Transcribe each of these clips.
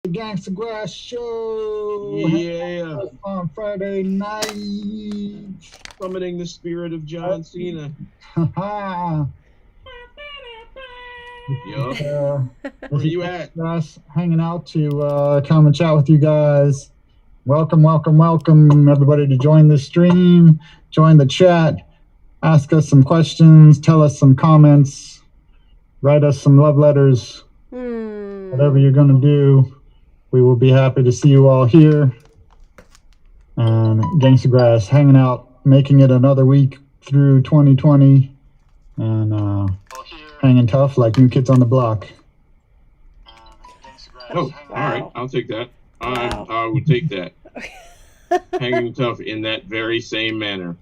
The Gangstagrass show. Yeah. On Friday night. Summoning the spirit of John Cena. Yo. Where you at? Hanging out to come and chat with you guys. Welcome everybody to join the stream, join the chat, ask us some questions, tell us some comments, write us some love letters, whatever you're going to do. We will be happy to see you all here. And Gangstagrass hanging out, making it another week through 2020, and hanging tough like New Kids on the Block. Oh, all right. I'll take that. I would take that. Hanging tough in that very same manner.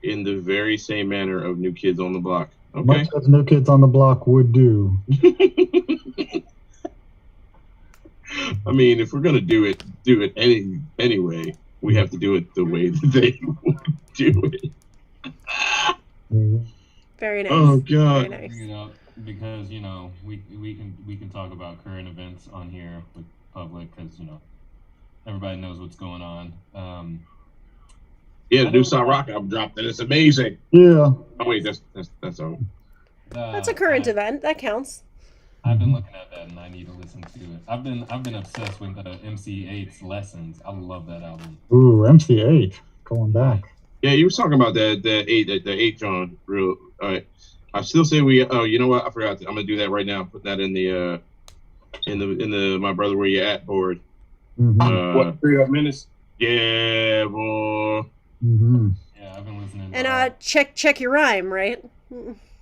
In the very same manner of New Kids on the Block. Okay. Much as New Kids on the Block would do. I mean, if we're gonna do it anyway. We have to do it the way that they would do it. Very nice. Oh God! Very nice. Because we can talk about current events on here with public because everybody knows what's going on. Yeah, the new Song Rock album dropped and it's amazing. Yeah. Oh wait, that's all. That's a current event. That counts. I've been looking at that and I need to listen to it. I've been obsessed with MC8's Lessons. I love that album. Ooh, MC8 going back. Yeah, you were talking about the eight John. Real. All right. I still say we. Oh, you know what? I forgot. I'm gonna do that right now. Put that in the my brother where you at board. Mm-hmm. What 3 minutes? Yeah, boy. Mm-hmm. Yeah, I've been listening. And check your rhyme, right?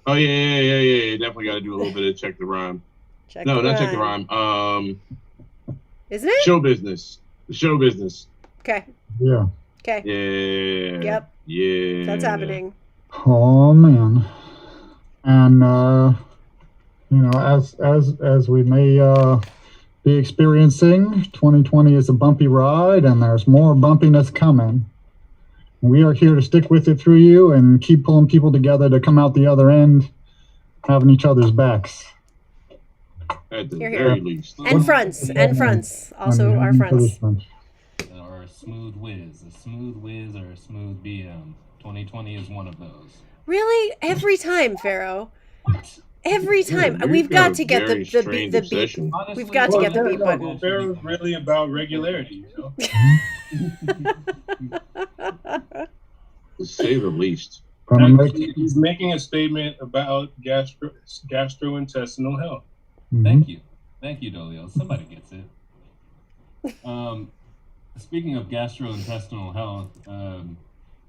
Oh yeah. Definitely got to do a little bit of check the rhyme. Check the rhyme. Isn't it? Show business. The show business. Okay. Yeah. Okay. Yeah. Yep. Yeah. That's happening. Oh man. And as we may be experiencing, 2020 is a bumpy ride, and there's more bumpiness coming. We are here to stick with it through you and keep pulling people together to come out the other end, having each other's backs. At the very least. And fronts. Also our fronts. Or a smooth whiz. A smooth whiz or a smooth BM. 2020 is one of those. Really? Every time, Pharaoh. Every time. We've got to get the beat. Honestly, We've got to get the beat button. Pharaoh's really about regularity, To say the least. He's making a statement about gastrointestinal health. Mm-hmm. Thank you, Dolio. Somebody gets it. Speaking of gastrointestinal health,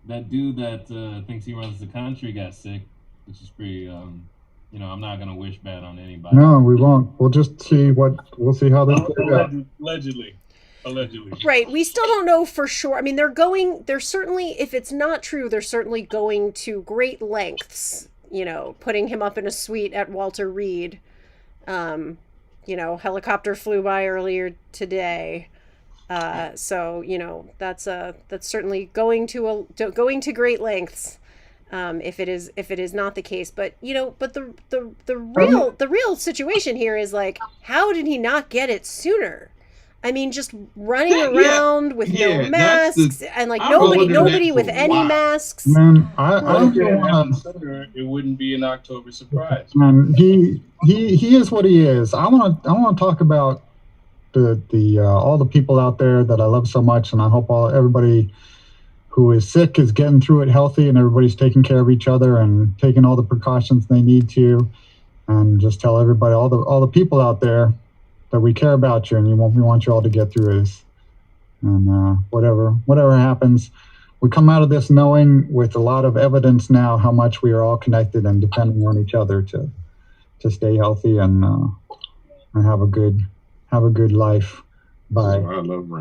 that dude that thinks he runs the country got sick, which is pretty. I'm not gonna wish bad on anybody. No, we won't. We'll just see we'll see how this goes out. Allegedly. Right. We still don't know for sure. I mean, they're certainly, if it's not true, they're certainly going to great lengths, putting him up in a suite at Walter Reed. Helicopter flew by earlier today. So, that's certainly going to great lengths. If it is not the case, but the real situation here is like, how did he not get it sooner? I mean, just running around with no masks and like nobody with any masks. Man, it wouldn't be an October surprise. Man, he is what he is. I want to talk about the all the people out there that I love so much, and I hope everybody who is sick is getting through it healthy, and everybody's taking care of each other and taking all the precautions they need to, and just tell everybody, all the people out there, that we care about you, and we want you all to get through this. And whatever happens, we come out of this knowing with a lot of evidence now how much we are all connected and depending on each other to stay healthy and have a good life by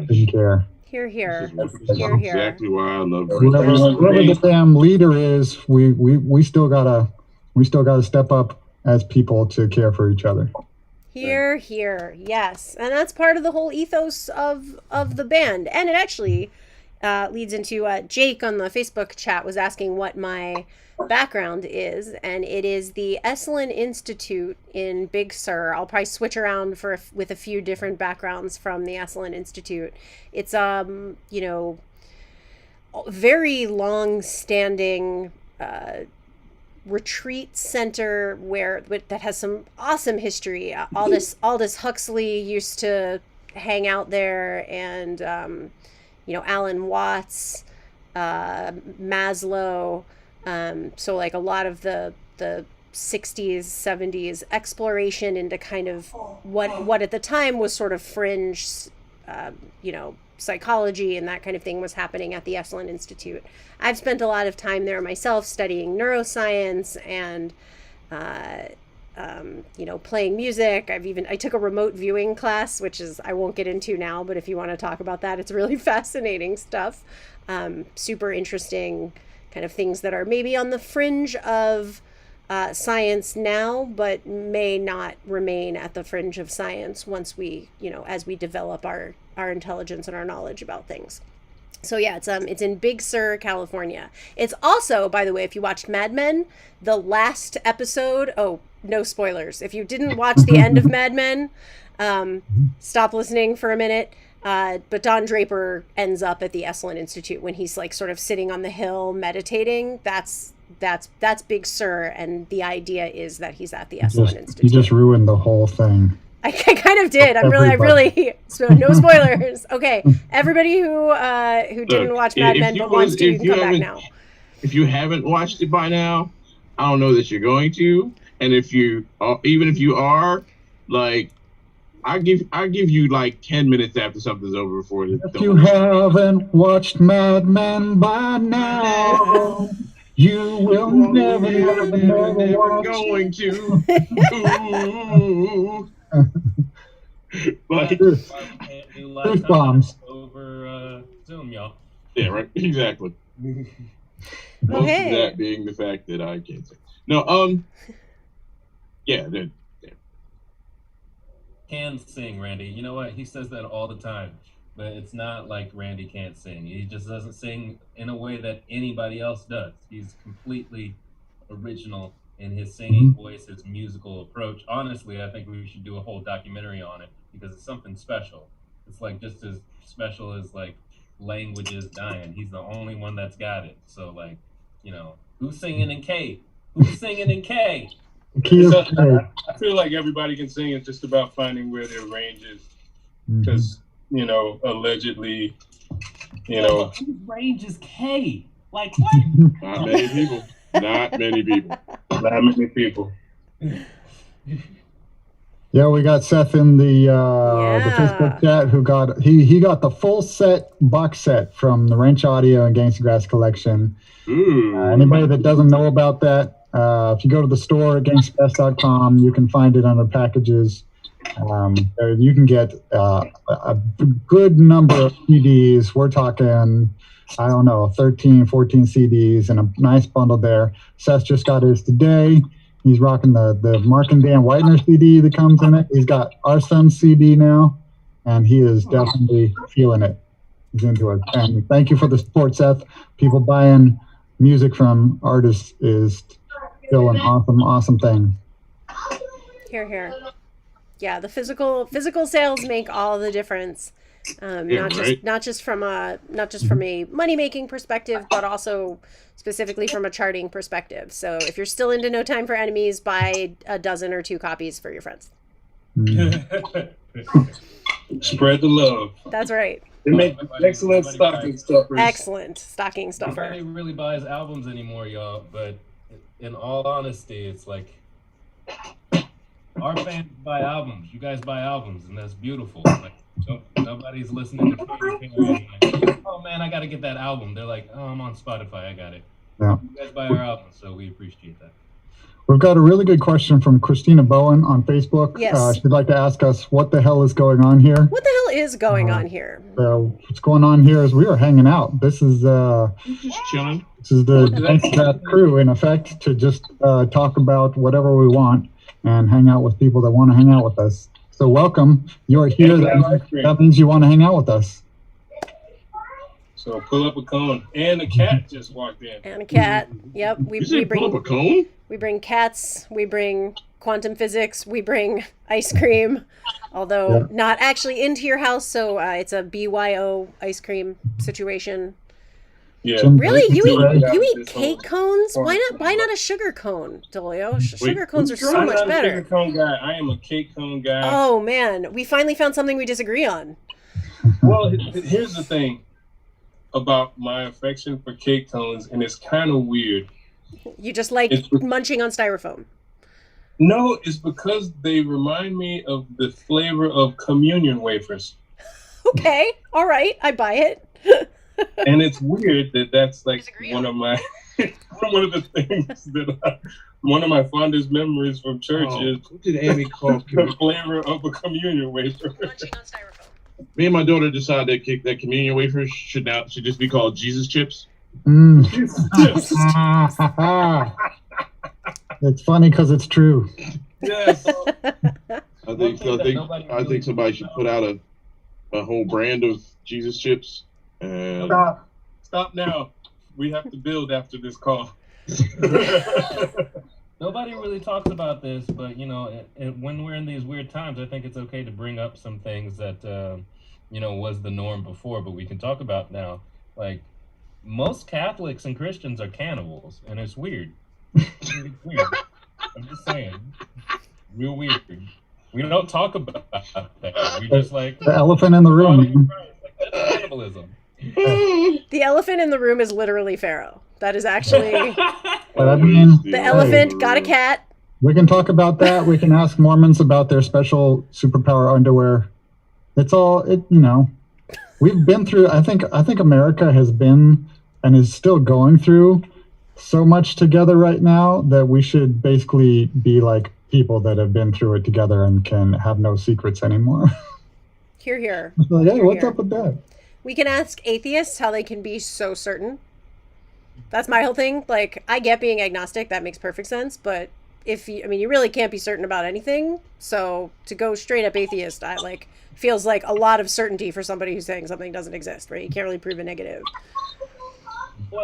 taking care. Here. This is exactly why I love whoever the damn leader is, we still gotta step up as people to care for each other. Here, yes. And that's part of the whole ethos of the band. And it actually, leads into Jake on the Facebook chat was asking what my background is, and it is the Esalen Institute in Big Sur. I'll probably switch around with a few different backgrounds from the Esalen Institute. It's you know, very long-standing retreat center that has some awesome history. Aldous Huxley used to hang out there, and you know, Alan Watts, Maslow. So like a lot of the 60s, 70s exploration into kind of what at the time was sort of fringe, you know, psychology and that kind of thing was happening at the Esalen Institute. I've spent a lot of time there myself studying neuroscience and, you know, playing music. I took a remote viewing class, which is, I won't get into now, but if you want to talk about that, it's really fascinating stuff. Super interesting kind of things that are maybe on the fringe of science now, but may not remain at the fringe of science once we, you know, as we develop our intelligence and our knowledge about things. So yeah, it's in Big Sur, California. It's also, by the way, if you watched Mad Men, the last episode, oh, no spoilers. If you didn't watch the end of Mad Men, stop listening for a minute. But Don Draper ends up at the Esalen Institute when he's like sort of sitting on the hill meditating. That's Big Sur, and the idea is that he's at the Esalen Institute. You just ruined the whole thing. I kind of did. I really. So no spoilers. Okay, everybody who didn't watch Mad Men but wants to, you can come back now. If you haven't watched it by now, I don't know that you're going to. And if you, even if you are, like, I give you like 10 minutes after something's over before it. If you haven't watched Mad Men by now, you will never going to. Like, truth bombs over Zoom, y'all. Yeah, right. Exactly. Most of that being the fact that I can't say. No, yeah, can sing, Randy. You know what? He says that all the time, but it's not like Randy can't sing. He just doesn't sing in a way that anybody else does. He's completely original in his singing voice, his musical approach. Honestly, I think we should do a whole documentary on it because it's something special. It's like just as special as like languages dying. He's the only one that's got it. So like, you know, who's singing in K? Who's singing in K? I feel like everybody can sing. It's just about finding where their range is. Because, you know, allegedly, you know. Whose range is K? Like, what? Not many people. Not many people. Not many people. Yeah, we got Seth in the Facebook chat who got he got the full box set from the Wrench Audio and Gangstagrass collection. Anybody that doesn't know about that, if you go to the store at gangstagrass.com, you can find it under packages. You can get a good number of CDs. We're talking, I don't know, 13, 14 CDs and a nice bundle there. Seth just got his today. He's rocking the Mark and Dan Whitener CD that comes in it. He's got our son's CD now, and he is definitely feeling it. He's into it. And thank you for the support, Seth. People buying music from artists is still an awesome thing. Hear, hear. Yeah, the physical sales make all the difference. Not just from a money making perspective, but also specifically from a charting perspective. So if you're still into No Time for Enemies, buy a dozen or 2 copies for your friends. Spread the love. That's right. They make excellent stocking stuffers. Excellent stocking stuffer. Nobody really buys albums anymore, y'all. But in all honesty, it's like our fans buy albums. You guys buy albums, and that's beautiful. Like, nobody's listening to Katy Perry. Like, oh man, I gotta get that album. They're like, oh, I'm on Spotify. I got it. Yeah. You guys buy our albums, so we appreciate that. We've got a really good question from Christina Bowen on Facebook. Yes. She'd like to ask us what the hell is going on here. What the hell is going on here? What's going on here is we are hanging out. This is just chilling. This is the Gangstagrass crew, in effect, to just talk about whatever we want and hang out with people that want to hang out with us. So welcome. You're here. That means you want to hang out with us. So pull up a cone. And a cat just walked in. And a cat. Yep. You say pull up a cone? We bring cats. We bring quantum physics. We bring ice cream. Although not actually into your house, so it's a BYO ice cream situation. Yeah. Really? You eat cake cones? Why not a sugar cone, Dolio? Sugar cones are so much better. I'm a sugar cone guy. I am a cake cone guy. Oh man, we finally found something we disagree on. Well, here's the thing about my affection for cake cones, and it's kind of weird. You just like munching on styrofoam. No, it's because they remind me of the flavor of communion wafers. Okay, all right, I buy it. And it's weird that that's like one of my one of the things that one of my fondest memories from church is what did Amy call the flavor of a communion wafer. Munching on styrofoam. Me and my daughter decided that communion wafers should just be called Jesus chips. It's funny because it's true. Yes. I think somebody should put out a whole brand of Jesus chips. And Stop now. We have to build after this call. Nobody really talks about this, but when we're in these weird times, I think it's okay to bring up some things that was the norm before, but we can talk about now. Like, most Catholics and Christians are cannibals, and it's weird. It's weird. I'm just saying, real weird. We don't talk about that. We just like the elephant in the room. That's cannibalism. The elephant in the room is literally Pharaoh. That is actually But I mean, the elephant got a cat. We can talk about that. We can ask Mormons about their special superpower underwear. It's all we've been through. I think America has been and is still going through so much together right now that we should basically be like people that have been through it together and can have no secrets anymore. Here. Like, hey, what's up with that? We can ask atheists how they can be so certain. That's my whole thing. Like, I get being agnostic. That makes perfect sense. But you really can't be certain about anything. So to go straight up atheist, feels like a lot of certainty for somebody who's saying something doesn't exist, right? You can't really prove a negative.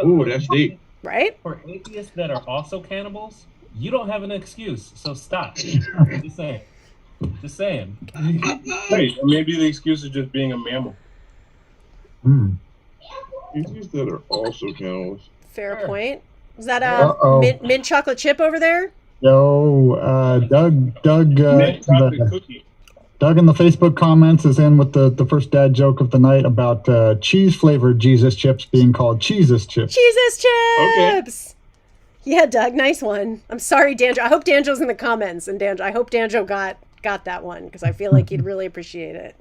Ooh, that's deep. Right? For atheists that are also cannibals, you don't have an excuse. So stop. Just saying. Hey, maybe the excuse is just being a mammal. Atheists that are also cannibals. Fair point. Is that a mint chocolate chip over there? Yo, Doug, Mint chocolate cookie. Doug in the Facebook comments is in with the first dad joke of the night about cheese-flavored Jesus chips being called Jesus chips. Jesus chips! Okay. Yeah, Doug, nice one. I'm sorry, Danjo. I hope Danjo's in the comments, and I hope Danjo got that one, because I feel like he'd really appreciate it.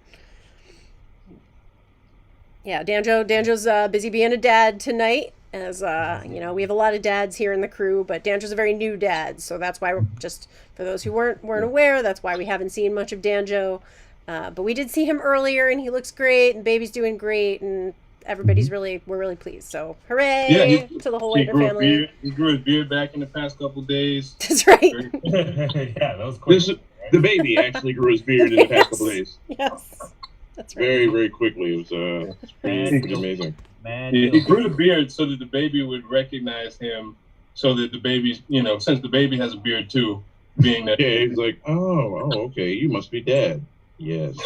Yeah, Danjo's busy being a dad tonight, as we have a lot of dads here in the crew, but Danjo's a very new dad, so that's why we're just, for those who weren't aware, that's why we haven't seen much of Danjo. But we did see him earlier, and he looks great, and baby's doing great, and we're really pleased. So hooray to the whole Waiter family. He grew his beard back in the past couple days. That's right. Yeah, that was quick. The baby actually grew his beard in the past couple days. Yes. That's right. Very, very quickly. It was pretty amazing. He grew the beard so that the baby would recognize him, so that the baby, since the baby has a beard too, being that. Yeah, he's like, oh, okay, you must be dad. Yes.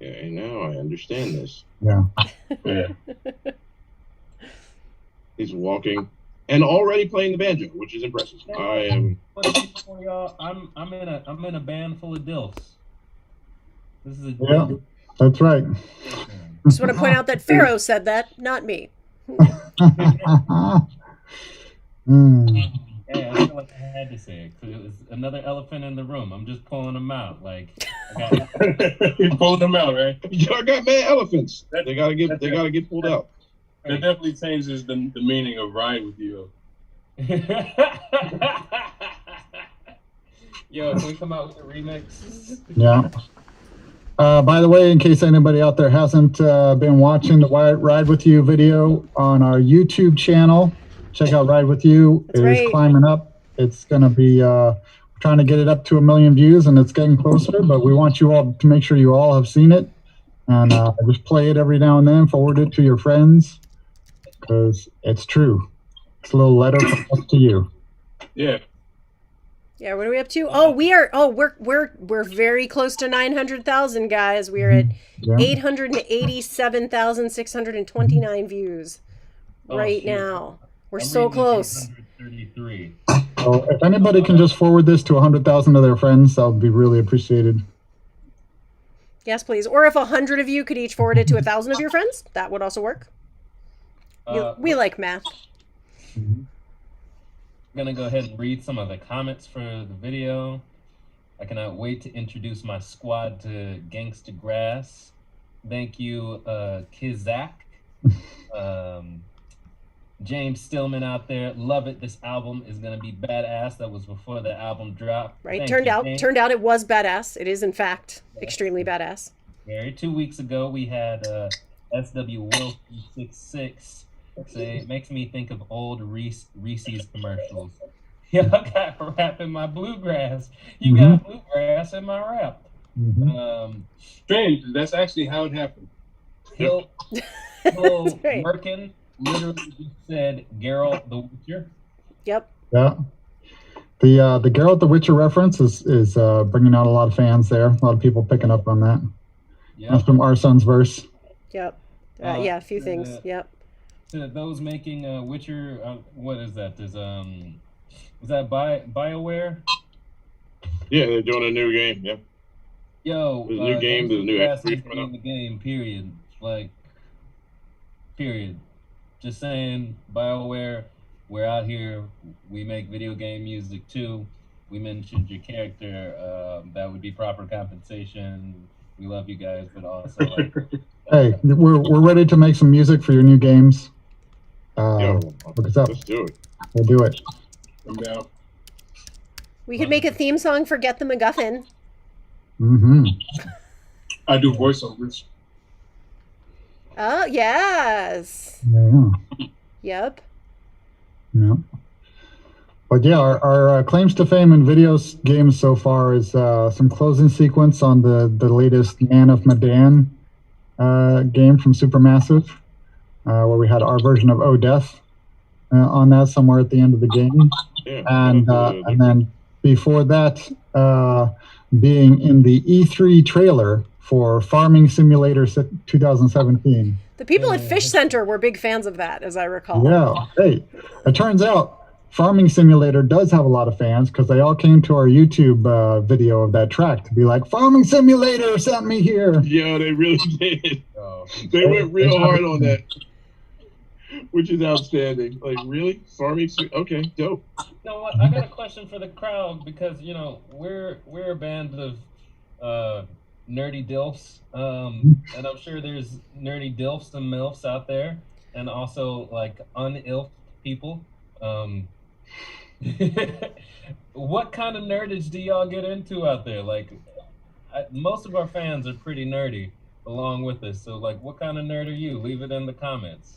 Okay, now I understand this. Yeah. He's walking and already playing the banjo, which is impressive. I am. I'm in a band full of dilfs. This is yeah, that's right. Just want to point out that Pharaoh said that, not me. Hey, I feel like I had to say it because it was another elephant in the room. I'm just pulling them out. Like, He's pulling them out, right? I got mad elephants. They gotta get pulled out. That definitely changes the meaning of ride with you. Yo, can we come out with a remix? Yeah. By the way, in case anybody out there hasn't been watching the Ride With You video on our YouTube channel, check out Ride With You. It is climbing up. It's going to be trying to get it up to 1 million views, and it's getting closer, but we want you all to make sure you all have seen it. and just play it every now and then. Forward it to your friends because it's true. It's a little letter from us to you. Yeah. Yeah, what are we up to? Oh, we are. Oh, we're very close to 900,000 guys. We are at 887,629 views right now. We're so close. 833. So if anybody can just forward this to 100,000 of their friends, that would be really appreciated. Yes, please. Or if 100 of you could each forward it to 1,000 of your friends, that would also work. We like math. Mhm. I'm gonna go ahead and read some of the comments for the video. I cannot wait to introduce my squad to Gangstagrass. Thank you, Kizak. James Stillman out there, love it. This album is gonna be badass. That was before the album dropped. Right. Turned out it was badass. It is in fact extremely badass. Gary, 2 weeks ago we had SW Wilson 66 say it makes me think of old Reese's commercials. Yeah, I got rap in my bluegrass. You got bluegrass in my rap. Strange. That's actually how it happened. Hill right. Merkin literally just said Geralt the Witcher. Yep. Yeah. The Geralt the Witcher reference is bringing out a lot of fans there. A lot of people picking up on that. Yep. That's from Arson's verse. Yep. Yeah, a few things. Yep. To those making Witcher, what is that? Is that BioWare? Yeah, they're doing a new game. Yeah. Yo, there's a new game. There's a new X3 coming up. The game. Period. Like. Period. Just saying, BioWare. We're out here. We make video game music too. We mentioned your character. That would be proper compensation. We love you guys, but also like. Hey, we're ready to make some music for your new games. Yo, look us up. Let's do it. We'll do it. I'm down. We could make a theme song for Get the MacGuffin. I do voiceovers. Oh, yes. Yeah. Yep. Yeah. But yeah, our claims to fame in video games so far is some closing sequence on the latest Man of Medan game from Supermassive, where we had our version of Oh Death on that somewhere at the end of the game. Yeah, and then before that, being in the E3 trailer for Farming Simulator 2017. The people at Fish Center were big fans of that, as I recall. Yeah. Hey, it turns out Farming Simulator does have a lot of fans because they all came to our YouTube video of that track to be like, Farming Simulator sent me here. Yeah, they really did. They went real hard on that, which is outstanding. Like, really? Farming? Okay, dope. You know what? I got a question for the crowd because, we're a band of nerdy dilfs, and I'm sure there's nerdy dilfs and milfs out there, and also like unilfed people. What kind of nerdage do y'all get into out there? Like, most of our fans are pretty nerdy along with us. So, like, what kind of nerd are you? Leave it in the comments.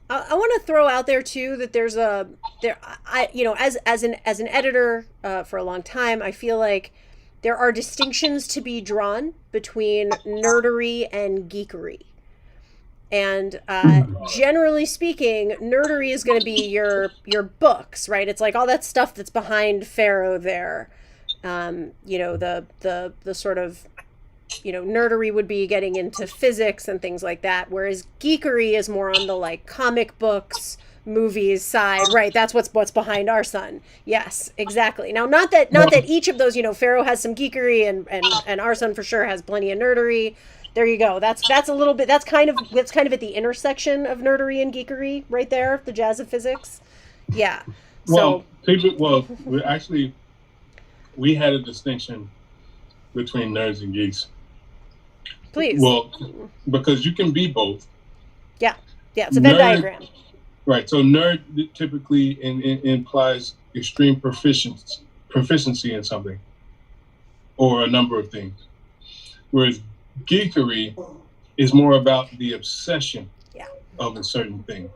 I want to throw out there too that as an editor for a long time, I feel like there are distinctions to be drawn between nerdery and geekery. And generally speaking, nerdery is going to be your books, right? It's like all that stuff that's behind Pharaoh there. The sort of, nerdery would be getting into physics and things like that. Whereas geekery is more on the like comic books, movies side, right? That's what's behind our son. Yes, exactly. Now, not that each of those, Pharaoh has some geekery and our son for sure has plenty of nerdery. There you go. That's a little bit. That's kind of at the intersection of nerdery and geekery, right there. The jazz of physics. Yeah. We had a distinction between nerds and geeks. Please. Well, because you can be both. Yeah. Yeah. It's a Venn diagram. Right. So nerd typically implies extreme proficiency in something or a number of things, whereas geekery is more about the obsession of a certain thing.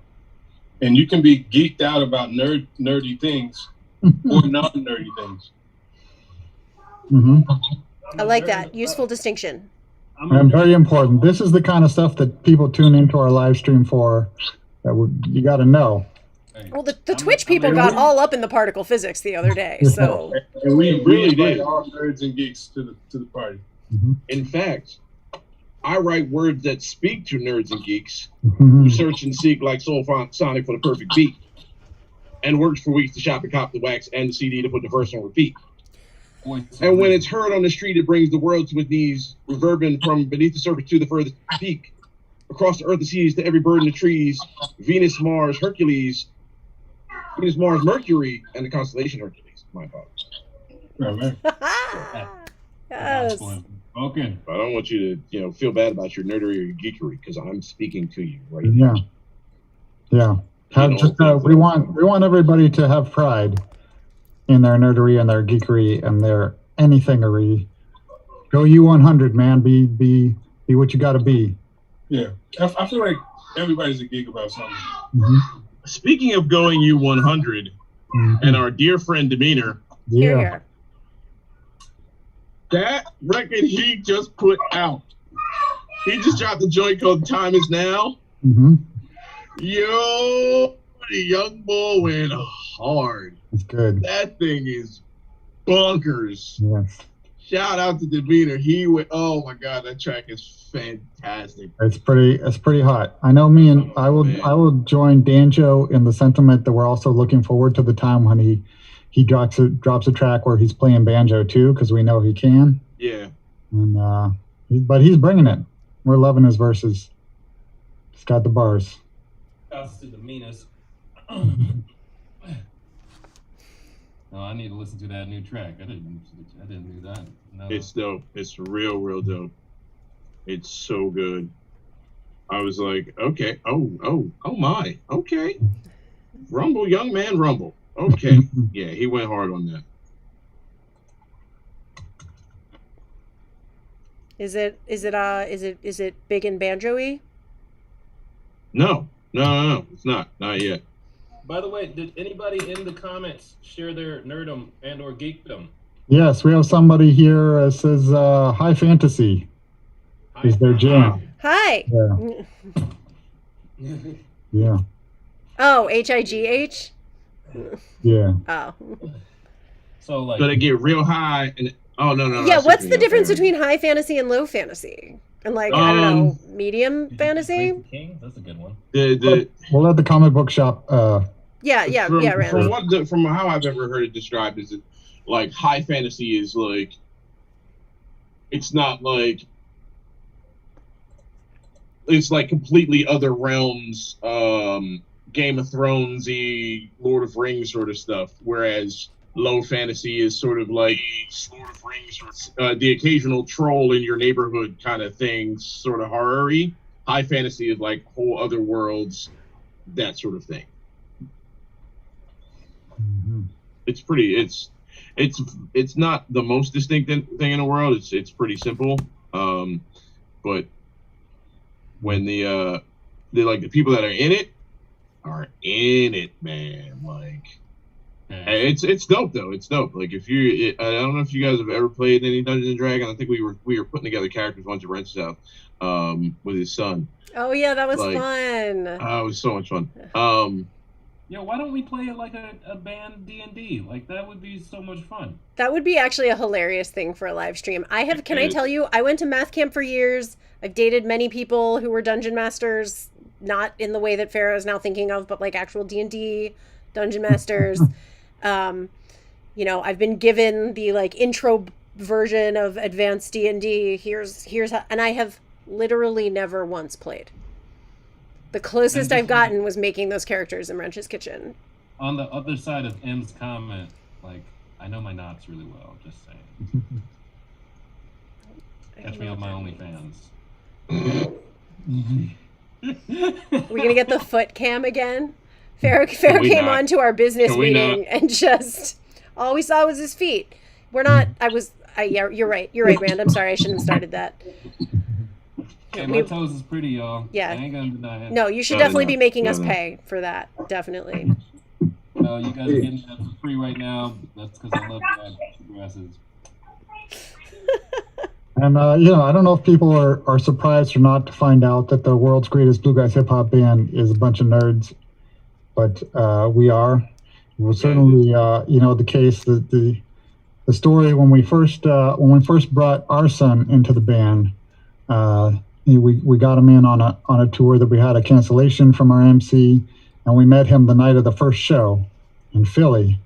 And you can be geeked out about nerdy things or non-nerdy things. Mm-hmm. I like that. Useful distinction. And very important. This is the kind of stuff that people tune into our live stream for. You got to know. Well, the Twitch people got all up in the particle physics the other day, so. And we really invite did. all nerds and geeks to the party. In fact, I write words that speak to nerds and geeks who search and seek like Soul Sonic for the perfect beat, and works for weeks to shop and cop the wax and the CD to put the verse on repeat. And when it's heard on the street, it brings the world to its knees, reverbing from beneath the surface to the furthest peak. Across the earth, the seas, to every bird in the trees, Venus, Mars, Mercury, and the constellation Hercules. My apologies. Oh, man. Yes. Okay. I don't want you to, feel bad about your nerdery or your geekery, because I'm speaking to you right now. Yeah. We want everybody to have pride in their nerdery and their geekery and their anythingery. Go U100, man. Be what you got to be. Yeah. I feel like everybody's a geek about something. Speaking of going U100 and our dear friend Demeanor, Here. that record he just put out, he just dropped the joint called Time Is Now. Yo, the young boy went hard. It's good. That thing is bonkers. Yes. Shout out to Demeanor. He went, oh my God, that track is fantastic. It's pretty hot. I know I will join Danjo in the sentiment that we're also looking forward to the time when he drops a track where he's playing banjo too, because we know he can. Yeah. And but he's bringing it. We're loving his verses. He's got the bars. Shouts to the meanest. No, I need to listen to that new track. I didn't do that. No. It's dope. It's real dope. It's so good. I was like, okay, oh my, okay. Rumble, young man, rumble. Okay. Yeah, he went hard on that. Is it big and banjo-y? No, it's not yet. By the way, did anybody in the comments share their nerdum and or geekdom? Yes, we have somebody here that says high fantasy is their jam. Hi. Yeah. Oh, HIGH? Yeah. Oh. So they get real high and no. Yeah, what's the difference between high fantasy and low fantasy? And I don't know, medium fantasy? King? That's a good one. We'll let the comic book shop Randy. From how I've ever heard it described, is it like high fantasy is like, it's not like, it's like completely other realms, Game of Thrones-y, Lord of Rings sort of stuff, whereas low fantasy is sort of like Lord of Rings, the occasional troll in your neighborhood kind of thing, sort of horror-y. High fantasy is like whole other worlds, that sort of thing. It's pretty. It's not the most distinct thing in the world. It's pretty simple. But when the people that are in it, man. Like, it's dope though. It's dope. Like I don't know if you guys have ever played any Dungeons and Dragons. I think we were putting together characters once at Wrench's house with his son. Oh yeah, that was fun. It was so much fun. Why don't we play it like a band D&D? Like, that would be so much fun. That would be actually a hilarious thing for a live stream. Can I tell you, I went to math camp for years. I've dated many people who were dungeon masters, not in the way that Farrah is now thinking of, but like actual D&D dungeon masters. I've been given the like intro version of advanced D&D. Here's how, and I have literally never once played. The closest I've gotten was making those characters in Wrench's kitchen. On the other side of M's comment, like, I know my knots really well, just saying. Catch me on my OnlyFans. We're going to get the foot cam again? Farrah came on to our business meeting and just, all we saw was his feet. We're not, you're right, Rand. I'm sorry, I shouldn't have started that. Yeah, my toes is pretty, y'all. Yeah. I ain't gonna deny it. No, you should definitely be making us pay for that. Definitely. No, you guys are getting that for free right now. That's because I love Gangstagrasses. And I don't know if people are surprised or not to find out that the world's greatest bluegrass hip hop band is a bunch of nerds, but we are. It was certainly the case that the story when we first brought our son into the band. We got him in on a tour that we had a cancellation from our MC, and we met him the night of the first show in Philly,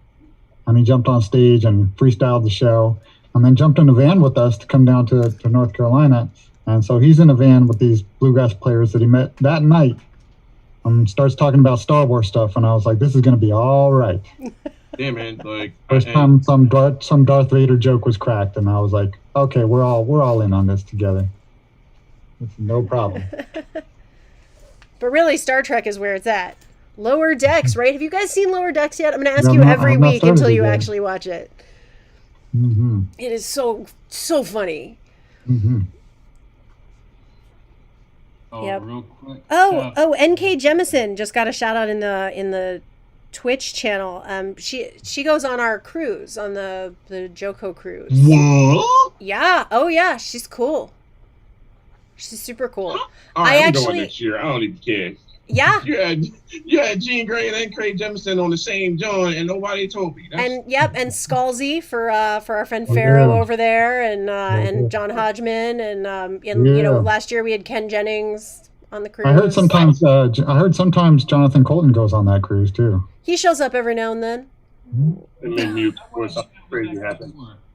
and he jumped on stage and freestyled the show, and then jumped in a van with us to come down to North Carolina. And so he's in a van with these bluegrass players that he met that night, and starts talking about Star Wars stuff, and I was like, this is going to be all right. Yeah, man. Like First time some Darth Vader joke was cracked, and I was like, okay, we're all in on this together. It's no problem. But really, Star Trek is where it's at. Lower Decks, right? Have you guys seen Lower Decks yet? I'm going to ask No, you I'm every not week started until it you yet. actually watch it. Mm-hmm. It is so funny. Mm-hmm. Oh, Yep. real quick. Oh, NK Jemison just got a shout out in the Twitch channel. She goes on our cruise, on the Joko cruise. what? Yeah. Oh yeah, she's cool. She's super cool. All right, I'm actually- going next year. I don't even care. Yeah. You had Jean Grey and Craig Jemison on the same joint, and nobody told me. And and Scalzi for our friend Oh, Pharaoh yeah. over there, and yeah. John Hodgman, and Yeah. last year we had Ken Jennings on the cruise. I heard sometimes Jonathan Colton goes on that cruise too. He shows up every now and then. It made me before something crazy happened.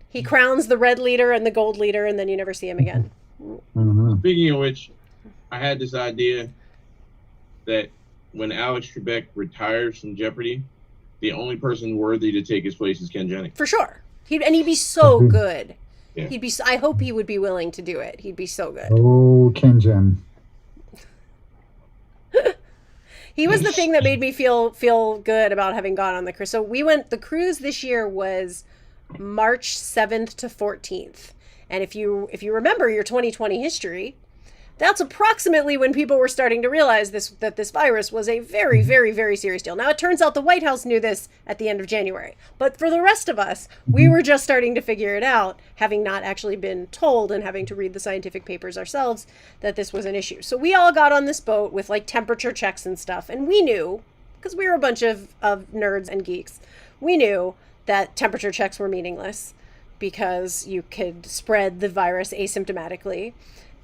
He crowns the red leader and the gold leader, and then you never see him again. Mm-hmm. Speaking of which, I had this idea that when Alex Trebek retires from Jeopardy, the only person worthy to take his place is Ken Jennings. For sure. He'd be so good. Yeah. I hope he would be willing to do it. He'd be so good. Oh, Ken Jen. He was the thing that made me feel good about having gone on the cruise. So the cruise this year was March 7th to 14th. And if you remember your 2020 history, that's approximately when people were starting to realize that this virus was a very, very, very serious deal. Now, it turns out the White House knew this at the end of January. But for the rest of us, we were just starting to figure it out, having not actually been told and having to read the scientific papers ourselves that this was an issue. So we all got on this boat with like temperature checks and stuff. And we knew, because we were a bunch of nerds and geeks, we knew that temperature checks were meaningless because you could spread the virus asymptomatically.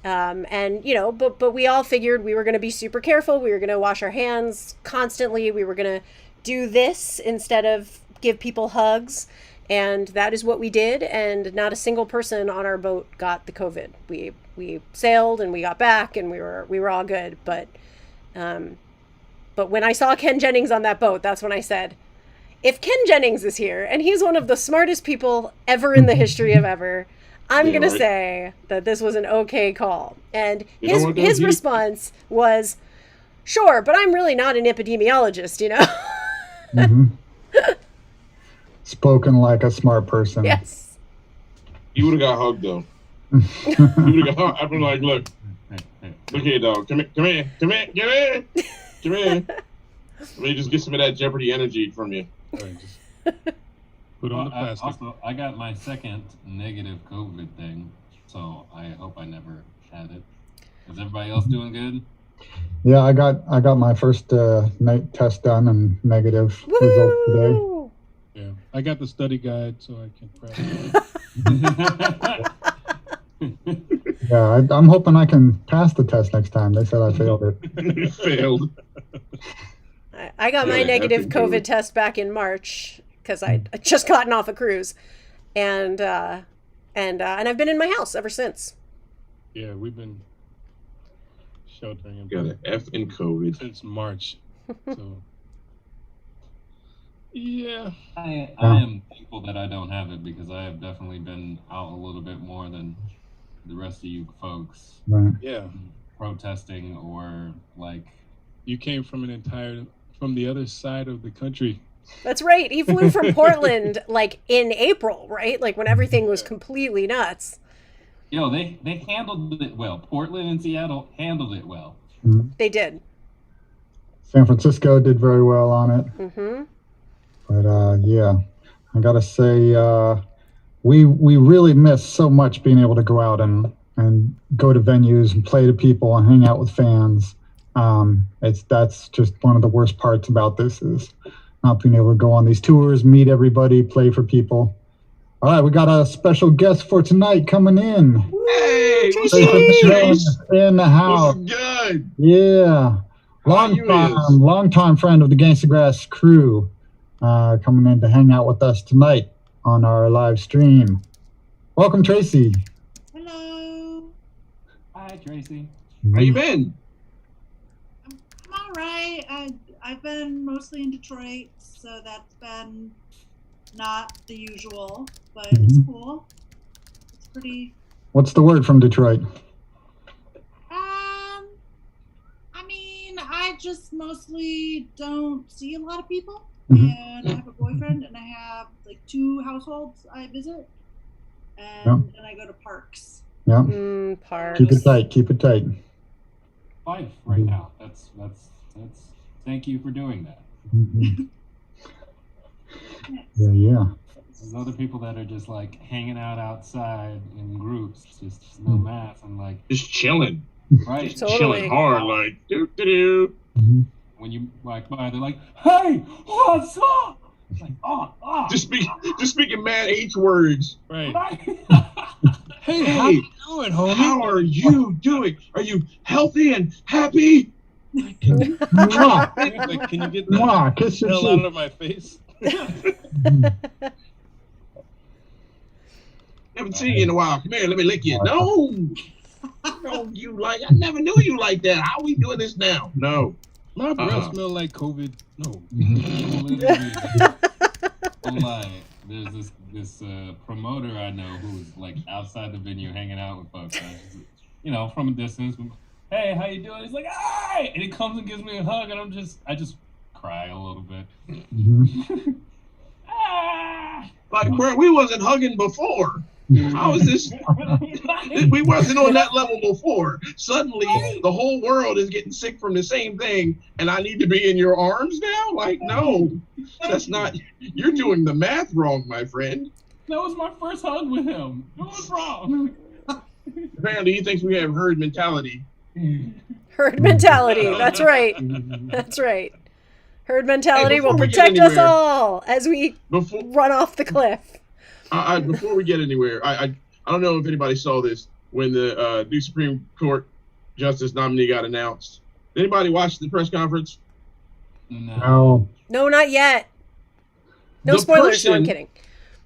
But we all figured we were going to be super careful. We were going to wash our hands constantly. We were going to do this instead of give people hugs. And that is what we did. And not a single person on our boat got the COVID. We sailed and we got back and we were all good. But when I saw Ken Jennings on that boat, that's when I said, if Ken Jennings is here and he's one of the smartest people ever in the history of ever, I'm going to say that this was an okay call. And his response was, sure, but I'm really not an epidemiologist, you know? Mm-hmm. Spoken like a smart person. Yes. He would have got hugged, though. He would have got hugged. I've been like, look here, dog. Come here. Let me just get some of that Jeopardy energy from you. Put on the plastic. Also, I got my second negative COVID thing, so I hope I never had it. Is everybody else doing good? Yeah, I got my first night test done and negative result today. Woo! Yeah, I got the study guide, so I can prep. Yeah, I'm hoping I can pass the test next time. They said I failed it. Failed. I got my Yeah, negative that's good. COVID test back in March because I'd just gotten off a cruise, and I've been in my house ever since. Yeah, we've been sheltering in Got an F in COVID. since March. So yeah, I am thankful that I don't have it because I have definitely been out a little bit more than the rest of you folks Right. yeah. protesting or like. You came from from the other side of the country. That's right. He flew from Portland like in April, right? Like when everything was completely nuts. Yo, they handled it well. Portland and Seattle handled it well. Mhm. They did. San Francisco did very well on it. Mm-hmm. But yeah, I gotta say, we really miss so much being able to go out and go to venues and play to people and hang out with fans. That's just one of the worst parts about this is not being able to go on these tours, meet everybody, play for people. All right, we got a special guest for tonight coming in. Hey, what's Tracy! up, Trace? In the house. What's good? Yeah. How you is? Long time friend of the Gangstagrass crew, coming in to hang out with us tonight on our live stream. Welcome, Tracy. Hello. Hi, Tracy. How you been? I'm all right. I've been mostly in Detroit, so that's been not the usual, but it's cool. It's pretty. What's the word from Detroit? I mean, I just mostly don't see a lot of people, Mhm. and I have a boyfriend, and I have like 2 households I visit, and Yeah. then I go to parks. Yeah. Parks. Keep it tight. Keep it tight. 5 right now. That's. Thank you for doing that. Mhm. Yeah. There's other people that are just like hanging out outside in groups, just no mask, and like Just chilling. right. Just Totally. chilling hard, like doo. Mhm. When you walk by, they're like, "Hey, what's up?" It's like, Just speaking mad H words. Right. right. Hey, Hey, how you doing, homie? how are you doing? Are you healthy and happy? Mwah! Like, can you get the Mwah! Kiss your hell out cheek. of my face? Haven't seen you in a while. Come here, let me lick you. No. No, I never knew you like that. How are we doing this now? No. My breath Uh-uh. smell like COVID. No. I'm like, there's this promoter I know who's like outside the venue hanging out with folks. You know, from a distance. Hey, how you doing? He's like, "Hey!" And he comes and gives me a hug, and I just cry a little bit. Mhm. Ah! Like, bro, we wasn't hugging before. How is this? We wasn't on that level before. Suddenly, the whole world is getting sick from the same thing, and I need to be in your arms now? Like, no. That's not. You're doing the math wrong, my friend. That was my first hug with him. What was wrong? Apparently, he thinks we have herd mentality. Herd mentality. That's right. That's right. Herd mentality Hey, before will we get protect us anywhere- all as we Before run off the cliff. before we get anywhere, I don't know if anybody saw this when the new Supreme Court Justice nominee got announced. Did anybody watch the press conference? No. No, not yet. No The spoilers. No, I'm person- kidding.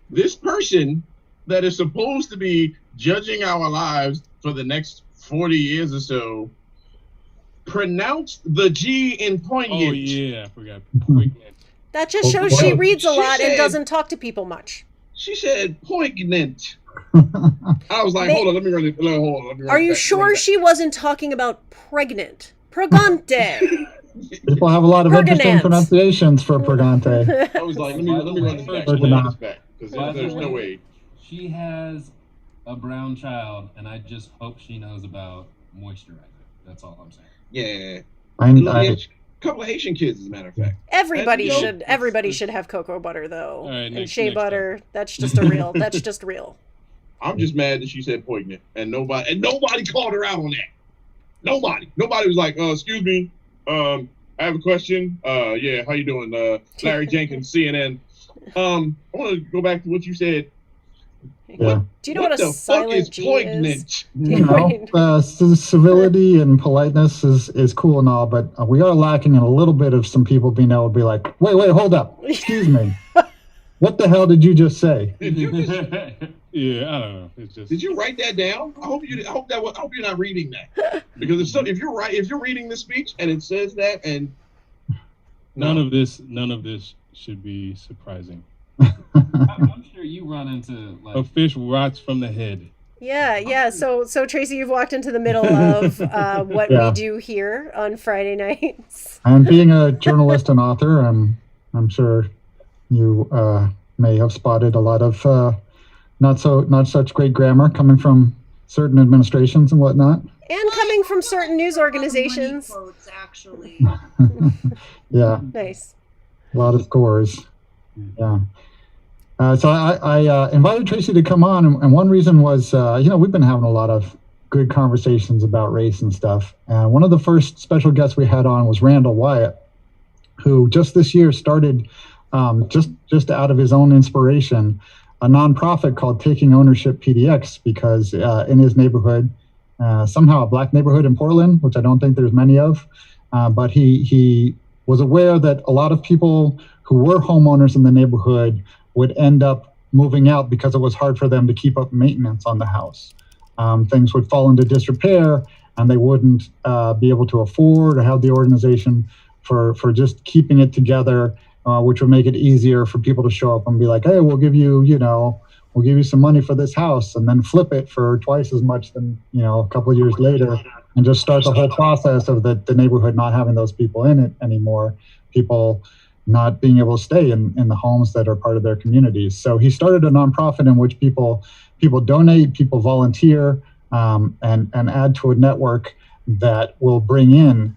This person that is supposed to be judging our lives for the next 40 years or so pronounced the G in poignant. Oh yeah, I forgot. Poignant. That just shows she reads a She lot and said- doesn't talk to people much. She said poignant. I was like, May- hold on, let me run it. Hold on, let me run Are it you back, sure run it she wasn't talking about pregnant? Pregante. People have a lot of interesting Pergonant. pronunciations for Pregante. back. I was like, let me run this back. By the Let me run way- this back. Because By the there's no way. She has a brown child, and I just hope she knows about moisturizer. That's all I'm saying. Yeah. I, Couple of Haitian kids, as a matter of fact. Everybody And, you know, should. Everybody should have cocoa butter though, All right, and next- shea next butter. That's just a real. That's just real. I'm just mad that she said poignant, and nobody called her out on that. Nobody was like, excuse me, I have a question. Yeah, how you doing, Larry Jenkins, CNN. I want to go back to what you said. yeah. Do you know what a the fuck silent is G is? poignant? Do You know, civility and politeness is cool and all, but we are lacking in a little bit of some people being able to be like, wait, hold up. Excuse me. What the hell did you just say? Did Yeah, I don't know. It's just. you write that down? I hope you're not reading that, because if you're reading the speech and it says that, and None of this should be surprising. I'm sure you run into A like fish rots from the head. Yeah. So Tracy, you've walked into the middle of what Yeah. we do here on Friday nights. And being a journalist and author, I'm sure you may have spotted a lot of not such great grammar coming from certain administrations and whatnot. And coming from certain news organizations. Money quotes, actually. Yeah, Nice. a lot of scores. Yeah. So I invited Tracy to come on, and one reason was, we've been having a lot of good conversations about race and stuff. And one of the first special guests we had on was Randall Wyatt, who just this year started, just out of his own inspiration, a nonprofit called Taking Ownership PDX, because in his neighborhood, somehow a black neighborhood in Portland, which I don't think there's many of, but he was aware that a lot of people who were homeowners in the neighborhood would end up moving out because it was hard for them to keep up maintenance on the house. Things would fall into disrepair, and they wouldn't be able to afford or have the organization for just keeping it together, which would make it easier for people to show up and be like, hey, we'll give you some money for this house, and then flip it for twice as much than, a couple of years later, and just start the whole process of the neighborhood not having those people in it anymore, people not being able to stay in the homes that are part of their communities. So he started a nonprofit in which people donate, people volunteer, and add to a network that will bring in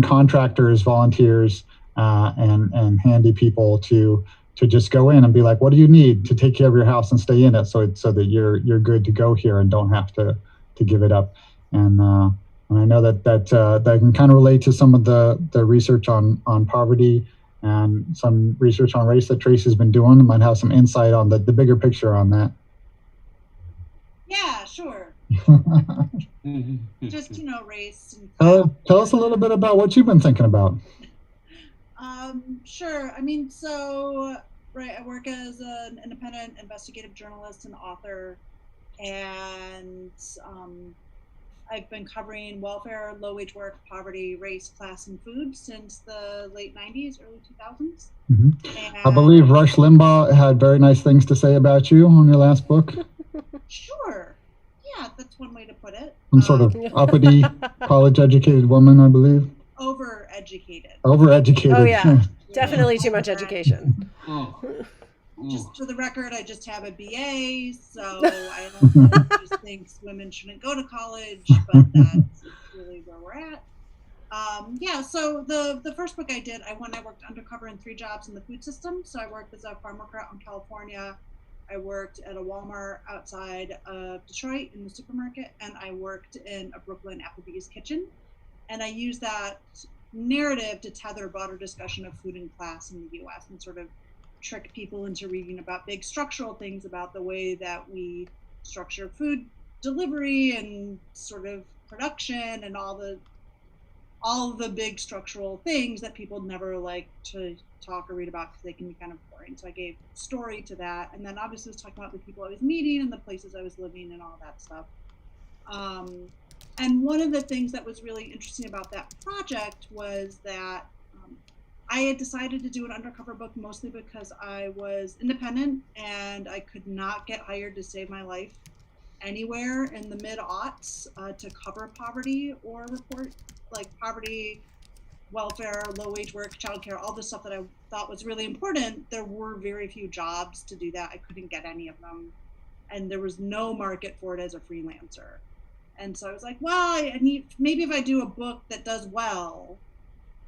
contractors, volunteers, and handy people to just go in and be like, what do you need to take care of your house and stay in it, so that you're good to go here and don't have to give it up. And I know that can kind of relate to some of the research on poverty and some research on race that Tracy's been doing. Might have some insight on the bigger picture on that. Yeah, sure. Just race. Tell us a little bit about what you've been thinking about. Sure. I work as an independent investigative journalist and author, and I've been covering welfare, low-wage work, poverty, race, class, and food since the late 90s, early 2000s. Mm-hmm. I believe Rush Limbaugh had very nice things to say about you on your last book. Sure. Yeah, that's one way to put it. Some sort of uppity, college-educated woman, I believe. Overeducated. Oh, yeah. Definitely too much education. Just for the record, I just have a BA, so I don't know who just thinks women shouldn't go to college, but that's really where we're at. So the first book I did, I worked undercover in 3 jobs in the food system. So I worked as a farm worker out in California. I worked at a Walmart outside of Detroit in the supermarket, and I worked in a Brooklyn Applebee's kitchen. And I used that narrative to tether a broader discussion of food and class in the U.S. and sort of trick people into reading about big structural things about the way that we structure food delivery and sort of production and all the big structural things that people never like to talk or read about because they can be kind of boring. So I gave story to that, and then obviously was talking about the people I was meeting and the places I was living and all that stuff. And one of the things that was really interesting about that project was that I had decided to do an undercover book mostly because I was independent and I could not get hired to save my life anywhere in the mid-aughts to cover poverty or report poverty, welfare, low-wage work, childcare, all the stuff that I thought was really important. There were very few jobs to do that. I couldn't get any of them, and there was no market for it as a freelancer. And so I was like, well, maybe if I do a book that does well,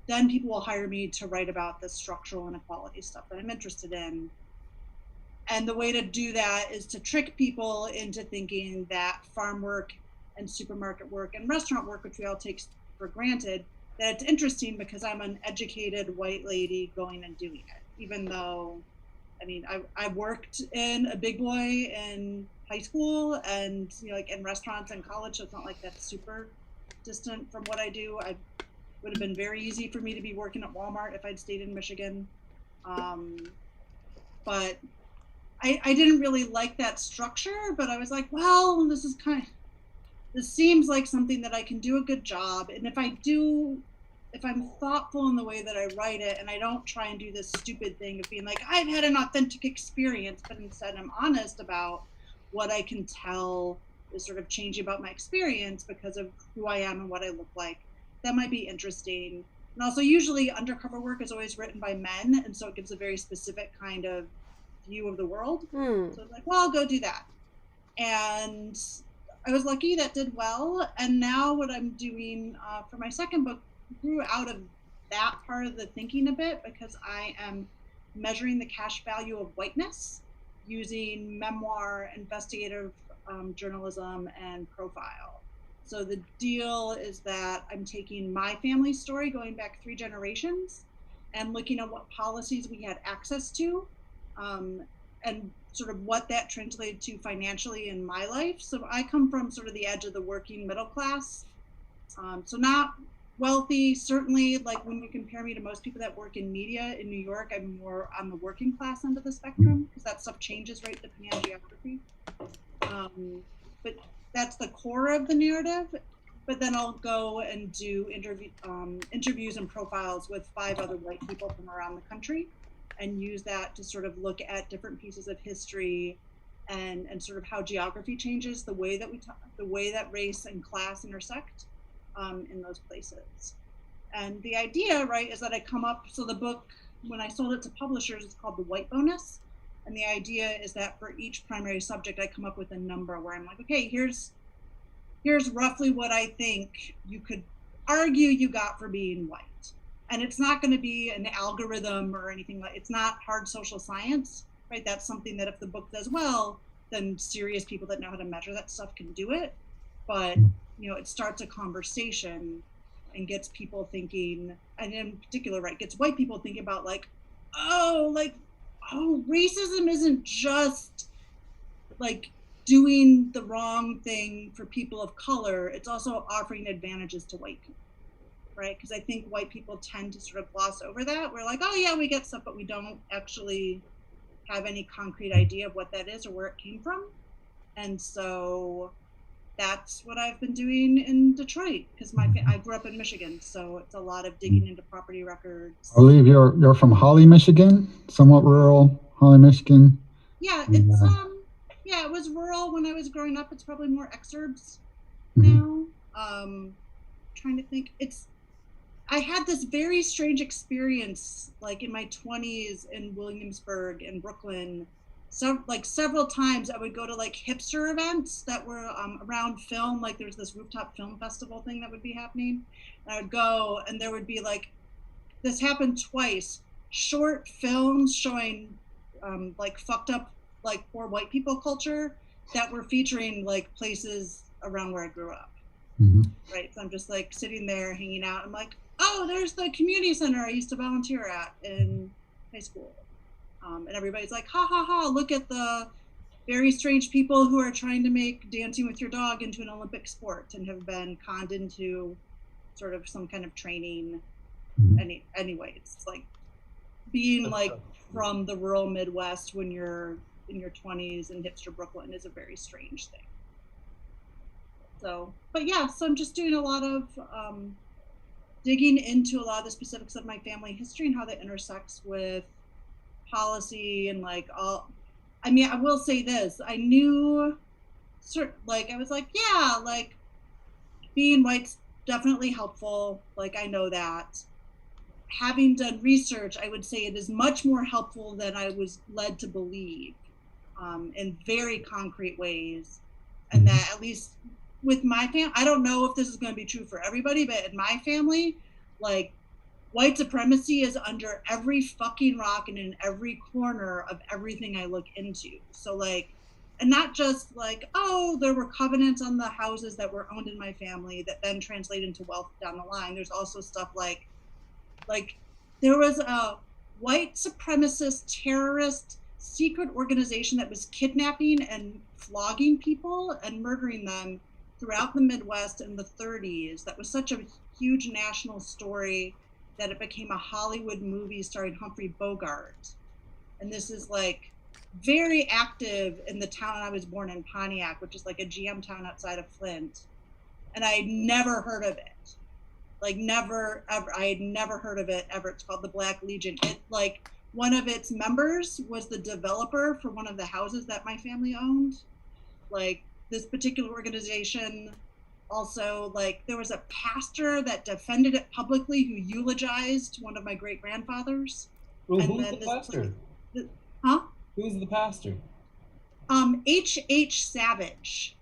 then people will hire me to write about the structural inequality stuff that I'm interested in. And the way to do that is to trick people into thinking that farm work and supermarket work and restaurant work, which we all take for granted, that it's interesting because I'm an educated white lady going and doing it. Even though, I worked in a big boy in high school and in restaurants and college, so it's not like that's super distant from what I do. It would have been very easy for me to be working at Walmart if I'd stayed in Michigan. But I didn't really like that structure, but I was like, well, this seems like something that I can do a good job. And if I'm thoughtful in the way that I write it, and I don't try and do this stupid thing of being like, I've had an authentic experience, but instead I'm honest about what I can tell is sort of changing about my experience because of who I am and what I look like, that might be interesting. And also usually undercover work is always written by men, and so it gives a very specific kind of view of the world. So it's like, well, I'll go do that. And I was lucky that did well. And now what I'm doing for my second book grew out of that part of the thinking a bit, because I am measuring the cash value of whiteness using memoir, investigative journalism, and profile. So the deal is that I'm taking my family story going back 3 generations and looking at what policies we had access to, and sort of what that translated to financially in my life. So I come from sort of the edge of the working middle class. So not wealthy, certainly, like when you compare me to most people that work in media in New York, I'm more on the working class end of the spectrum, because that stuff changes, right, depending on geography. But that's the core of the narrative. But then I'll go and do interviews and profiles with 5 other white people from around the country, and use that to sort of look at different pieces of history and sort of how geography changes the way that the way that race and class intersect in those places. And the idea, right, is that I come up, so the book, when I sold it to publishers, it's called The White Bonus. And the idea is that for each primary subject, I come up with a number where I'm like, okay, here's roughly what I think you could argue you got for being white. And it's not going to be an algorithm or anything like, it's not hard social science, right? That's something that if the book does well, then serious people that know how to measure that stuff can do it. But, you know, it starts a conversation and gets people thinking, and in particular, right, gets white people thinking about like, racism isn't just like doing the wrong thing for people of color, it's also offering advantages to white people, right? Because I think white people tend to sort of gloss over that. We're like, oh yeah, we get stuff, but we don't actually have any concrete idea of what that is or where it came from. And so that's what I've been doing in Detroit, because I grew up in Michigan, so it's a lot of digging into property records. I believe you're from Holly, Michigan, somewhat rural Holly, Michigan. Yeah, it's yeah, it was rural when I was growing up. It's probably more exurbs now. Trying to think, I had this very strange experience, like in my 20s in Williamsburg and Brooklyn. So like several times I would go to like hipster events that were around film, like there's this rooftop film festival thing that would be happening. And I would go and there would be like, this happened twice, short films showing like fucked up, like poor white people culture that were featuring like places around where I grew up. Right, so I'm just like sitting there hanging out. I'm like, oh, there's the community center I used to volunteer at in high school. And everybody's like, ha ha ha, look at the very strange people who are trying to make dancing with your dog into an Olympic sport and have been conned into sort of some kind of training. Anyway, it's like being like from the rural Midwest when you're in your 20s in hipster Brooklyn is a very strange thing. So, but yeah, so I'm just doing a lot of digging into a lot of the specifics of my family history and how that intersects with policy and like all. I mean, I will say this, I knew, like, I was like, yeah, like being white's definitely helpful. Like, I know that. Having done research, I would say it is much more helpful than I was led to believe in very concrete ways. And that at least with my family, I don't know if this is going to be true for everybody, but in my family, like white supremacy is under every fucking rock and in every corner of everything I look into. So like, and not just like, oh, there were covenants on the houses that were owned in my family that then translate into wealth down the line. There's also stuff like there was a white supremacist terrorist secret organization that was kidnapping and flogging people and murdering them throughout the Midwest in the 30s. That was such a huge national story that it became a Hollywood movie starring Humphrey Bogart. And this is like very active in the town I was born in, Pontiac, which is like a GM town outside of Flint. And I had never heard of it. Like never, ever, I had never heard of it ever. It's called the Black Legion. It like one of its members was the developer for one of the houses that my family owned. Like this particular organization also, like there was a pastor that defended it publicly who eulogized one of my great grandfathers. Well, who's the pastor? Who's the pastor? H.H. Savage.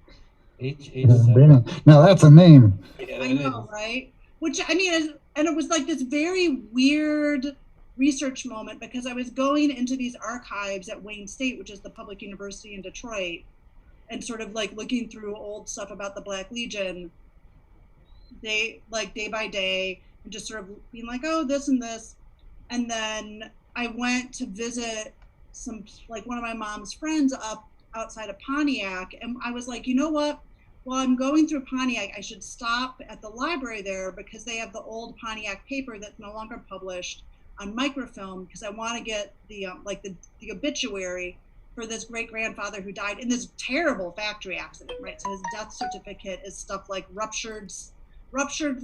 H.H. Savage. Now that's a name. Yeah, I know, right? Which I mean, and it was like this very weird research moment because I was going into these archives at Wayne State, which is the public university in Detroit, and sort of like looking through old stuff about the Black Legion, day by day, and just sort of being like, oh, this and this. And then I went to visit one of my mom's friends up outside of Pontiac, and I was like, you know what? While I'm going through Pontiac, I should stop at the library there because they have the old Pontiac paper that's no longer published on microfilm, because I want to get the obituary for this great-grandfather who died in this terrible factory accident, right? So his death certificate is stuff like ruptured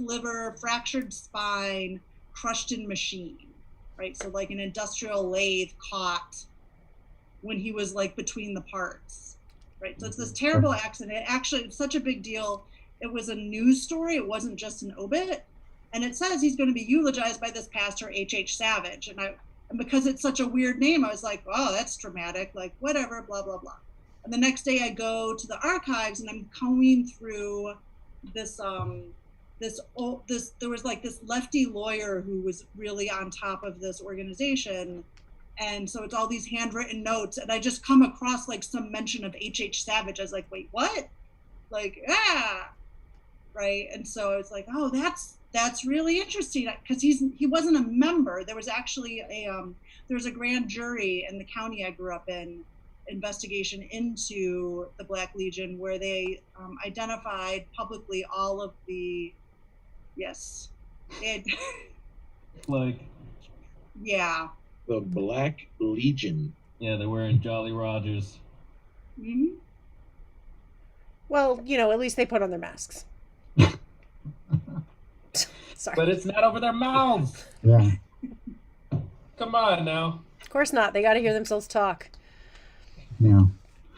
liver, fractured spine, crushed in machine, right? So like an industrial lathe caught when he was like between the parts, right? So it's this terrible accident. Actually, it's such a big deal. It was a news story. It wasn't just an obit. And it says he's going to be eulogized by this pastor, H.H. Savage. And because it's such a weird name, I was like, oh, that's dramatic, like whatever, blah, blah, blah. And the next day I go to the archives and I'm combing through there was like this lefty lawyer who was really on top of this organization. And so it's all these handwritten notes. And I just come across like some mention of H.H. Savage. I was like, wait, what? Like, right. And so I was like, oh, that's really interesting, because he wasn't a member. There was actually there was a grand jury in the county I grew up in, investigation into the Black Legion, where they identified publicly all of the, like, yeah, the Black Legion. Yeah, they're wearing Jolly Rogers. Mm-hmm. Well, at least they put on their masks. Sorry. But it's not over their mouths. Yeah. Come on now. Of course not. They got to hear themselves talk. Yeah.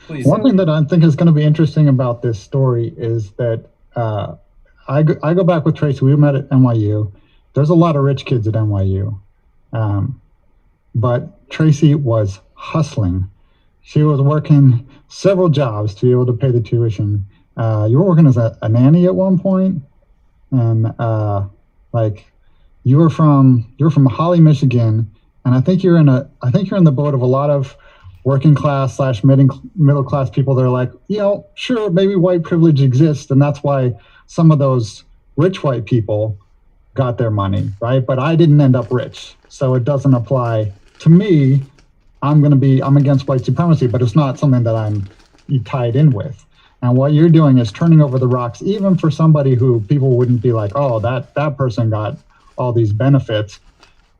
Please. One thing that I think is going to be interesting about this story is that I go back with Tracy. We met at NYU. There's a lot of rich kids at NYU. But Tracy was hustling. She was working several jobs to be able to pay the tuition. You were working as a nanny at one point, and you were from Holly, Michigan, and I think you're in the boat of a lot of working class / middle class people that are like, sure, maybe white privilege exists, and that's why some of those rich white people got their money, right? But I didn't end up rich, so it doesn't apply to me. I'm against white supremacy, but it's not something that I'm tied in with. And what you're doing is turning over the rocks, even for somebody who people wouldn't be like, oh, that person got all these benefits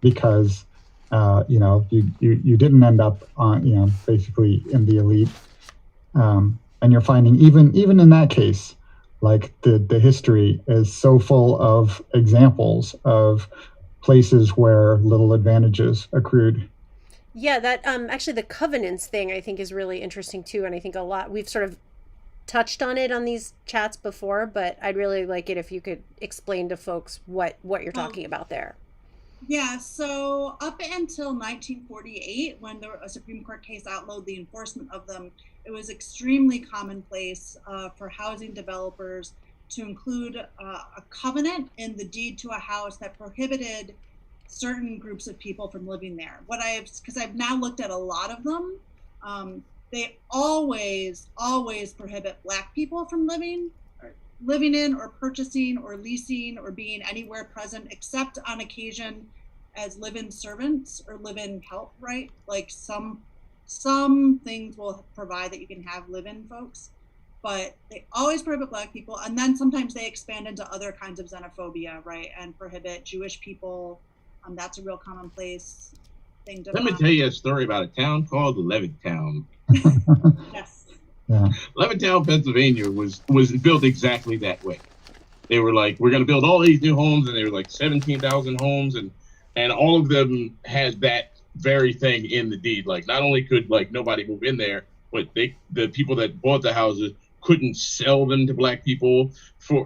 because, you didn't end up on, basically in the elite. And you're finding even in that case, like the history is so full of examples of places where little advantages accrued. Yeah, that actually the covenants thing I think is really interesting too, and I think we've sort of touched on it on these chats before, but I'd really like it if you could explain to folks what you're talking about there. Yeah, so up until 1948, when a Supreme Court case outlawed the enforcement of them, it was extremely commonplace for housing developers to include a covenant in the deed to a house that prohibited certain groups of people from living there. Because I've now looked at a lot of them, they always prohibit Black people from living in or purchasing or leasing or being anywhere present, except on occasion as live-in servants or live-in help, right? Like some things will provide that you can have live-in folks, but they always prohibit Black people. And then sometimes they expand into other kinds of xenophobia, right? And prohibit Jewish people. That's a real commonplace thing to Let me tell you a story about a town called Levittown. Yes. Yeah. Levittown, Pennsylvania was built exactly that way. They were like, we're going to build all these new homes, and they were like 17,000 homes, and all of them had that very thing in the deed. Like, not only could like nobody move in there, but the people that bought the houses couldn't sell them to Black people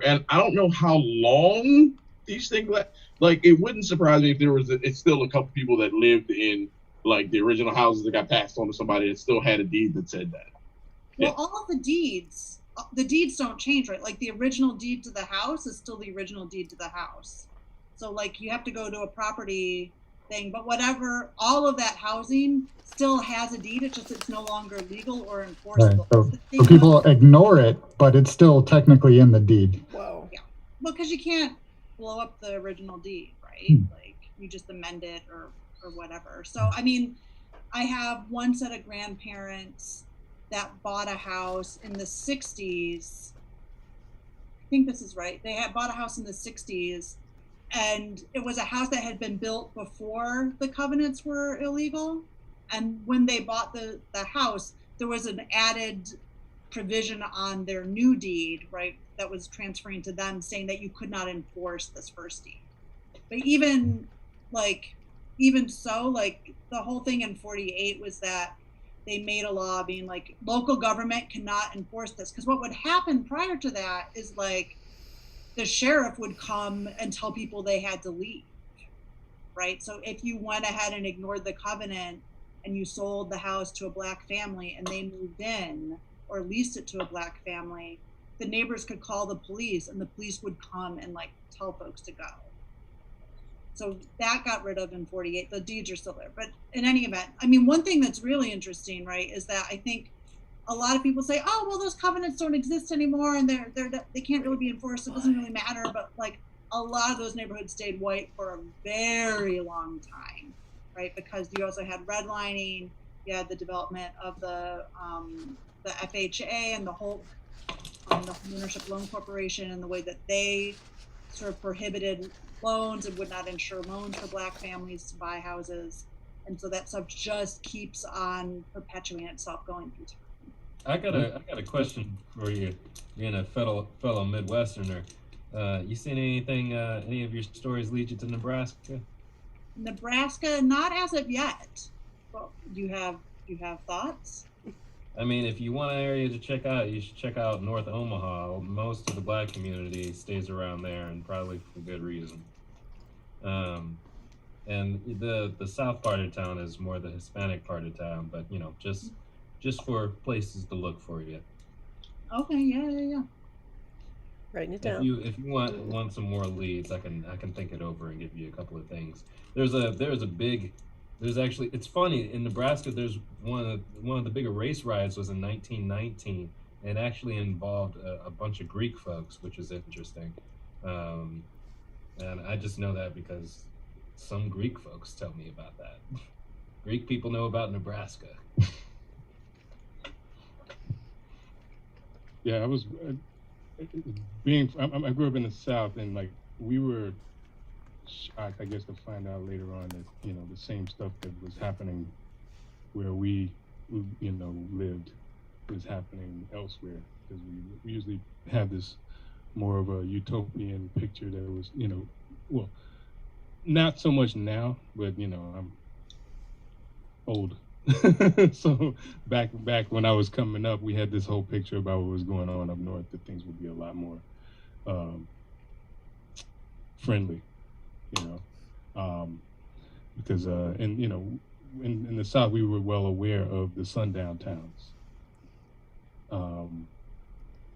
and I don't know how long these things like it wouldn't surprise me if there was it's still a couple people that lived in like the original houses that got passed on to somebody that still had a deed that said that. Well, all of the deeds don't change, right? Like the original deed to the house is still the original deed to the house. So like you have to go to a property thing. But whatever, all of that housing still has a deed. It's just it's no longer legal or Right. enforceable. So people ignore it, but it's still technically in the deed. Whoa. Yeah. Well, because you can't blow up the original deed, right? Like you just amend it or whatever. So I mean, I have one set of grandparents that bought a house in the 60s. I think this is right. They had bought a house in the 60s, and it was a house that had been built before the covenants were illegal. And when they bought the house, there was an added provision on their new deed, right, that was transferring to them, saying that you could not enforce this first deed. But even so, like the whole thing in 48 was that they made a law being like local government cannot enforce this, because what would happen prior to that is like the sheriff would come and tell people they had to leave, right? So if you went ahead and ignored the covenant and you sold the house to a black family and they moved in or leased it to a black family, the neighbors could call the police and the police would come and like tell folks to go. So that got rid of in 48. The deeds are still there. But in any event, I mean, one thing that's really interesting, right, is that I think a lot of people say, oh, well, those covenants don't exist anymore and they can't really be enforced. It doesn't really matter. But like a lot of those neighborhoods stayed white for a very long time, right? Because you also had redlining, you had the development of the FHA and the whole the Homeownership Loan Corporation and the way that they sort of prohibited loans and would not insure loans for black families to buy houses. And so that stuff just keeps on perpetuating itself going through time. I got a question for you, being a fellow Midwesterner. You seen anything? Any of your stories lead you to Nebraska? Nebraska, not as of yet. Well, you have thoughts? I mean, if you want an area to check out, you should check out North Omaha. Most of the black community stays around there, and probably for good reason. And the south part of town is more the Hispanic part of town, but you know, just for places to look for you. Okay, yeah. Writing it down. If you want some more leads, I can think it over and give you a couple of things. There's actually, it's funny, in Nebraska there's one of the bigger race riots was in 1919, and actually involved a bunch of Greek folks, which is interesting. And I just know that because some Greek folks tell me about that. Greek people know about Nebraska. Yeah, I grew up in the South, and like we were shocked, I guess, to find out later on that, you know, the same stuff that was happening where we lived was happening elsewhere, because we usually have this more of a utopian picture that was, you know, well, not so much now, but you know, I'm old. So back when I was coming up, we had this whole picture about what was going on up north, that things would be a lot more friendly, you know, because and you know, in the South we were well aware of the sundown towns.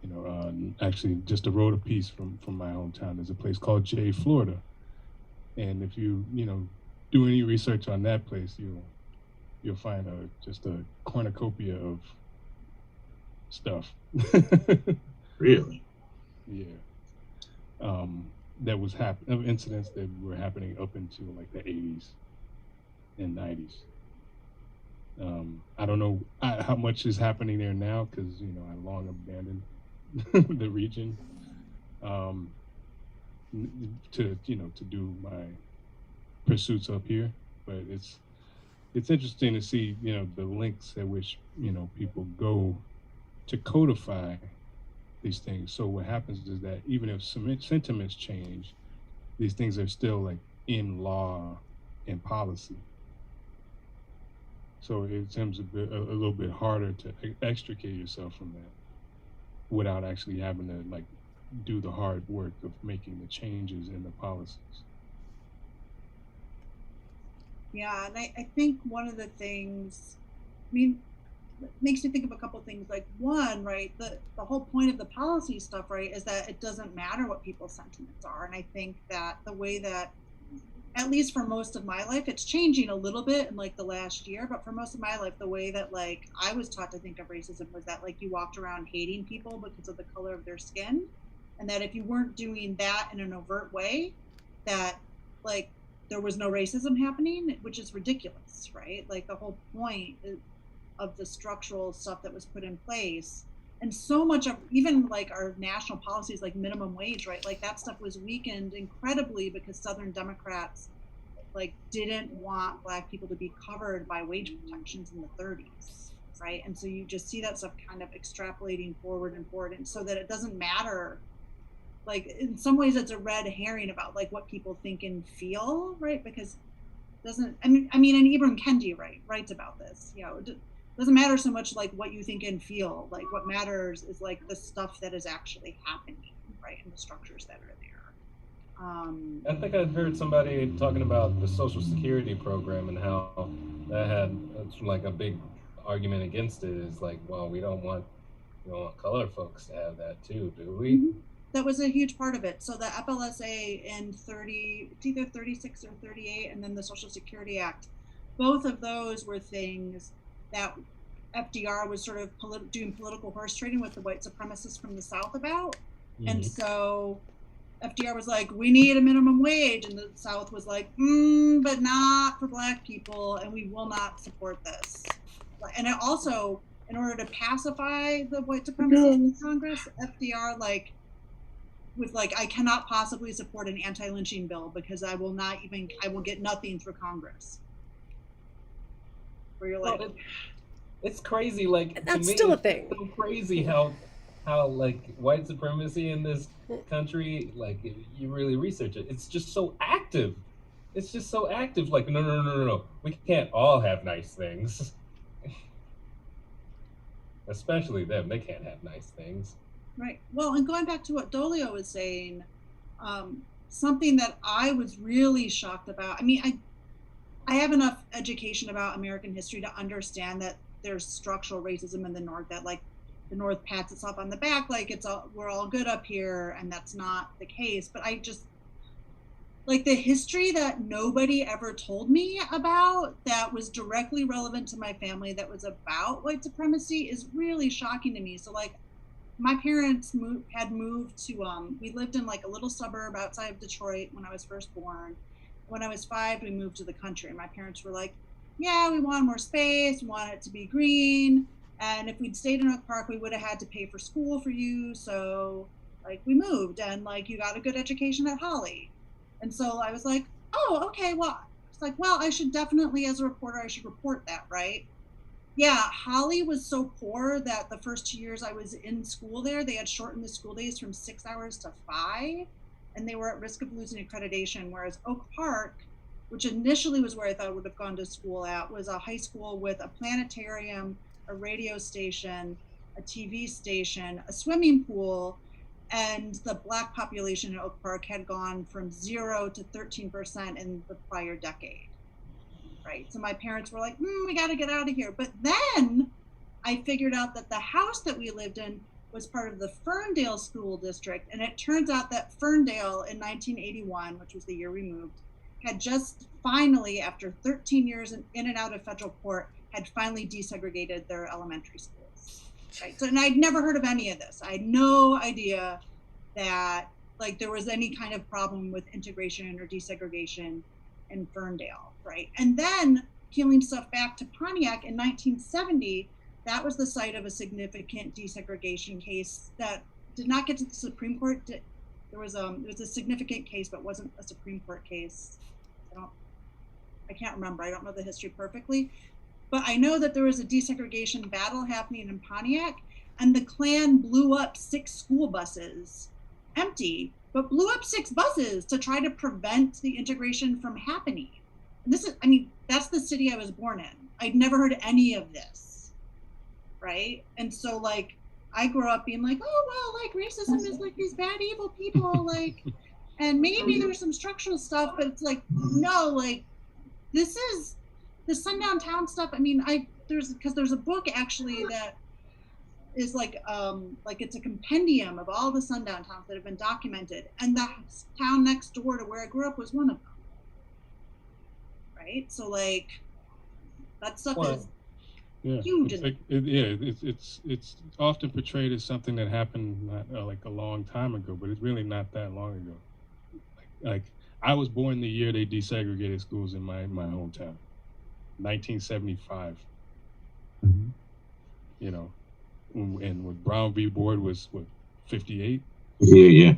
You know, actually just a road a piece from my hometown, there's a place called Jay, Florida, and if you do any research on that place, you'll find just a cornucopia of stuff. Really? Yeah. That was of incidents that were happening up into like the 80s and 90s. I don't know how much is happening there now, because I long abandoned the region to do my pursuits up here, but it's interesting to see the lengths at which people go to codify these things. So what happens is that even if some sentiments change, these things are still like in law and policy. So it seems a little bit harder to extricate yourself from that without actually having to like do the hard work of making the changes in the policies. Yeah, and I think one of the things, it makes me think of a couple of things. Like one, right, the whole point of the policy stuff, right, is that it doesn't matter what people's sentiments are. And I think that the way that at least for most of my life, it's changing a little bit in like the last year, but for most of my life, the way that like I was taught to think of racism was that like you walked around hating people because of the color of their skin, and that if you weren't doing that in an overt way, that like there was no racism happening, which is ridiculous, right? Like the whole point of the structural stuff that was put in place, and so much of even like our national policies like minimum wage, right, like that stuff was weakened incredibly because Southern Democrats like didn't want Black people to be covered by wage protections in the 30s, right? And so you just see that stuff kind of extrapolating forward and forward, and so that it doesn't matter, like in some ways it's a red herring about like what people think and feel, right? Because it doesn't, I mean and Ibram Kendi writes about this, you know, it doesn't matter so much like what you think and feel, like what matters is like the stuff that is actually happening, right, and the structures that are there. I think I'd heard somebody talking about the Social Security program and how that had like a big argument against it. Is like, well, we don't want colored folks to have that too, do we? Mm-hmm. That was a huge part of it. So the FLSA in it's either 36 or 38, and then the Social Security Act, both of those were things that FDR was sort of doing political horse trading with the white supremacists from the South about. Mm-hmm. And so FDR was like, we need a minimum wage, and the South was like, but not for Black people, and we will not support this. And it also, in order to pacify the white supremacists in Congress, FDR was like, I cannot possibly support an anti-lynching bill because I will get nothing through Congress. Where you're like, it's crazy. Like, that's to me, still a thing. It's so crazy how like white supremacy in this country, like you really research it, it's just so active. It's just so active. Like, no. We can't all have nice things. Especially them. They can't have nice things. Right. Well, and going back to what Dolio was saying, something that I was really shocked about. I mean, I have enough education about American history to understand that there's structural racism in the North, that like the North pats itself on the back like we're all good up here, and that's not the case. But I just like the history that nobody ever told me about that was directly relevant to my family, that was about white supremacy, is really shocking to me. So like my parents had moved to, we lived in like a little suburb outside of Detroit when I was first born. When I was 5, we moved to the country, and my parents were like, yeah, we want more space, we want it to be green. And if we'd stayed in Oak Park, we would have had to pay for school for you. So like we moved, and like you got a good education at Holly. And so I was like, oh, okay, well, it's like, well, I should definitely, as a reporter, I should report that, right? Yeah, Holly was so poor that the first 2 years I was in school there, they had shortened the school days from 6 hours to 5, and they were at risk of losing accreditation. Whereas Oak Park, which initially was where I thought I would have gone to school at, was a high school with a planetarium, a radio station, a TV station, a swimming pool, and the Black population in Oak Park had gone from 0 to 13% in the prior decade. Right. So my parents were like, we got to get out of here. But then I figured out that the house that we lived in was part of the Ferndale School District. And it turns out that Ferndale in 1981, which was the year we moved, had just finally, after 13 years in and out of federal court, had finally desegregated their elementary schools. Right. So, and I'd never heard of any of this. I had no idea that like there was any kind of problem with integration or desegregation in Ferndale, right? And then peeling stuff back to Pontiac in 1970, that was the site of a significant desegregation case that did not get to the Supreme Court. There was a significant case, but wasn't a Supreme Court case. I can't remember. I don't know the history perfectly, but I know that there was a desegregation battle happening in Pontiac, and the Klan blew up 6 school buses, empty, but blew up 6 buses to try to prevent the integration from happening. And this is, I mean, that's the city I was born in. I'd never heard any of this, right? And so like, I grew up being like, oh, well, like racism is like these bad, evil people, like, and maybe there's some structural stuff, but it's like, no, like, this is the Sundown Town stuff. I mean, there's a book actually that is like it's a compendium of all the sundown towns that have been documented, and the town next door to where I grew up was one of them. right? So like that stuff Well, is Yeah, huge. it's often portrayed as something that happened not, like a long time ago, but it's really not that long ago. Like I was born the year they desegregated schools in my hometown, 1975. Mhm. You know, and when Brown v. Board was what 58. Yeah.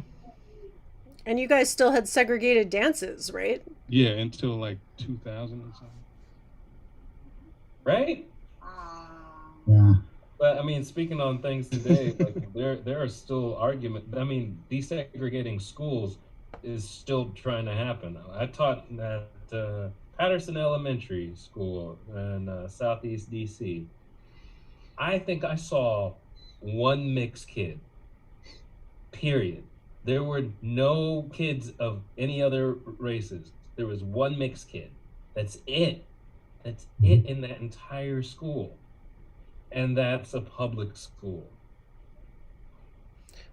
And you guys still had segregated dances, right? Yeah, until like 2000 or something. right? Yeah. But I mean, speaking on things today, like there are still argument. I mean, desegregating schools is still trying to happen. I taught at Patterson Elementary School in Southeast DC. I think I saw one mixed kid. Period. There were no kids of any other races. There was one mixed kid. That's it. That's it in that entire school. And that's a public school.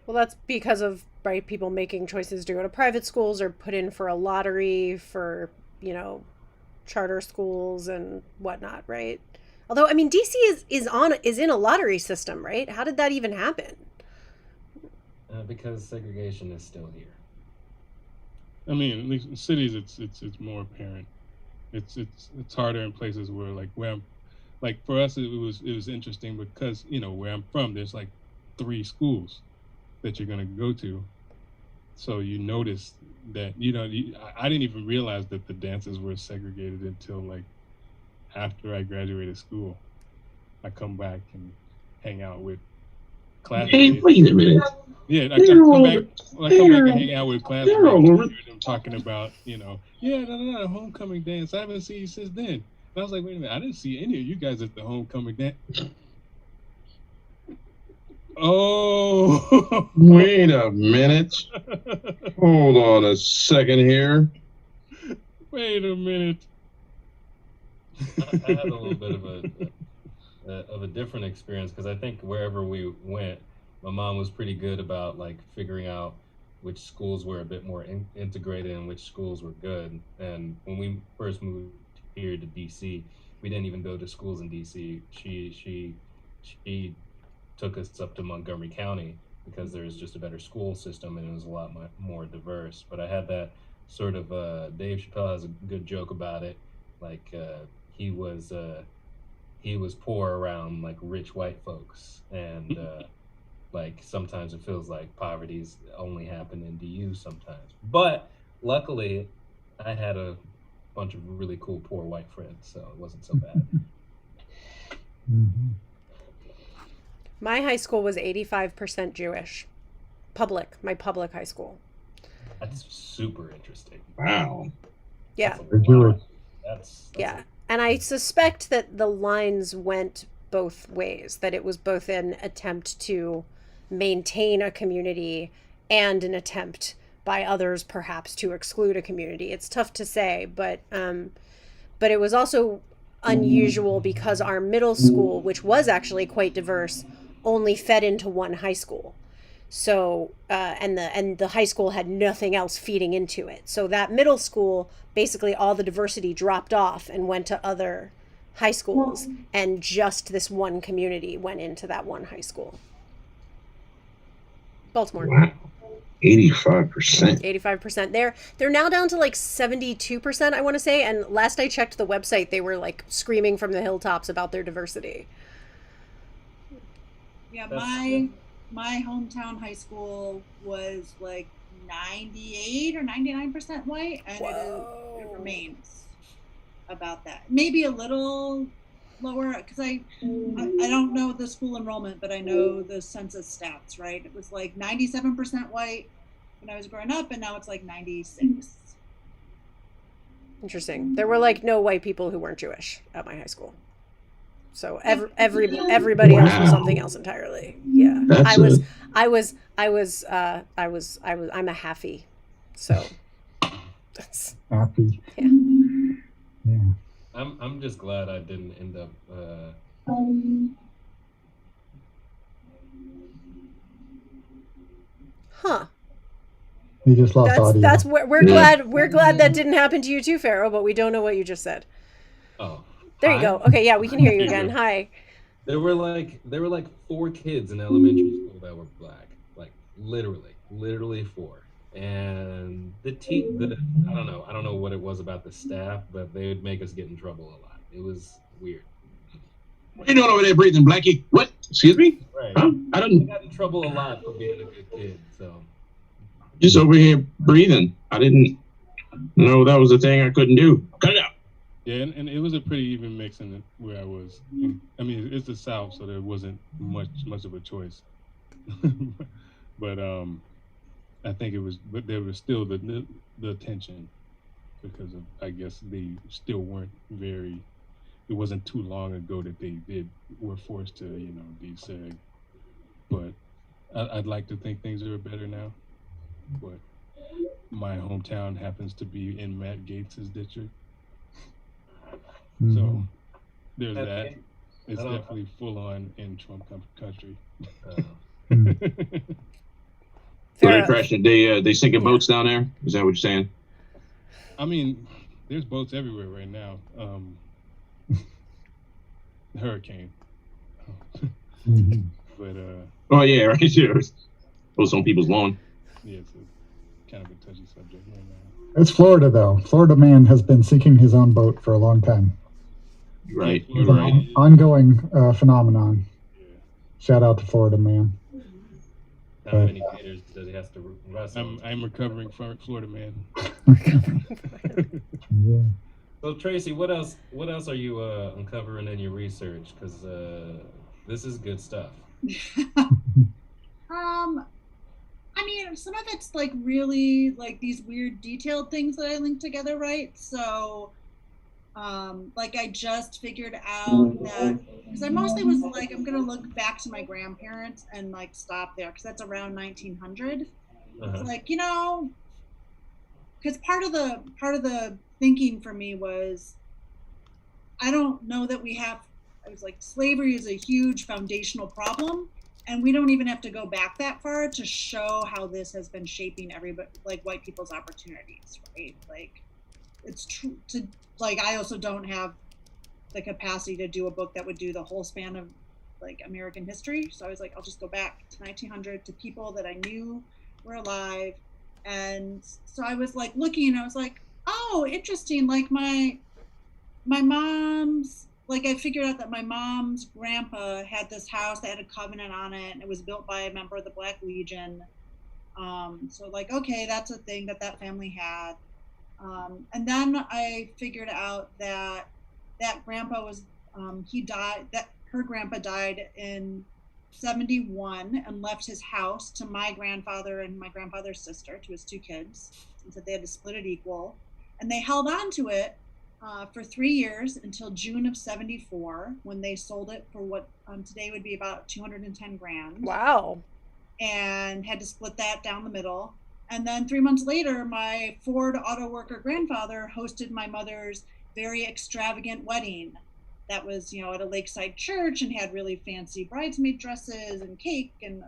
Well, that's because of right people making choices to go to private schools or put in for a lottery for, you know, charter schools and whatnot, right? Although, I mean, DC is in a lottery system, right? How did that even happen? Because segregation is still here. I mean, at least in cities, it's more apparent. It's harder in places where like for us, it was interesting because where I'm from, there's like 3 schools that you're gonna go to, so you notice that I didn't even realize that the dances were segregated until like after I graduated school. I come back and hang out with Hey, classmates. wait a minute. Yeah, I come back and hang out with classmates. And hear them talking about, no, homecoming dance. I haven't seen you since then. And I was like, wait a minute, I didn't see any of you guys at the homecoming dance. Oh, Wait a minute. Hold on a second here. Wait a minute. I had a little bit of a different experience because I think wherever we went, my mom was pretty good about like figuring out which schools were a bit more integrated and which schools were good. And when we first moved here to DC, we didn't even go to schools in DC. She took us up to Montgomery County because there's just a better school system and it was a lot more diverse. But I had that sort of Dave Chappelle has a good joke about it, like he was poor around like rich white folks, and like sometimes it feels like poverty's only happening to you sometimes. But luckily, I had a bunch of really cool poor white friends, so it wasn't so bad. Mm-hmm. My high school was 85% Jewish. My public high school. That's super interesting. Wow. Yeah. That's yeah. And I suspect that the lines went both ways, that it was both an attempt to maintain a community and an attempt by others perhaps to exclude a community. It's tough to say, but it was also unusual because our middle school, which was actually quite diverse, only fed into one high school. So and the high school had nothing else feeding into it. So that middle school, basically all the diversity dropped off and went to other high schools, and just this one community went into that one high school. Baltimore. Wow. 85%. 85%. They're now down to like 72%, I want to say, and last I checked the website they were like screaming from the hilltops about their diversity. Yeah, my hometown high school was like 98 or 99% white, and it remains about that. Maybe a little lower because I don't know the school enrollment, but I know the census stats, right? It was like 97% white when I was growing up, and now it's like 96. Interesting. There were like no white people who weren't Jewish at my high school. So everybody else was something else entirely. Yeah. I'm a halfie. So that's happy. Yeah. Yeah. I'm just glad I didn't end up He just lost audio. That's we're glad that didn't happen to you too, Pharaoh. But we don't know what you just said. Oh, There you go. Okay, yeah, we can hear you again. Hi. There were like 4 kids in elementary school that were black, like literally 4. And the I don't know what it was about the staff, but they would make us get in trouble a lot. It was weird. What are you doing over there breathing, Blackie? What? Excuse me? Right. Huh? I don't. got in trouble a lot for being a good kid. So Just over here breathing. I didn't know that was a thing I couldn't do. Cut it out. Yeah, and it was a pretty even mix in where I was. I mean, it's the South, so there wasn't much of a choice. But I think but there was still the tension because of, I guess they still weren't very. It wasn't too long ago that they were forced to deseg. But I'd like to think things are better now. But my hometown happens to be in Matt Gates's district. So there's that. It's definitely full on in Trump country. So they crashing. They sinking boats down there. Is that what you're saying? I mean, there's boats everywhere right now. Hurricane. But oh yeah, right. Sure. Goes on people's lawn. Yeah, it's kind of a touchy subject right now. It's Florida, though. Florida man has been sinking his own boat for a long time. Right, Yeah, you're right. Ongoing phenomenon. Yeah. Shout out to Florida man. how many gators does he have to wrestle? I'm recovering from Florida man. Yeah. So Tracy, what else are you uncovering in your research? Because this is good stuff. I mean, some of it's like really like these weird detailed things that I linked together, right? So, like I just figured out that because I mostly was like, I'm gonna look back to my grandparents and like stop there because that's around 1900. It's like, because part of the thinking for me was, I don't know that I was like, slavery is a huge foundational problem. And we don't even have to go back that far to show how this has been shaping everybody, like white people's opportunities, right? Like, it's true to, like, I also don't have the capacity to do a book that would do the whole span of like American history. So I was like, I'll just go back to 1900 to people that I knew were alive. And so I was like looking and I was like, oh, interesting. Like my mom's, like I figured out that my mom's grandpa had this house that had a covenant on it, and it was built by a member of the Black Legion. So like, okay, that's a thing that family had. And then I figured out that grandpa was, her grandpa died in 1971 and left his house to my grandfather and my grandfather's sister, to his 2 kids, and said they had to split it equal. And they held on to it for 3 years until June of 1974, when they sold it for what today would be about 210 grand. Wow. And had to split that down the middle. And then 3 months later, my Ford auto worker grandfather hosted my mother's very extravagant wedding. That was, at a lakeside church and had really fancy bridesmaid dresses and cake and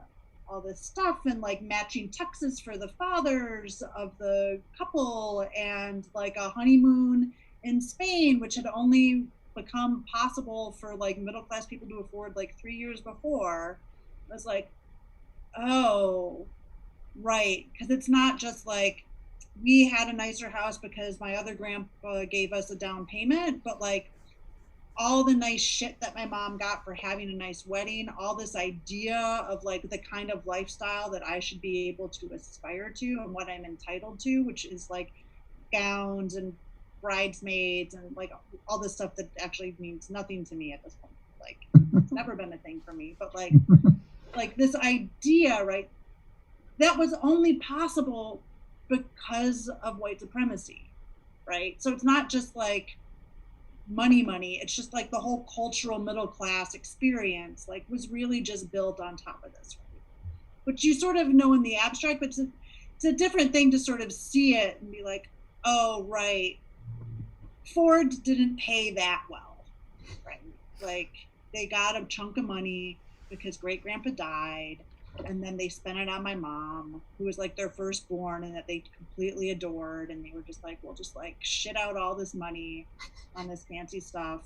all this stuff, and like matching tuxes for the fathers of the couple, and like a honeymoon in Spain, which had only become possible for like middle class people to afford like 3 years before. I was like, oh, right. Because it's not just like we had a nicer house because my other grandpa gave us a down payment, but like all the nice shit that my mom got for having a nice wedding, all this idea of like the kind of lifestyle that I should be able to aspire to and what I'm entitled to, which is like gowns and bridesmaids and like all this stuff that actually means nothing to me at this point. Like it's never been a thing for me, but like this idea, right, that was only possible because of white supremacy, right? So it's not just like money, it's just like the whole cultural middle class experience like was really just built on top of this, right? Which you sort of know in the abstract, but it's a different thing to sort of see it and be like, oh, right, Ford didn't pay that well, right? Like they got a chunk of money because great grandpa died, and then they spent it on my mom, who was like their firstborn and that they completely adored, and they were just like, we'll just like shit out all this money on this fancy stuff.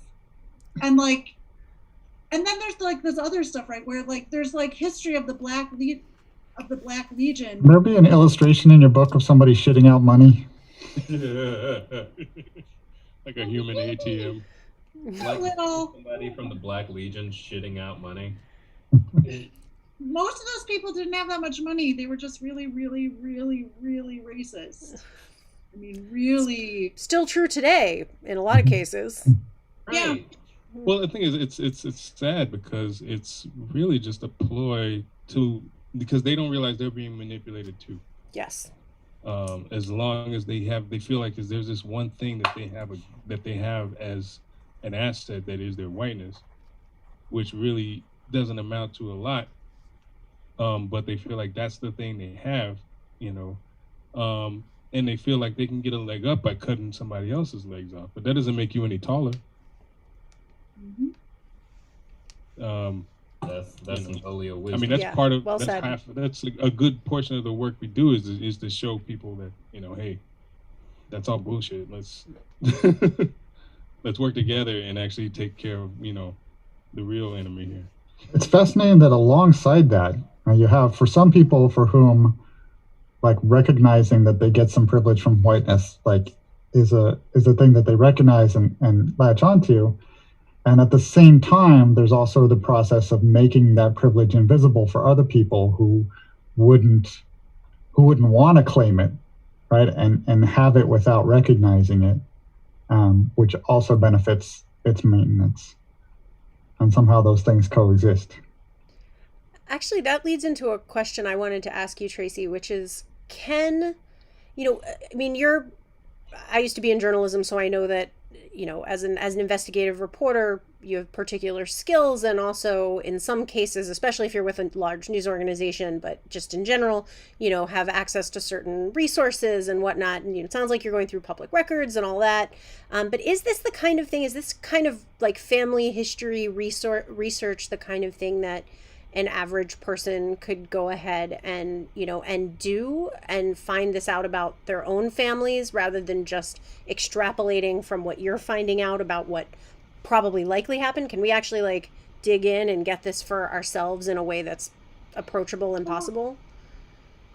And like, and then there's like this other stuff, right, where like there's like history of the Black Legion. There be an illustration in your book of somebody shitting out money. Like a human ATM. Like little. somebody from the Black Legion shitting out money. Most of those people didn't have that much money. They were just really, really, really, really racist. I mean, really. Still true today in a lot of cases. Yeah. Right. Well, the thing is, it's sad because it's really just a ploy because they don't realize they're being manipulated too. Yes. As long as they feel like there's this one thing that they have as an asset that is their whiteness, which really doesn't amount to a lot. But they feel like that's the thing they have, and they feel like they can get a leg up by cutting somebody else's legs off, but that doesn't make you any taller. Mm-hmm. That's an oleo wisdom. I mean, that's Yeah, part of well said. that's a good portion of the work we do is to show people that hey, that's all bullshit. Let's let's work together and actually take care of the real enemy here. It's fascinating that alongside that, you have, for some people for whom, like, recognizing that they get some privilege from whiteness, like, is a thing that they recognize and latch onto. And at the same time, there's also the process of making that privilege invisible for other people who wouldn't want to claim it, right? And have it without recognizing it, which also benefits its maintenance. And somehow those things coexist. Actually, that leads into a question I wanted to ask you, Tracy, which is, I used to be in journalism, so I know that, as an investigative reporter, you have particular skills, and also in some cases, especially if you're with a large news organization, but just in general, have access to certain resources and whatnot. And it sounds like you're going through public records and all that. But is this the kind of thing, is this kind of like family history research the kind of thing that an average person could go ahead and do and find this out about their own families, rather than just extrapolating from what you're finding out about what probably likely happened? Can we actually like dig in and get this for ourselves in a way that's approachable and possible?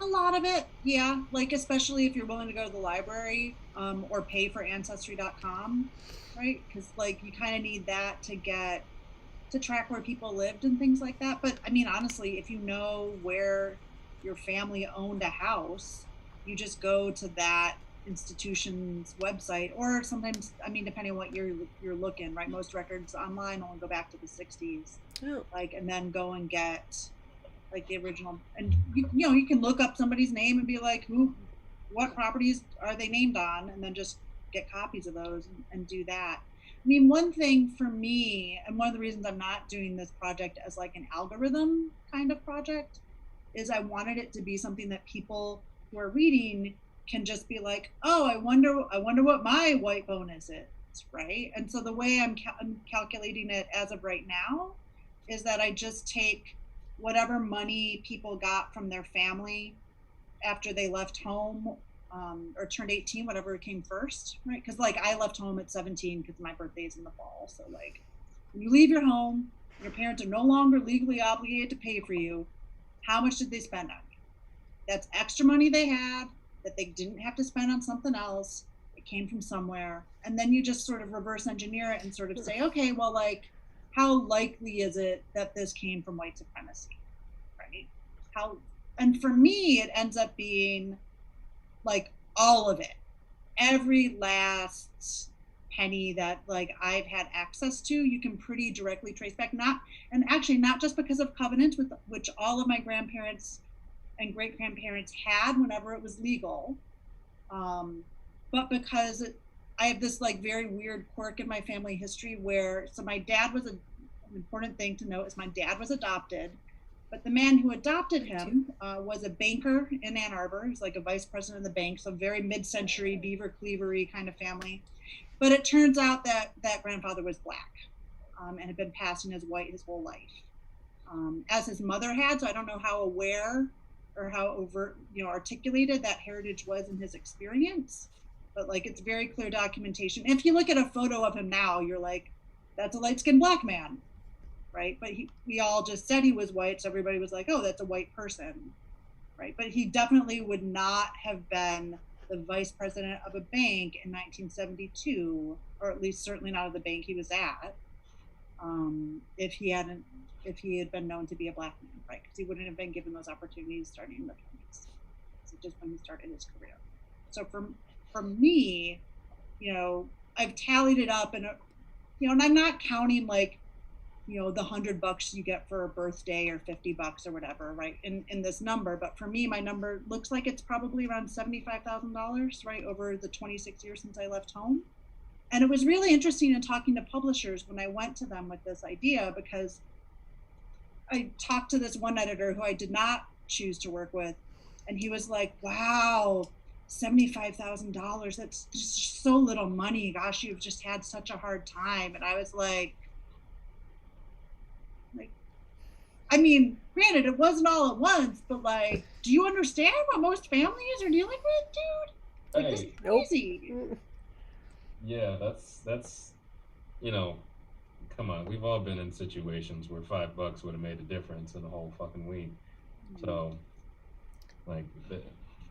A lot of it, yeah. Like, especially if you're willing to go to the library, or pay for ancestry.com, right? Because like you kind of need that to track where people lived and things like that. But I mean, honestly, if you know where your family owned a house, you just go to that institution's website, or sometimes, I mean, depending on what you're looking, right? Most records online only go back to the 60s. Oh. Like, and then go and get like the original, and you can look up somebody's name and be like, what properties are they named on, and then just get copies of those and do that. I mean, one thing for me, and one of the reasons I'm not doing this project as like an algorithm kind of project, is I wanted it to be something that people who are reading can just be like, oh, I wonder what my white bonus is, right? And so the way I'm calculating it as of right now is that I just take whatever money people got from their family after they left home, or turned 18, whatever came first, right? Because like I left home at 17 because my birthday is in the fall. So like when you leave your home, your parents are no longer legally obligated to pay for you. How much did they spend on you? That's extra money they had that they didn't have to spend on something else. It came from somewhere. And then you just sort of reverse engineer it and sort of say, okay, well, like, how likely is it that this came from white supremacy, right? And for me, it ends up being like all of it, every last penny that like I've had access to, you can pretty directly trace back. Not just because of covenants, which all of my grandparents and great grandparents had whenever it was legal, but because I have this like very weird quirk in my family history where, so my dad was an important thing to note is my dad was adopted, but the man who adopted him was a banker in Ann Arbor. He was like a vice president of the bank, so very mid-century beaver cleavery kind of family. But it turns out that grandfather was black, and had been passing as white his whole life. as his mother had. So I don't know how aware or how overt, articulated that heritage was in his experience. But like, it's very clear documentation. If you look at a photo of him now, you're like, that's a light-skinned black man, right? But we all just said he was white, so everybody was like, oh, that's a white person, right? But he definitely would not have been the vice president of a bank in 1972, or at least certainly not of the bank he was at, if he had been known to be a black man, right? Because he wouldn't have been given those opportunities starting in the 20s. So just when he started his career. So for me, I've tallied it up, and and I'm not counting like, the $100 you get for a birthday or $50 or whatever, right? In this number, but for me, my number looks like it's probably around $75,000, right, over the 26 years since I left home. And it was really interesting in talking to publishers when I went to them with this idea, because I talked to this one editor who I did not choose to work with, and he was like, wow, $75,000, that's just so little money. Gosh, you've just had such a hard time. And I was like, I mean, granted, it wasn't all at once, but like, do you understand what most families are dealing with, dude? Like, this is crazy. Yeah, that's come on, we've all been in situations where $5 would have made a difference in the whole fucking week. So, like,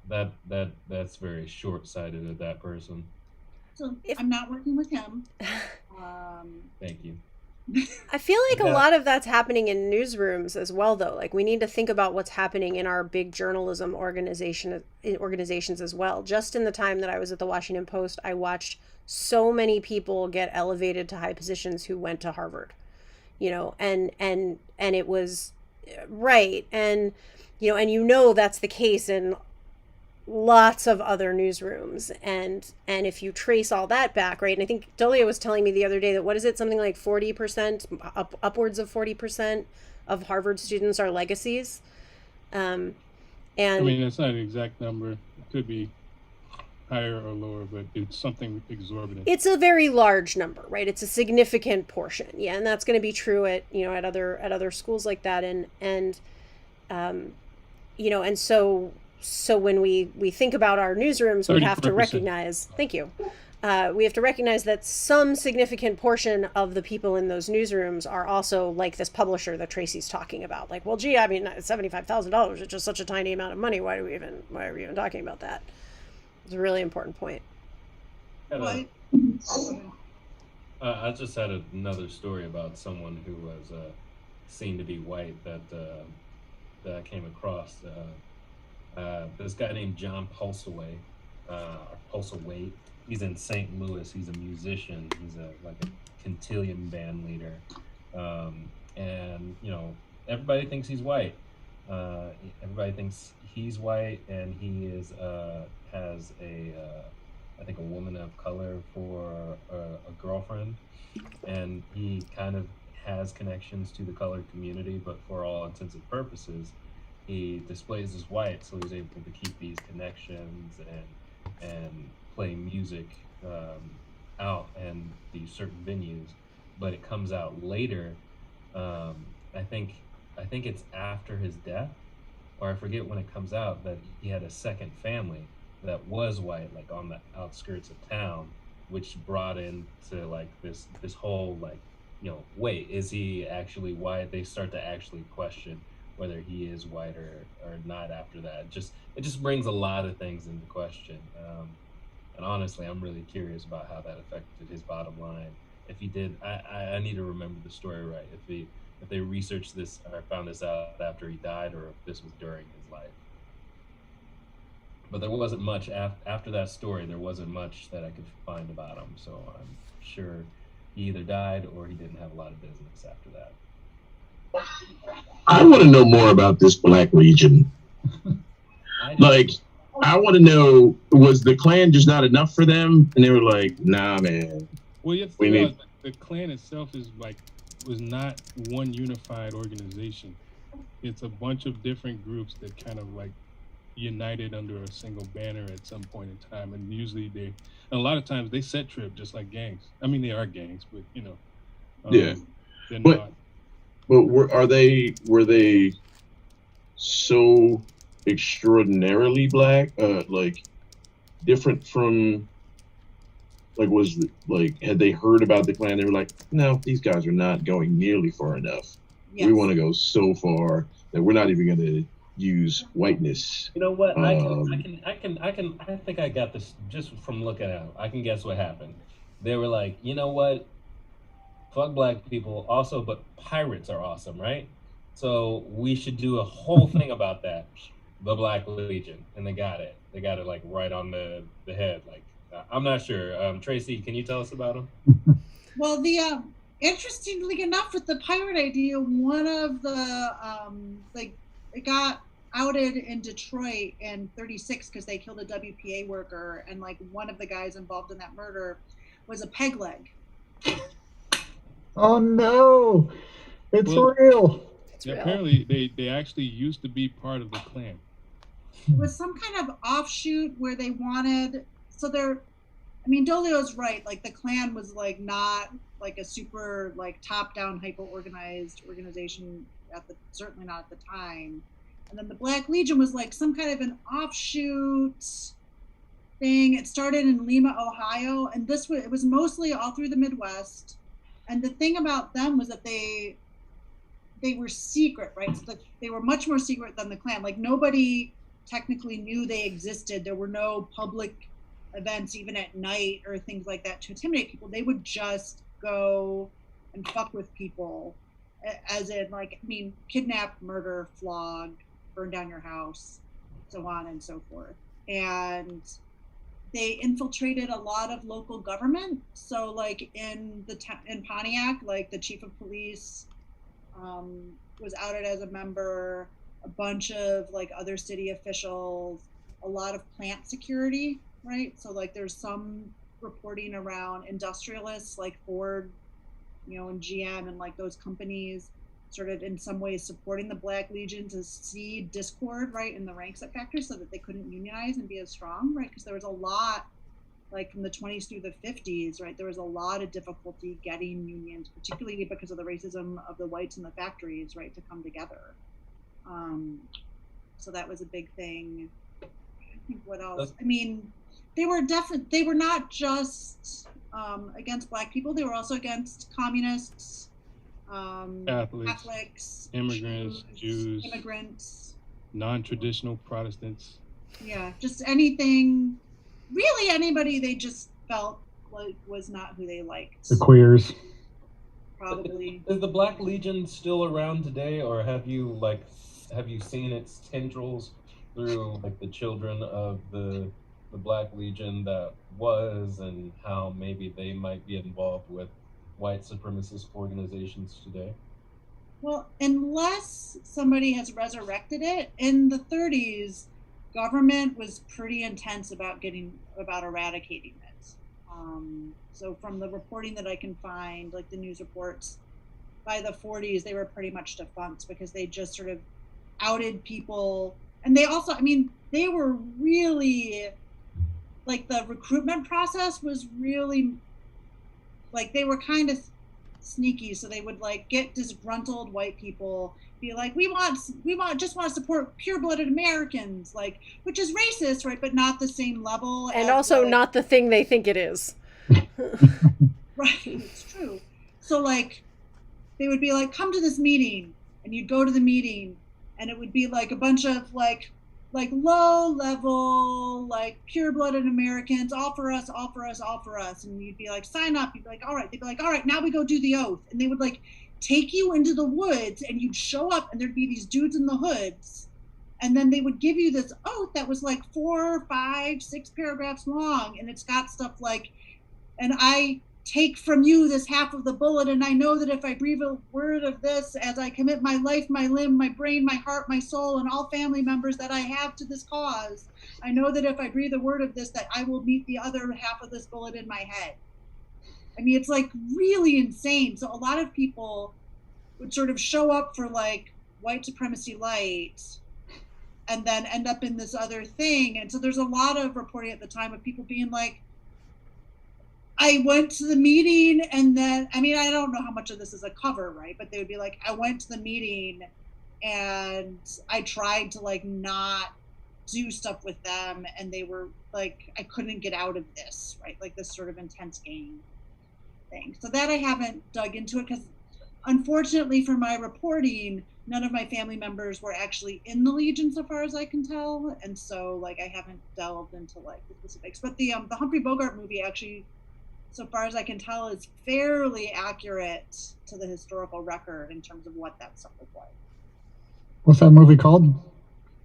that's very short-sighted of that person. So I'm not working with him. Thank you. I feel like a lot of that's happening in newsrooms as well, though. Like, we need to think about what's happening in our big journalism organizations as well. Just in the time that I was at the Washington Post, I watched so many people get elevated to high positions who went to Harvard, and it was right. And, and that's the case in lots of other newsrooms, and if you trace all that back, right, and I think Dolia was telling me the other day that, what is it, something like 40%, upwards of 40% of Harvard students are legacies, and I mean, that's not an exact number. It could be higher or lower, but it's something exorbitant. It's a very large number, right? It's a significant portion, yeah, and that's going to be true at at other schools like that, and so when we think about our newsrooms, we have to recognize, thank you, we have to recognize that some significant portion of the people in those newsrooms are also like this publisher that Tracy's talking about. Like, well, gee, I mean, $75,000 is just such a tiny amount of money. Why are we even talking about that? It's a really important point. I just had another story about someone who was seen to be white that I came across. This guy named John Pulsaway, he's in St. Louis. He's a musician. He's like a Cantillion band leader, and everybody thinks he's white. Everybody thinks he's white, and he has I think a woman of color for a girlfriend, and he kind of has connections to the colored community, but for all intents and purposes, he displays as white, so he's able to keep these connections and play music out in these certain venues. But it comes out later. I think it's after his death, or I forget when it comes out, that he had a second family that was white, like on the outskirts of town, which brought into like this whole like, wait, is he actually white? They start to actually question whether he is white or not after that. It just brings a lot of things into question. And honestly, I'm really curious about how that affected his bottom line. If he did, I need to remember the story right. If they researched this or found this out after he died, or if this was during his life. But there wasn't much after that story. There wasn't much that I could find about him. So I'm sure he either died or he didn't have a lot of business after that. I want to know more about this Black region. I want to know, was the Klan just not enough for them? And they were like, nah, man. Well, you have to realize the Klan itself was not one unified organization. It's a bunch of different groups that kind of like united under a single banner at some point in time. And usually a lot of times they set trip just like gangs. I mean, they are gangs, but they're not. But were they so extraordinarily black? Like different from like had they heard about the Klan? They were like, no, these guys are not going nearly far enough. Yes. We want to go so far that we're not even going to use whiteness. You know what? I think I got this just from looking at it. I can guess what happened. They were like, you know what? Fuck black people also, but pirates are awesome, right? So we should do a whole thing about that. The Black Legion. And they got it. They got it like right on the head. Like, I'm not sure. Tracy, can you tell us about them? Well, the interestingly enough, with the pirate idea, one of the like it got outed in Detroit in '36 because they killed a WPA worker, and like one of the guys involved in that murder was a peg leg. Oh no, it's Well, real. It's real. Apparently, they actually used to be part of the Klan. It was some kind of offshoot where they wanted. So they're, I mean, Dolio's right. Like the Klan was like not like a super like top-down hyper-organized organization certainly not at the time. And then the Black Legion was like some kind of an offshoot thing. It started in Lima, Ohio, and it was mostly all through the Midwest. And the thing about them was that they were secret, right? So they were much more secret than the Klan. Like nobody technically knew they existed. There were no public events, even at night or things like that, to intimidate people. They would just go and fuck with people, as in, like, I mean, kidnap, murder, flog, burn down your house, so on and so forth. And they infiltrated a lot of local government. So, like in Pontiac, like the chief of police was outed as a member. A bunch of like other city officials, a lot of plant security, right? So like there's some reporting around industrialists like Ford, and GM and like those companies sort of in some ways supporting the Black Legion to seed discord, right, in the ranks at factories so that they couldn't unionize and be as strong, right? Because there was a lot, like from the 20s through the 50s, right, there was a lot of difficulty getting unions, particularly because of the racism of the whites in the factories, right, to come together. So that was a big thing. I think what else? I mean, they were not just against black people. They were also against communists, Catholics, immigrants, Jews, non-traditional Protestants. Yeah, just anything, really anybody they just felt like was not who they liked. The queers. Probably. Is the Black Legion still around today, or have you seen its tendrils through like the children of the Black Legion that was, and how maybe they might be involved with white supremacist organizations today? Well, unless somebody has resurrected it, in the 30s, government was pretty intense about eradicating it. So from the reporting that I can find, like the news reports, by the 40s, they were pretty much defunct because they just sort of outed people. And they also, I mean, they were really, like the recruitment process was really, like they were kind of sneaky. So they would like get disgruntled white people, be like, we just want to support pure-blooded Americans, like, which is racist, right? But not the same level. And also not the thing they think it is. Right, it's true. So like, they would be like, come to this meeting, and you'd go to the meeting, and it would be like a bunch of like low level, like pure-blooded Americans, all for us, and you'd be like, sign up. You'd be like, all right. They'd be like, all right, now we go do the oath, and they would like take you into the woods, and you'd show up, and there'd be these dudes in the hoods, and then they would give you this oath that was like 4, 5, 6 paragraphs long, and it's got stuff like, and I take from you this half of the bullet, and I know that if I breathe a word of this, as I commit my life, my limb, my brain, my heart, my soul, and all family members that I have to this cause, I know that if I breathe a word of this, that I will meet the other half of this bullet in my head. I mean, it's like really insane. So a lot of people would sort of show up for like white supremacy light and then end up in this other thing. And so there's a lot of reporting at the time of people being like, I went to the meeting, and then, I mean, I don't know how much of this is a cover, right? But they would be like, I went to the meeting and I tried to like not do stuff with them, and they were like, I couldn't get out of this, right? Like this sort of intense game thing. So that I haven't dug into it, because unfortunately for my reporting, none of my family members were actually in the Legion so far as I can tell. And so like I haven't delved into like the specifics. But the Humphrey Bogart movie actually, so far as I can tell, is fairly accurate to the historical record in terms of what that stuff was like. What's that movie called?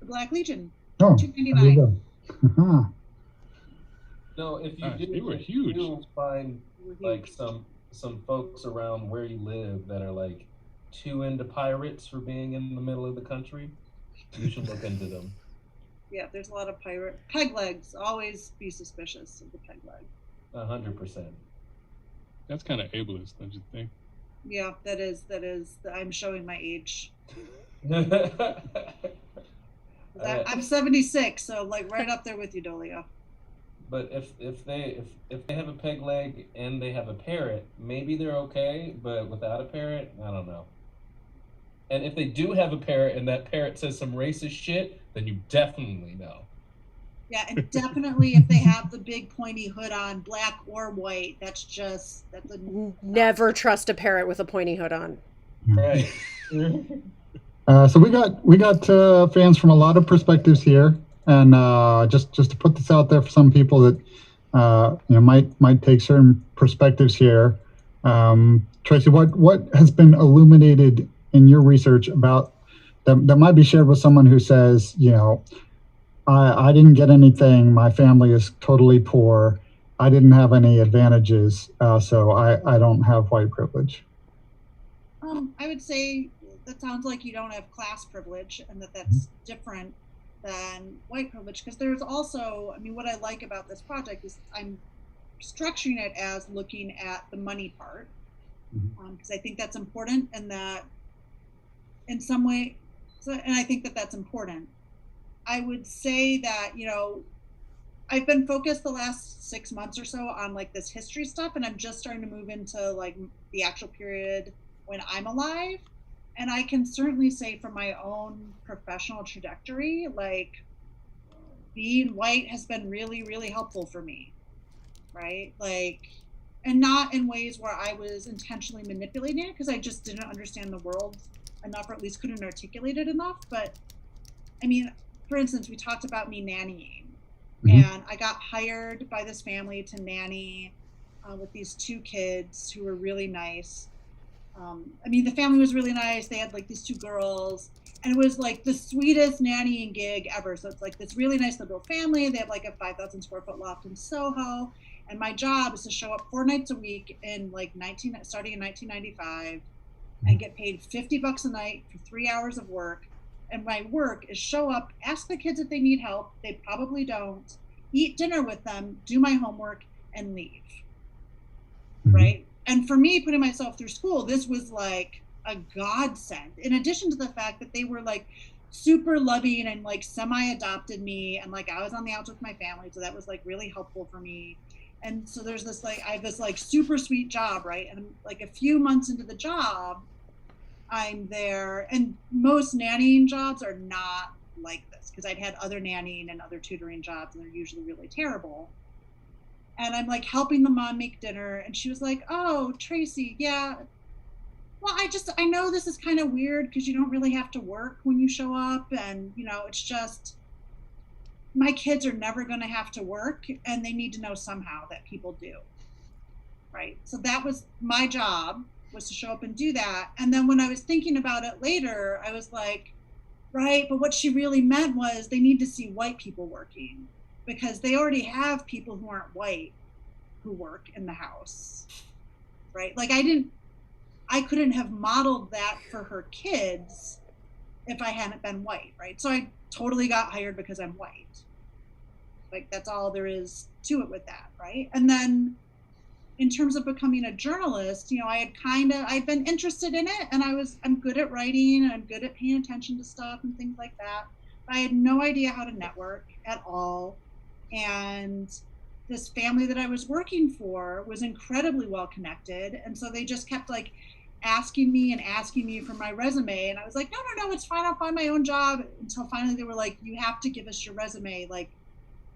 The Black Legion. Oh, $2.99. Uh-huh. No, if you Gosh, do, they were if huge. you do find like some folks around where you live that are like too into pirates for being in the middle of the country, you should look into them. Yeah, there's a lot of pirate peg legs. Always be suspicious of the peg leg. 100%. That's kind of ableist, don't you think? Yeah, that is. I'm showing my age. I'm 76, so like right up there with you, Dolio. But if they have a peg leg and they have a parrot, maybe they're okay. But without a parrot, I don't know. And if they do have a parrot and that parrot says some racist shit, then you definitely know. Yeah, and definitely if they have the big pointy hood on, black or white, that's a Never trust a parrot with a pointy hood on. Right. So we got fans from a lot of perspectives here, and just to put this out there for some people that might take certain perspectives here. Tracy, what has been illuminated in your research about that might be shared with someone who says, I didn't get anything. My family is totally poor. I didn't have any advantages, so I don't have white privilege. I would say that sounds like you don't have class privilege, and that's different than white privilege. Because there's also, I mean, what I like about this project is I'm structuring it as looking at the money part, because I think that's important, and that in some way, and I think that that's important. I would say that, I've been focused the last 6 months or so on like this history stuff, and I'm just starting to move into like the actual period when I'm alive. And I can certainly say from my own professional trajectory, like being white has been really, really helpful for me, right? Like, and not in ways where I was intentionally manipulating it, because I just didn't understand the world enough, or at least couldn't articulate it enough. But I mean, for instance, we talked about me nannying, and I got hired by this family to nanny with these 2 kids who were really nice. I mean, the family was really nice. They had like these 2 girls, and it was like the sweetest nannying gig ever. So it's like this really nice liberal family. They have like a 5,000 square foot loft in Soho, and my job is to show up 4 nights a week in like starting in 1995, and get paid $50 a night for 3 hours of work. And my work is show up, ask the kids if they need help. They probably don't. Eat dinner with them, do my homework, and leave. Right? And for me, putting myself through school, this was like a godsend. In addition to the fact that they were like super loving and like semi-adopted me, and like I was on the outs with my family, so that was like really helpful for me. And so there's this like, I have this like super sweet job, right? And like a few months into the job, I'm there, and most nannying jobs are not like this, because I'd had other nannying and other tutoring jobs, and they're usually really terrible. And I'm like helping the mom make dinner, and she was like, "Oh, Tracy, yeah, well, I know this is kind of weird because you don't really have to work when you show up, and it's just my kids are never going to have to work, and they need to know somehow that people do." Right? So that was my job, was to show up and do that. And then when I was thinking about it later, I was like, right, but what she really meant was they need to see white people working, because they already have people who aren't white who work in the house, right? Like I couldn't have modeled that for her kids if I hadn't been white, right? So I totally got hired because I'm white. Like that's all there is to it with that, right? And then in terms of becoming a journalist, I'd been interested in it, and I'm good at writing, and I'm good at paying attention to stuff and things like that. But I had no idea how to network at all. And this family that I was working for was incredibly well connected, and so they just kept like asking me for my resume, and I was like, no, it's fine, I'll find my own job, until finally they were like, you have to give us your resume, like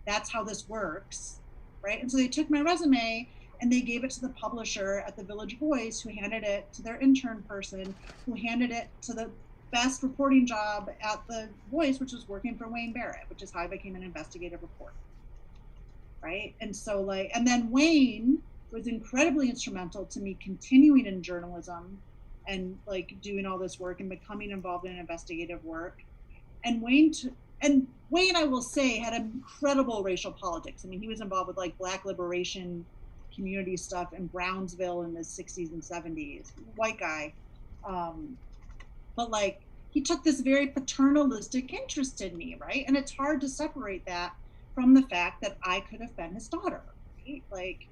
that's how this works, right? And so they took my resume and they gave it to the publisher at the Village Voice, who handed it to their intern person, who handed it to the best reporting job at the Voice, which was working for Wayne Barrett, which is how I became an investigative reporter, right? And so like, and then Wayne was incredibly instrumental to me continuing in journalism and like doing all this work and becoming involved in investigative work. And Wayne, I will say, had incredible racial politics. I mean, he was involved with like Black liberation community stuff in Brownsville in the 60s and 70s. White guy, but like he took this very paternalistic interest in me, right? And it's hard to separate that from the fact that I could have been his daughter, right? Like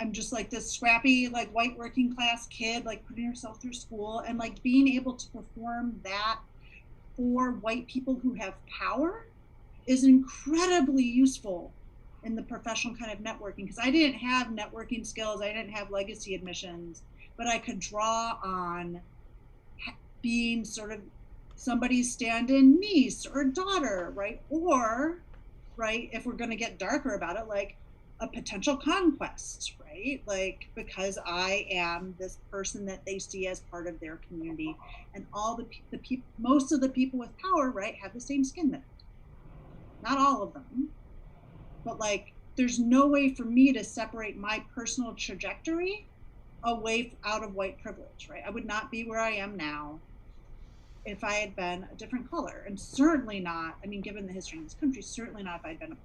I'm just like this scrappy, like white working class kid, like putting herself through school, and like being able to perform that for white people who have power is incredibly useful in the professional kind of networking, because I didn't have networking skills, I didn't have legacy admissions, but I could draw on being sort of somebody's stand-in niece or daughter, right? Or, right, if we're going to get darker about it, like a potential conquest, right? Like, because I am this person that they see as part of their community, and all the people, most of the people with power, right, have the same skin that I do. Not all of them, but like, there's no way for me to separate my personal trajectory away out of white privilege, right? I would not be where I am now if I had been a different color, and certainly not, I mean, given the history in this country, certainly not if I'd been a black.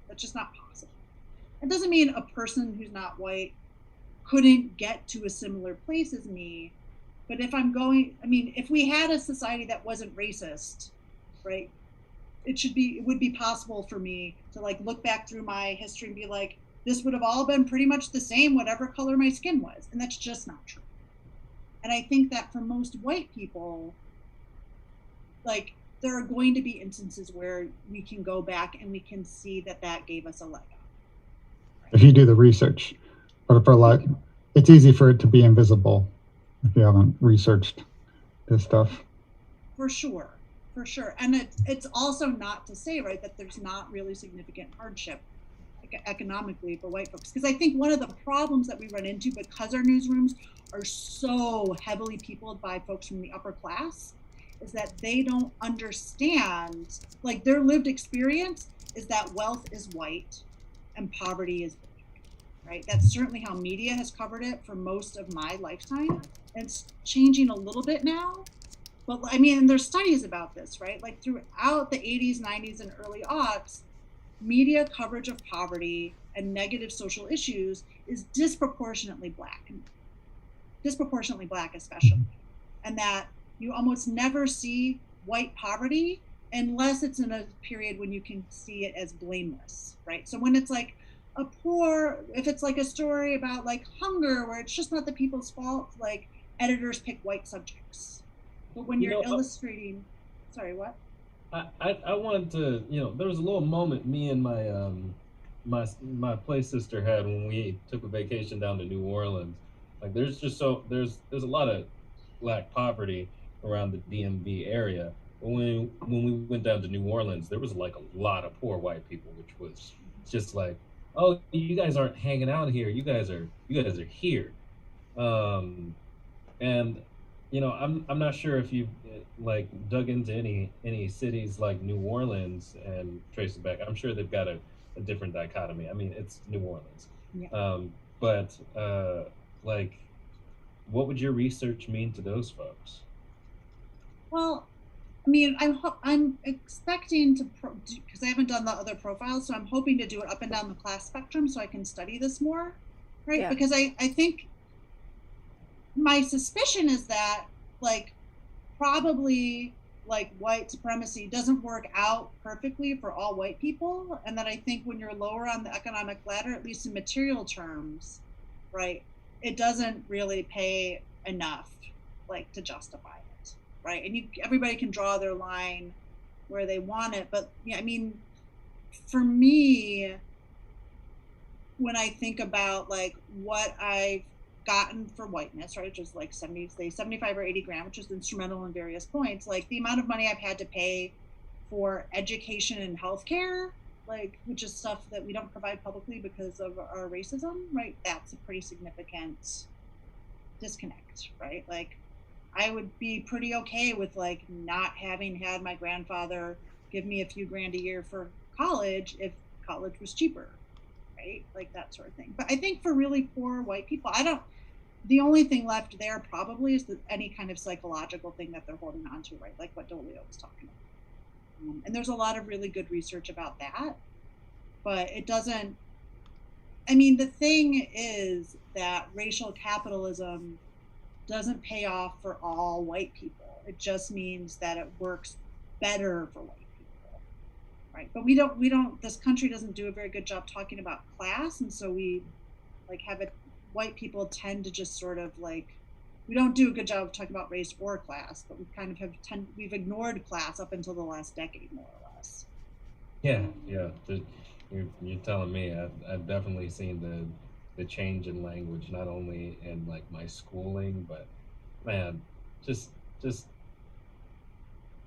That's just not possible. It doesn't mean a person who's not white couldn't get to a similar place as me, but if I'm going, I mean, if we had a society that wasn't racist, right, it would be possible for me to like look back through my history and be like, this would have all been pretty much the same, whatever color my skin was. And that's just not true. And I think that for most white people, like there are going to be instances where we can go back and we can see that that gave us a leg up. If you do the research, but for like, it's easy for it to be invisible if you haven't researched this stuff. For sure. And it's also not to say, right, that there's not really significant hardship economically for white folks. Because I think one of the problems that we run into, because our newsrooms are so heavily peopled by folks from the upper class, is that they don't understand, like their lived experience is that wealth is white and poverty is black, right? That's certainly how media has covered it for most of my lifetime. And it's changing a little bit now. But I mean, there's studies about this, right? Like throughout the 80s, 90s, and early aughts, media coverage of poverty and negative social issues is disproportionately black especially. And that you almost never see white poverty unless it's in a period when you can see it as blameless, right? So when it's like if it's like a story about like hunger, where it's just not the people's fault, like editors pick white subjects. But when you're illustrating, sorry, what? I wanted to, there was a little moment me and my play sister had when we took a vacation down to New Orleans. Like there's a lot of black poverty around the DMV area. But when we went down to New Orleans, there was like a lot of poor white people, which was just like, oh, you guys aren't hanging out here. You guys are here. And I'm not sure if you've like dug into any cities like New Orleans and traced it back. I'm sure they've got a different dichotomy. I mean, it's New Orleans. Yeah. But like, what would your research mean to those folks? Well, I mean, I'm expecting to, because I haven't done the other profiles, so I'm hoping to do it up and down the class spectrum so I can study this more, right? Yeah. Because I think my suspicion is that like probably like white supremacy doesn't work out perfectly for all white people, and that I think when you're lower on the economic ladder, at least in material terms, right, it doesn't really pay enough like to justify it, right? And everybody can draw their line where they want it, but yeah, I mean, for me, when I think about like what I've gotten for whiteness, right, which is like 75 or 80 grand, which is instrumental in various points, like the amount of money I've had to pay for education and healthcare, like, which is stuff that we don't provide publicly because of our racism, right? That's a pretty significant disconnect, right? Like, I would be pretty okay with like not having had my grandfather give me a few grand a year for college if college was cheaper, right? Like that sort of thing. But I think for really poor white people, the only thing left there probably is any kind of psychological thing that they're holding on to, right? Like what Dolio was talking about. And there's a lot of really good research about that, but it doesn't, I mean, the thing is that racial capitalism doesn't pay off for all white people. It just means that it works better for white people, right? But this country doesn't do a very good job talking about class. And so we like white people tend to just sort of like, we don't do a good job of talking about race or class, but we kind of we've ignored class up until the last decade, more or less. Yeah. You're telling me. I've definitely seen the change in language, not only in like my schooling, but man, just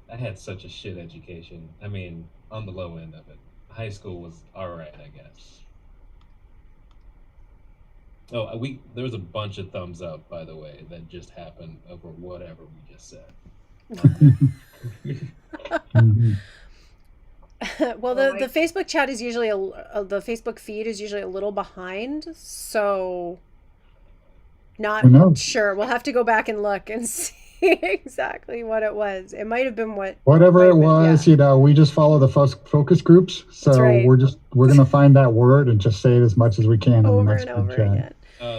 I had such a shit education. I mean, on the low end of it. High school was all right, I guess. Oh, there was a bunch of thumbs up, by the way, that just happened over whatever we just said. Mhm. Well, the Facebook chat is usually the Facebook feed is usually a little behind, so not Who knows? sure. We'll have to go back and look and see exactly what it was. It might have been Whatever it was, yeah. you know, we just follow the focus groups. So That's right. we're gonna find that word and just say it as much as we can in the over next and group over chat. again.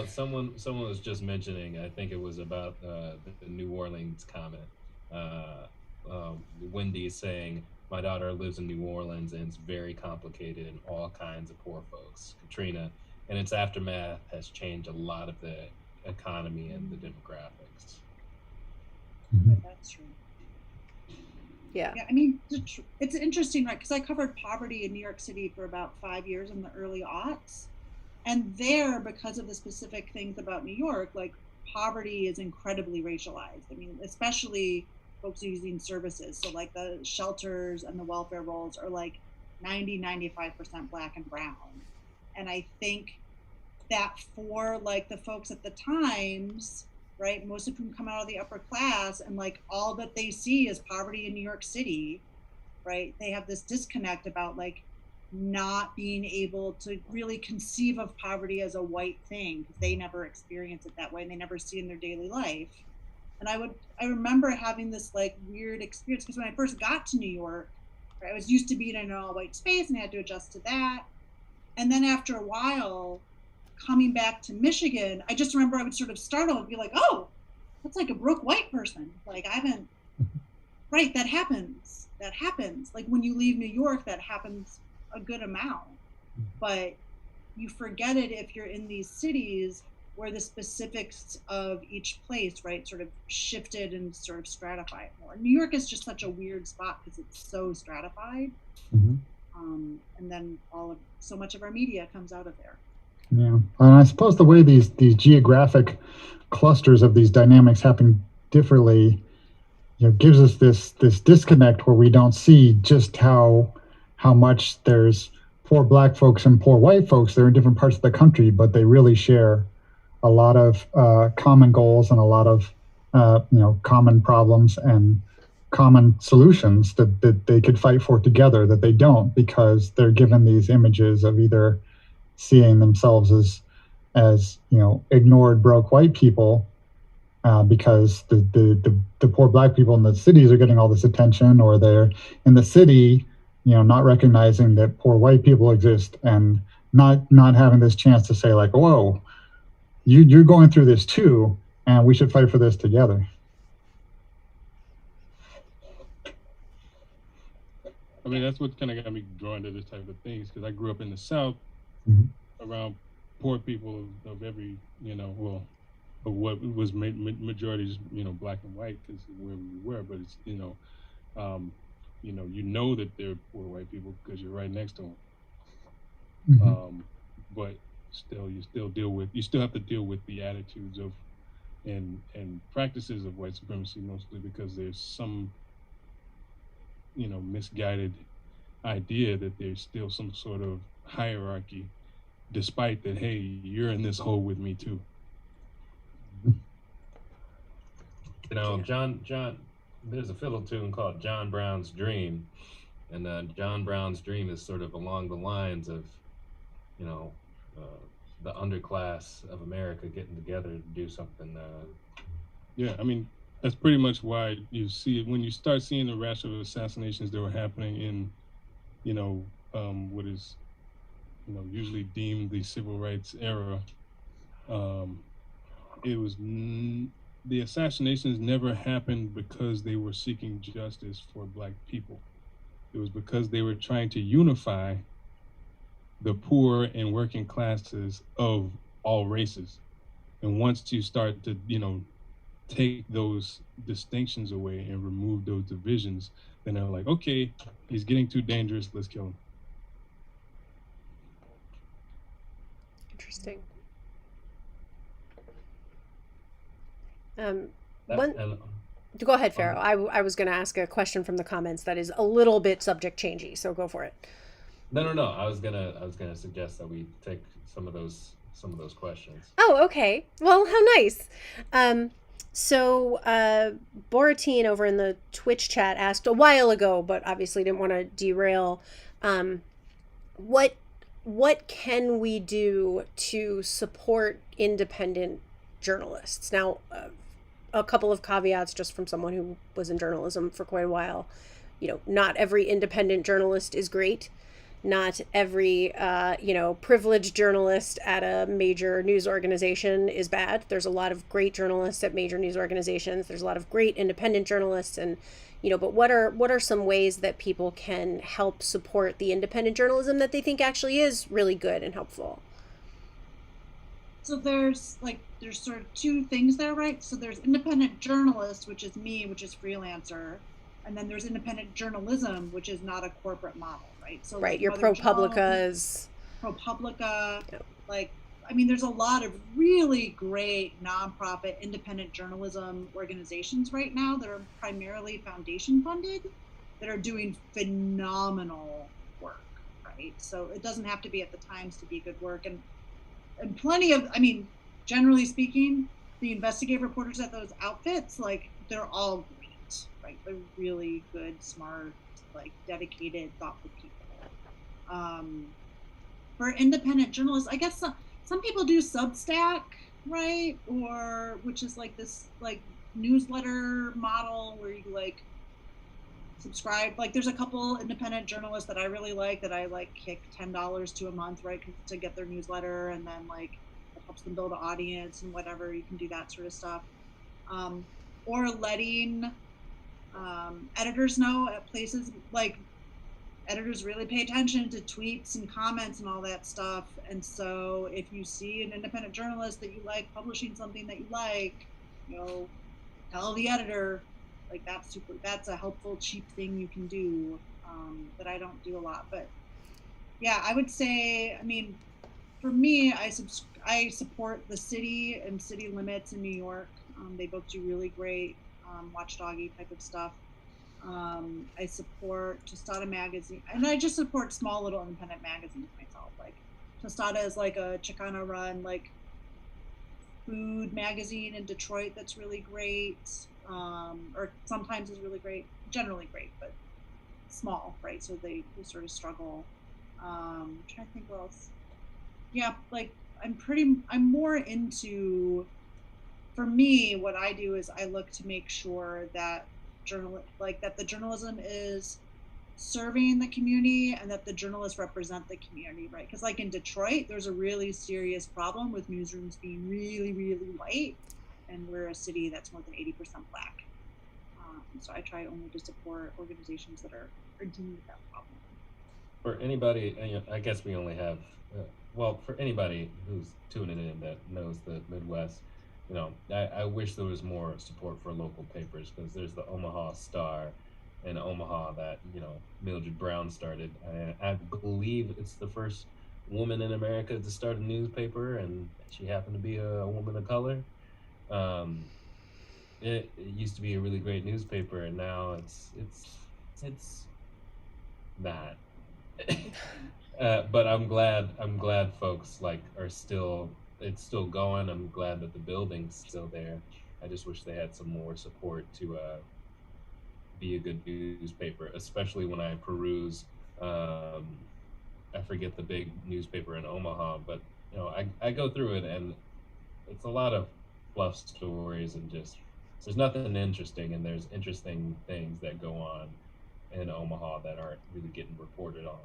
Someone was just mentioning. I think it was about the New Orleans comment. Wendy saying, "My daughter lives in New Orleans and it's very complicated and all kinds of poor folks." Katrina, and its aftermath has changed a lot of the economy and the demographics. That's true. Yeah. I mean, it's interesting, right? Because I covered poverty in New York City for about 5 years in the early aughts. And there, because of the specific things about New York, like poverty is incredibly racialized. I mean, especially folks using services. So like the shelters and the welfare rolls are like 95% black and brown. And I think that for like the folks at the Times, right, most of whom come out of the upper class and like all that they see is poverty in New York City, right? They have this disconnect about like not being able to really conceive of poverty as a white thing because they never experience it that way and they never see it in their daily life. And I remember having this like weird experience because when I first got to New York, right, I was used to being in an all white space and I had to adjust to that. And then after a while, coming back to Michigan, I just remember I would sort of startle and be like, oh, that's like a Brooke white person. Like I haven't, right, that happens. That happens. Like when you leave New York, that happens a good amount. But you forget it if you're in these cities where the specifics of each place, right, sort of shifted and sort of stratified more. New York is just such a weird spot because it's so stratified. Mm-hmm. And then so much of our media comes out of there. Yeah, and I suppose the way these geographic clusters of these dynamics happen differently, you know, gives us this disconnect where we don't see just how much there's poor black folks and poor white folks. They're in different parts of the country, but they really share a lot of common goals and a lot of common problems and common solutions that they could fight for together that they don't because they're given these images of either seeing themselves as ignored broke white people because the poor black people in the cities are getting all this attention, or they're in the city not recognizing that poor white people exist and not having this chance to say like, whoa, you're going through this too and we should fight for this together. I mean, that's what kind of got me drawn to this type of things because I grew up in the South around poor people of every, of what was majority just, black and white because where we were. But it's, you know that they're poor white people because you're right next to them. But you still have to deal with the attitudes of and practices of white supremacy, mostly because there's some misguided idea that there's still some sort of hierarchy, despite that, hey, you're in this hole with me too. John, there's a fiddle tune called John Brown's Dream, and John Brown's Dream is sort of along the lines of, uh, the underclass of America getting together to do something. Yeah, I mean, that's pretty much why you see it when you start seeing the rash of assassinations that were happening in, what is, usually deemed the civil rights era. It was the assassinations never happened because they were seeking justice for Black people. It was because they were trying to unify the poor and working classes of all races. And once you start to, take those distinctions away and remove those divisions, then they're like, okay, he's getting too dangerous, let's kill him. Interesting. Go ahead, Pharaoh. I was going to ask a question from the comments that is a little bit subject changey, so go for it. No. I was gonna suggest that we take some of those questions. Oh, okay. Well, how nice. So Boratine over in the Twitch chat asked a while ago, but obviously didn't want to derail. What can we do to support independent journalists? Now, a couple of caveats just from someone who was in journalism for quite a while. Not every independent journalist is great. Not every, privileged journalist at a major news organization is bad. There's a lot of great journalists at major news organizations. There's a lot of great independent journalists, and but what are some ways that people can help support the independent journalism that they think actually is really good and helpful? So there's sort of two things there, right? So there's independent journalist, which is me, which is freelancer, and then there's independent journalism, which is not a corporate model, right? So right, your ProPublica's. ProPublica, yep. There's a lot of really great nonprofit independent journalism organizations right now that are primarily foundation funded that are doing phenomenal work, right? So it doesn't have to be at the Times to be good work. And plenty of, generally speaking, the investigative reporters at those outfits, they're all great, right? They're really good, smart, dedicated, thoughtful people. For independent journalists, I guess some people do Substack, right? Or which is this newsletter model where you subscribe. There's a couple independent journalists that I really like that I kick $10 to a month, right, to get their newsletter, and then it helps them build an audience and whatever. You can do that sort of stuff, or letting editors know at places editors really pay attention to tweets and comments and all that stuff. And so if you see an independent journalist that you like publishing something that you like, tell the editor. That's a helpful, cheap thing you can do that I don't do a lot. But yeah, I would say, for me, I support the city and City Limits in New York. They both do really great watchdoggy type of stuff. I support Tostada Magazine, and I just support small little independent magazines myself. Tostada is a Chicana run food magazine in Detroit that's really great, or sometimes is really great, generally great, but small, right? So they sort of struggle. I'm trying to think what else. Yeah, I'm more into, for me, what I do is I look to make sure that that the journalism is serving the community and that the journalists represent the community, right? Because in Detroit, there's a really serious problem with newsrooms being really, really white, and we're a city that's more than 80% Black. So I try only to support organizations that are dealing with that problem. For anybody, I guess we only have, for anybody who's tuning in that knows the Midwest, I wish there was more support for local papers, because there's the Omaha Star in Omaha that Mildred Brown started. I believe it's the first woman in America to start a newspaper, and she happened to be a woman of color. It used to be a really great newspaper, and now it's not. But I'm glad folks like it's still going. I'm glad that the building's still there. I just wish they had some more support to be a good newspaper, especially when I peruse. I forget the big newspaper in Omaha, but I go through it, and it's a lot of fluff stories, and just there's nothing interesting, and there's interesting things that go on in Omaha that aren't really getting reported on,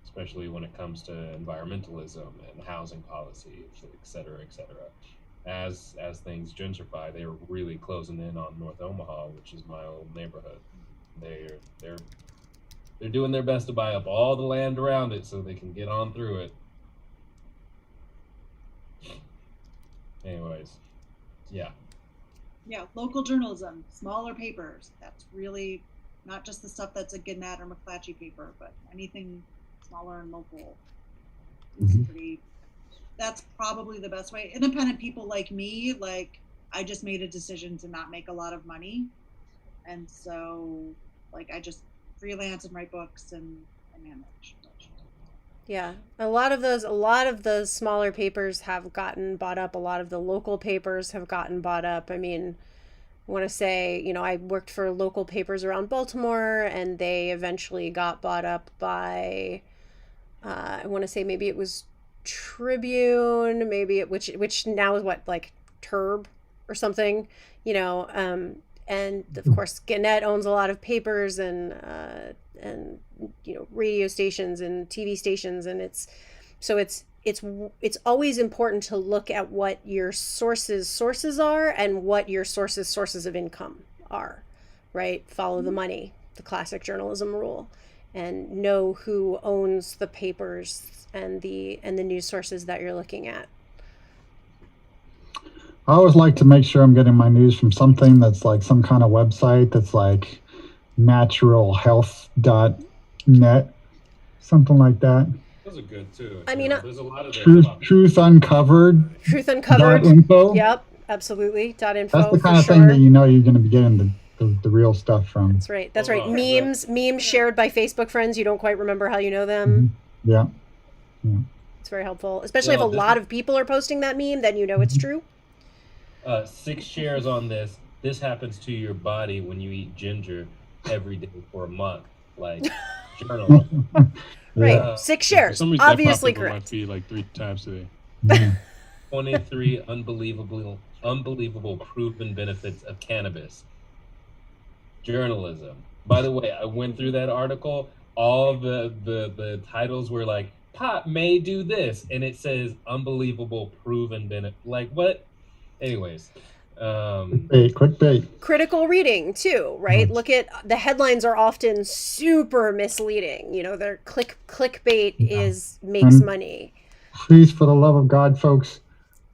especially when it comes to environmentalism and housing policy, et cetera, et cetera. As things gentrify, they're really closing in on North Omaha, which is my old neighborhood. They're doing their best to buy up all the land around it so they can get on through it. Anyways, yeah. Yeah, local journalism, smaller papers. That's really not just the stuff that's a Gannett or McClatchy paper, but anything smaller and local. That's probably the best way. Independent people like me, like I just made a decision to not make a lot of money. And so like I just freelance and write books and manage. Yeah, a lot of those smaller papers have gotten bought up. A lot of the local papers have gotten bought up. I mean, I want to say, I worked for local papers around Baltimore, and they eventually got bought up by, I want to say maybe it was Tribune, which now is what, like Turb or something, and of course Gannett owns a lot of papers and radio stations and TV stations, and it's always important to look at what your sources are and what your sources of income are, right? Follow the money, the classic journalism rule, and know who owns the papers and the news sources that you're looking at. I always like to make sure I'm getting my news from something that's like some kind of website that's like naturalhealth.net, something like that. Those are good too. I mean, there's a lot of Truth Uncovered. .info. Yep, absolutely. .info. That's the kind of thing that you're going to be getting the real stuff from. That's right. That's right. Memes shared by Facebook friends. You don't quite remember how you know them. Mm-hmm. Yeah. It's very helpful, especially if a lot of people are posting that meme. Then it's true. 6 shares on this. This happens to your body when you eat ginger every day for a month. Like journalism. Right. 6 shares. Obviously correct. My feed like 3 times today. 23 unbelievable proven benefits of cannabis. Journalism. By the way, I went through that article. All the titles were like, pot may do this, and it says unbelievable proven benefit. Like what? Anyways. Clickbait. Critical reading too, right? Look at the headlines are often super misleading. Their clickbait makes money. Please, for the love of God, folks,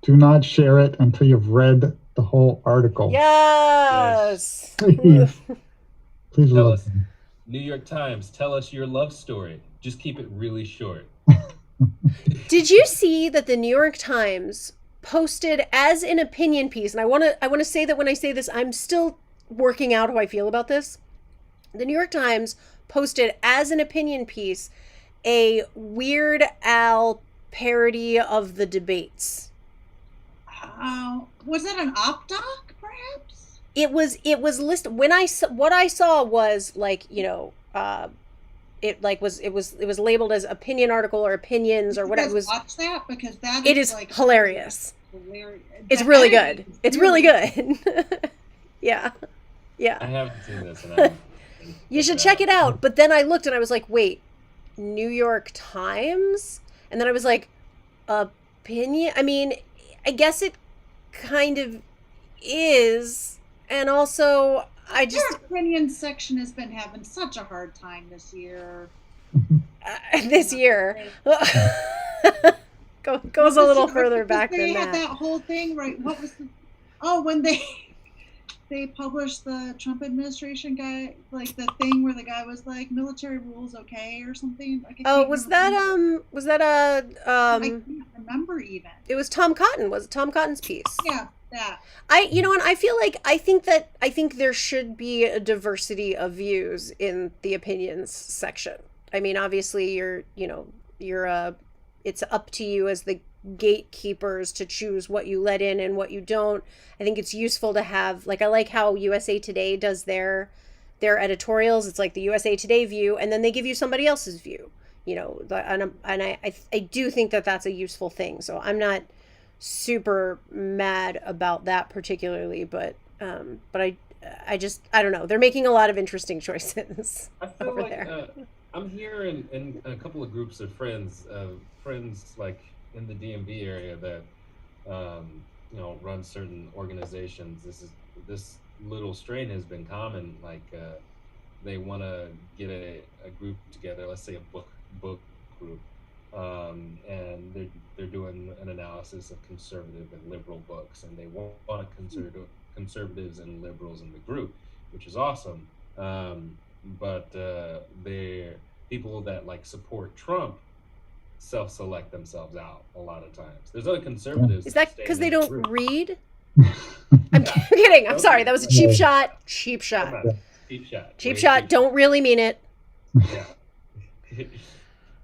do not share it until you've read the whole article. Yes. Please tell us. New York Times, tell us your love story. Just keep it really short. Did you see that the New York Times posted as an opinion piece, and I want to say that when I say this, I'm still working out how I feel about this. The New York Times posted as an opinion piece a Weird Al parody of the debates. Was it an op doc, perhaps? It was listed what I saw was like, it was labeled as opinion article or opinions or whatever. Watch that, because it is like hilarious. Hilarious. It's really good. It's really good. Yeah. I haven't seen this. And you should check it out. But then I looked and I was like, wait, New York Times? And then I was like, opinion? I mean, I guess it kind of is. And also, Their opinion section has been having such a hard time this year. Goes a little further back than they that. Had that whole thing, right? What was when they they published the Trump administration guy, like the thing where the guy was like, military rules okay or something. Like, Oh, was that I can't remember even. It was Tom Cotton. Was it Tom Cotton's piece? Yeah, that. And I think there should be a diversity of views in the opinions section. I mean, obviously it's up to you as the gatekeepers to choose what you let in and what you don't. I think it's useful to have, like, I like how USA Today does their editorials. It's like the USA Today view, and then they give you somebody else's view, and I do think that that's a useful thing. So I'm not super mad about that particularly, but I don't know. They're making a lot of interesting choices I feel over like there. I'm here in a couple of groups of friends like in the DMV area that run certain organizations. This little strain has been common. Like they want to get a group together, let's say a book group, and they're doing an analysis of conservative and liberal books, and they want conservatives and liberals in the group, which is awesome. But they're people that like support Trump self-select themselves out a lot of times. There's other conservatives. Is that because they don't read? I'm kidding. I'm sorry. That was a cheap shot. Cheap shot. Cheap shot. Don't really mean it. Yeah.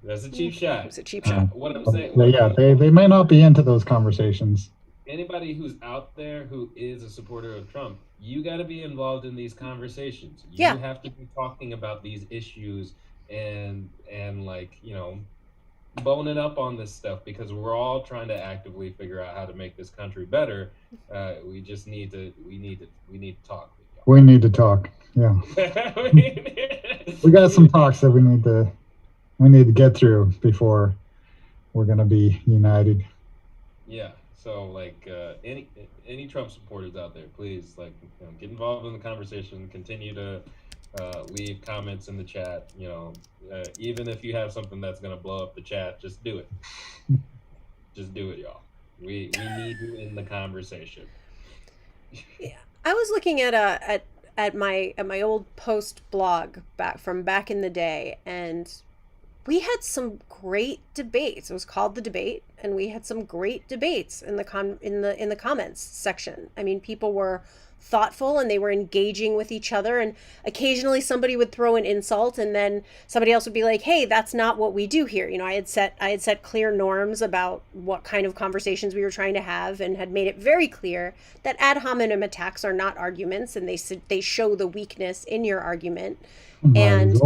That's a cheap shot. It's a cheap shot. What I'm saying. They may not be into those conversations. Anybody who's out there who is a supporter of Trump, you got to be involved in these conversations. You have to be talking about these issues and like, boning up on this stuff, because we're all trying to actively figure out how to make this country better. We just need to talk. We need to talk. Yeah. We got some talks that we need to get through before we're going to be united. Yeah. So like any Trump supporters out there, please get involved in the conversation. Continue to leave comments in the chat. Even if you have something that's gonna blow up the chat, just do it. Just do it, y'all. We need you in the conversation. Yeah, I was looking at my old post blog back in the day, and we had some great debates. It was called The Debate, and we had some great debates in the comments section. I mean, people were thoughtful and they were engaging with each other, and occasionally somebody would throw an insult, and then somebody else would be like, "Hey, that's not what we do here." I had set clear norms about what kind of conversations we were trying to have, and had made it very clear that ad hominem attacks are not arguments, and they show the weakness in your argument. And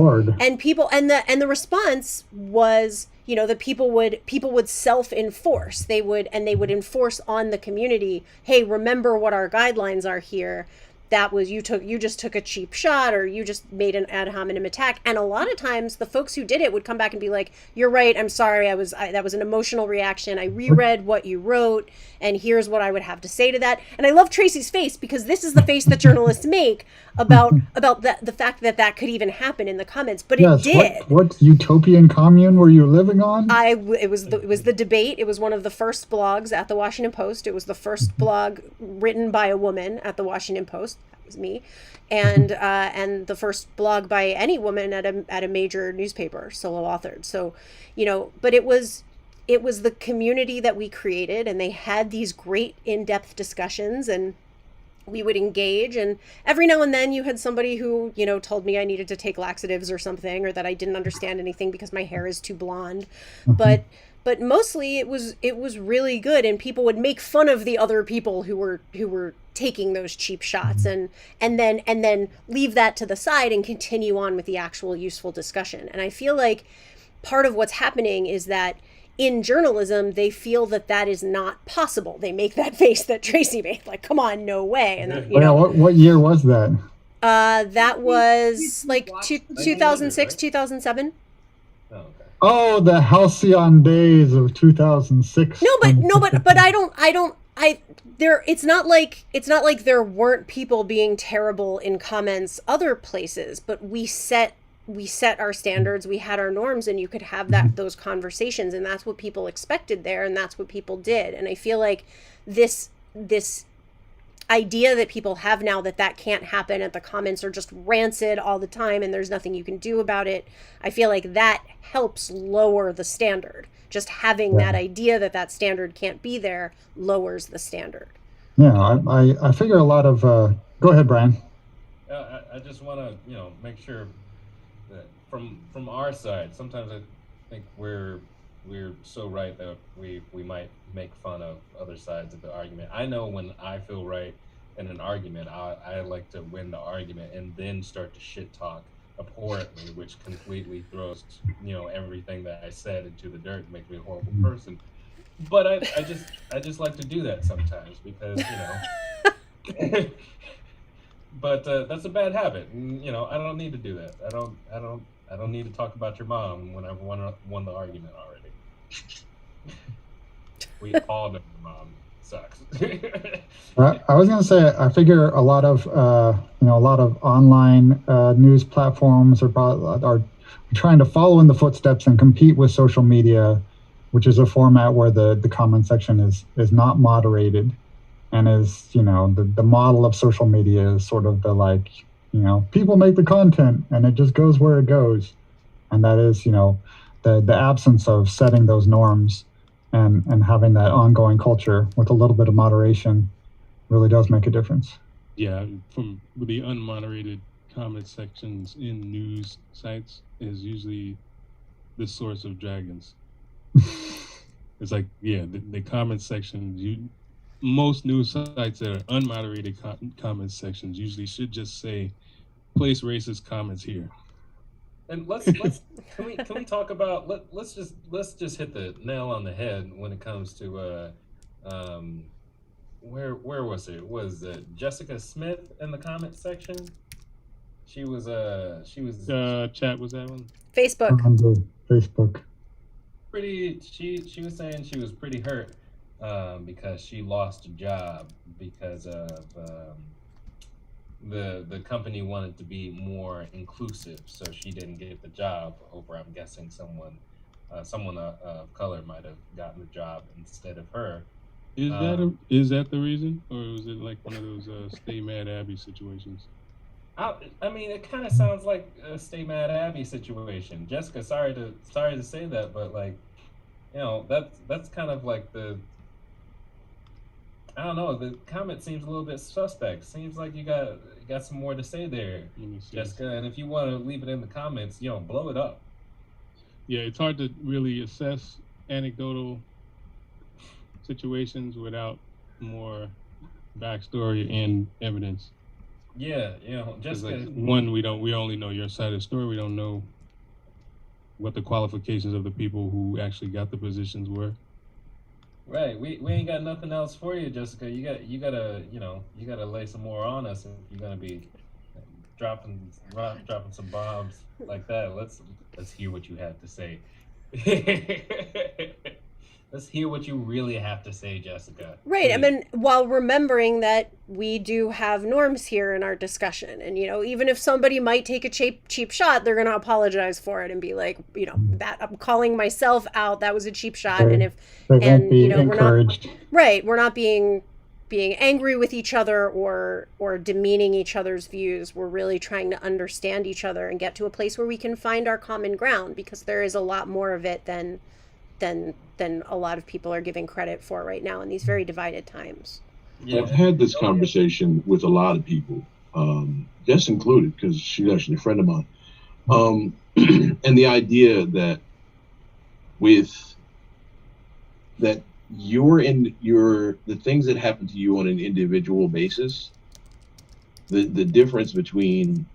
people and the response was, that people would self-enforce. They would enforce on the community, "Hey, remember what our guidelines are here. That was you just took a cheap shot, or you just made an ad hominem attack." And a lot of times the folks who did it would come back and be like, "You're right, I'm sorry, that was an emotional reaction. I reread what you wrote, and here's what I would have to say to that." And I love Tracy's face, because this is the face that journalists make about the fact that could even happen in the comments. But it did. What utopian commune were you living on? It was The Debate. It was one of the first blogs at the Washington Post. It was the first blog written by a woman at the Washington Post. That was me, and the first blog by any woman at a major newspaper, solo authored. So, but it was the community that we created, and they had these great in-depth discussions, and we would engage. And every now and then you had somebody who, told me I needed to take laxatives or something, or that I didn't understand anything because my hair is too blonde. But mostly it was really good, and people would make fun of the other people who were taking those cheap shots, and then leave that to the side and continue on with the actual useful discussion. And I feel like part of what's happening is that in journalism, they feel that is not possible. They make that face that Tracy made, like, "Come on, no way." And then, what year was that? That was like 2006, 2007. Oh, okay. Oh, the halcyon days of 2006. But it's not like there weren't people being terrible in comments other places, but we set our standards, we had our norms, and you could have those conversations, and that's what people expected there, and that's what people did. And I feel like this idea that people have now that can't happen, and the comments are just rancid all the time and there's nothing you can do about it. I feel like that helps lower the standard. Just having that idea that standard can't be there lowers the standard. Yeah, I figure a lot of. Go ahead, Brian. I just want to make sure that from our side, sometimes I think we're so right that we might make fun of other sides of the argument. I know when I feel right in an argument, I like to win the argument and then start to shit talk abhorrently, which completely throws everything that I said into the dirt and makes me a horrible person. But I just like to do that sometimes because but that's a bad habit. And, I don't need to do that. I don't need to talk about your mom when I've won the argument already. We all know your mom sucks. I was gonna say I figure a lot of online news platforms are trying to follow in the footsteps and compete with social media, which is a format where the comment section is not moderated, and is the model of social media is sort of the people make the content and it just goes where it goes, and that is the absence of setting those norms and having that ongoing culture with a little bit of moderation really does make a difference. Yeah, from the unmoderated comment sections in news sites is usually the source of dragons. It's like, the comment section, most news sites that are unmoderated comment sections usually should just say, place racist comments here. And let's can we talk about let's just hit the nail on the head when it comes to where was it? Was Jessica Smith in the comment section? She was chat was that one? Facebook. She was saying she was pretty hurt because she lost a job because of the company wanted to be more inclusive, so she didn't get the job over, I'm guessing, someone of color might have gotten the job instead of her. Is that the reason, or was it like one of those Stay Mad Abby situations? I mean, it kind of sounds like a Stay Mad Abby situation. Jessica, sorry to say that, but that's kind of like I don't know. The comment seems a little bit suspect. Seems like you got some more to say there, Jessica. And if you want to leave it in the comments, blow it up. Yeah, it's hard to really assess anecdotal situations without more backstory and evidence. Yeah, Jessica. One, we only know your side of the story. We don't know what the qualifications of the people who actually got the positions were. Right, we ain't got nothing else for you, Jessica. You gotta lay some more on us if you're gonna be dropping some bombs like that. Let's hear what you have to say. Let's hear what you really have to say, Jessica. Right. I mean, while remembering that we do have norms here in our discussion, and even if somebody might take a cheap shot, they're going to apologize for it and be like, that I'm calling myself out. That was a cheap shot, right. Won't be encouraged. We're not being angry with each other or demeaning each other's views. We're really trying to understand each other and get to a place where we can find our common ground, because there is a lot more of it than a lot of people are giving credit for right now in these very divided times. Yeah. I've had this conversation with a lot of people, Jess included, because she's actually a friend of mine. And the idea that the things that happen to you on an individual basis, the difference between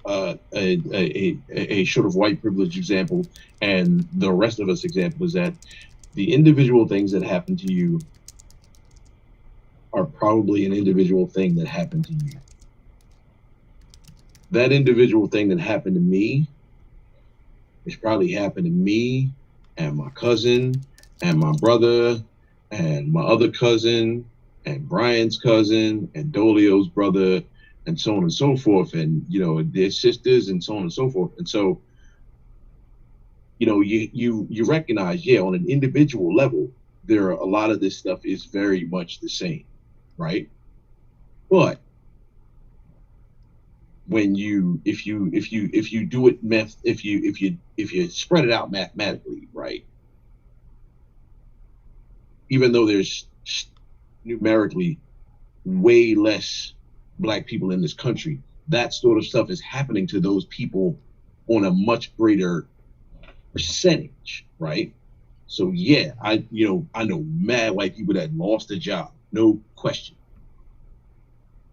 a sort of white privilege example and the rest of us example is that the individual things that happen to you are probably an individual thing that happened to you. That individual thing that happened to me has probably happened to me and my cousin and my brother and my other cousin and Brian's cousin and Dolio's brother and so on and so forth, and their sisters and so on and so forth. And so you recognize, on an individual level, there are a lot of this stuff is very much the same, right? But when if you do it if you spread it out mathematically, right? Even though there's numerically way less Black people in this country, that sort of stuff is happening to those people on a much greater percentage, right? So yeah, I know mad white people that lost a job, no question.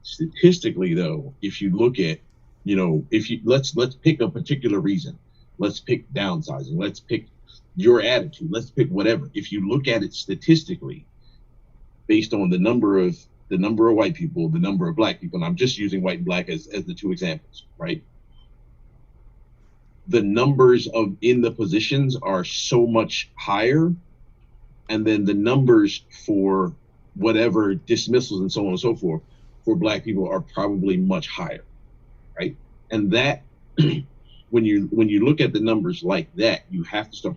Statistically, though, if you look at, if you let's pick a particular reason, let's pick downsizing, let's pick your attitude, let's pick whatever. If you look at it statistically, based on the number of white people, the number of Black people, and I'm just using white and Black as the two examples, right? The numbers in the positions are so much higher, and then the numbers for whatever dismissals and so on and so forth for Black people are probably much higher, right? And that when you look at the numbers like that, you have to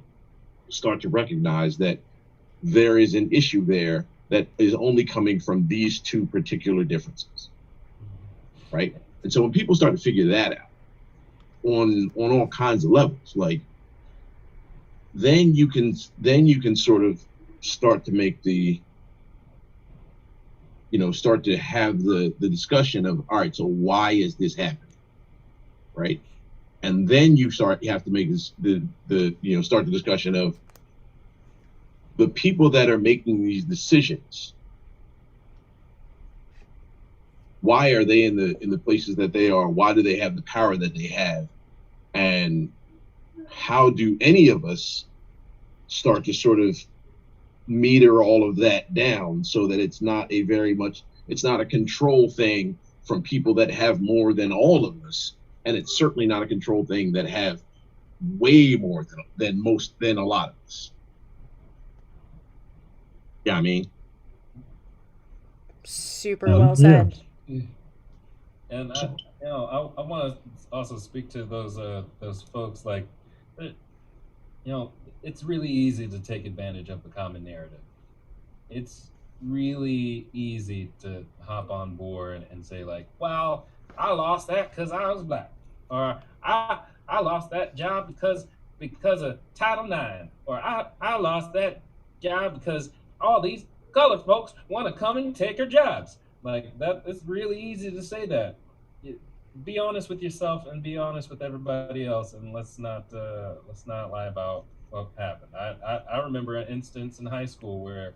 start to recognize that there is an issue there that is only coming from these two particular differences, right? And so when people start to figure that out on all kinds of levels, like, then you can sort of start to make start to have the discussion of, all right, so why is this happening, right? And then you have to make start the discussion of the people that are making these decisions. Why are they in the places that they are? Why do they have the power that they have? And how do any of us start to sort of meter all of that down so that it's not a control thing from people that have more than all of us, and it's certainly not a control thing that have way more than a lot of us. Yeah, I mean, super well said. And I want to also speak to those folks, like, it's really easy to take advantage of the common narrative. It's really easy to hop on board and say, like, well, I lost that because I was Black, or I lost that job because of Title IX, or I lost that job because all these colored folks want to come and take our jobs. Like, that, it's really easy to say that. Be honest with yourself and be honest with everybody else, and let's not lie about what happened. I remember an instance in high school where,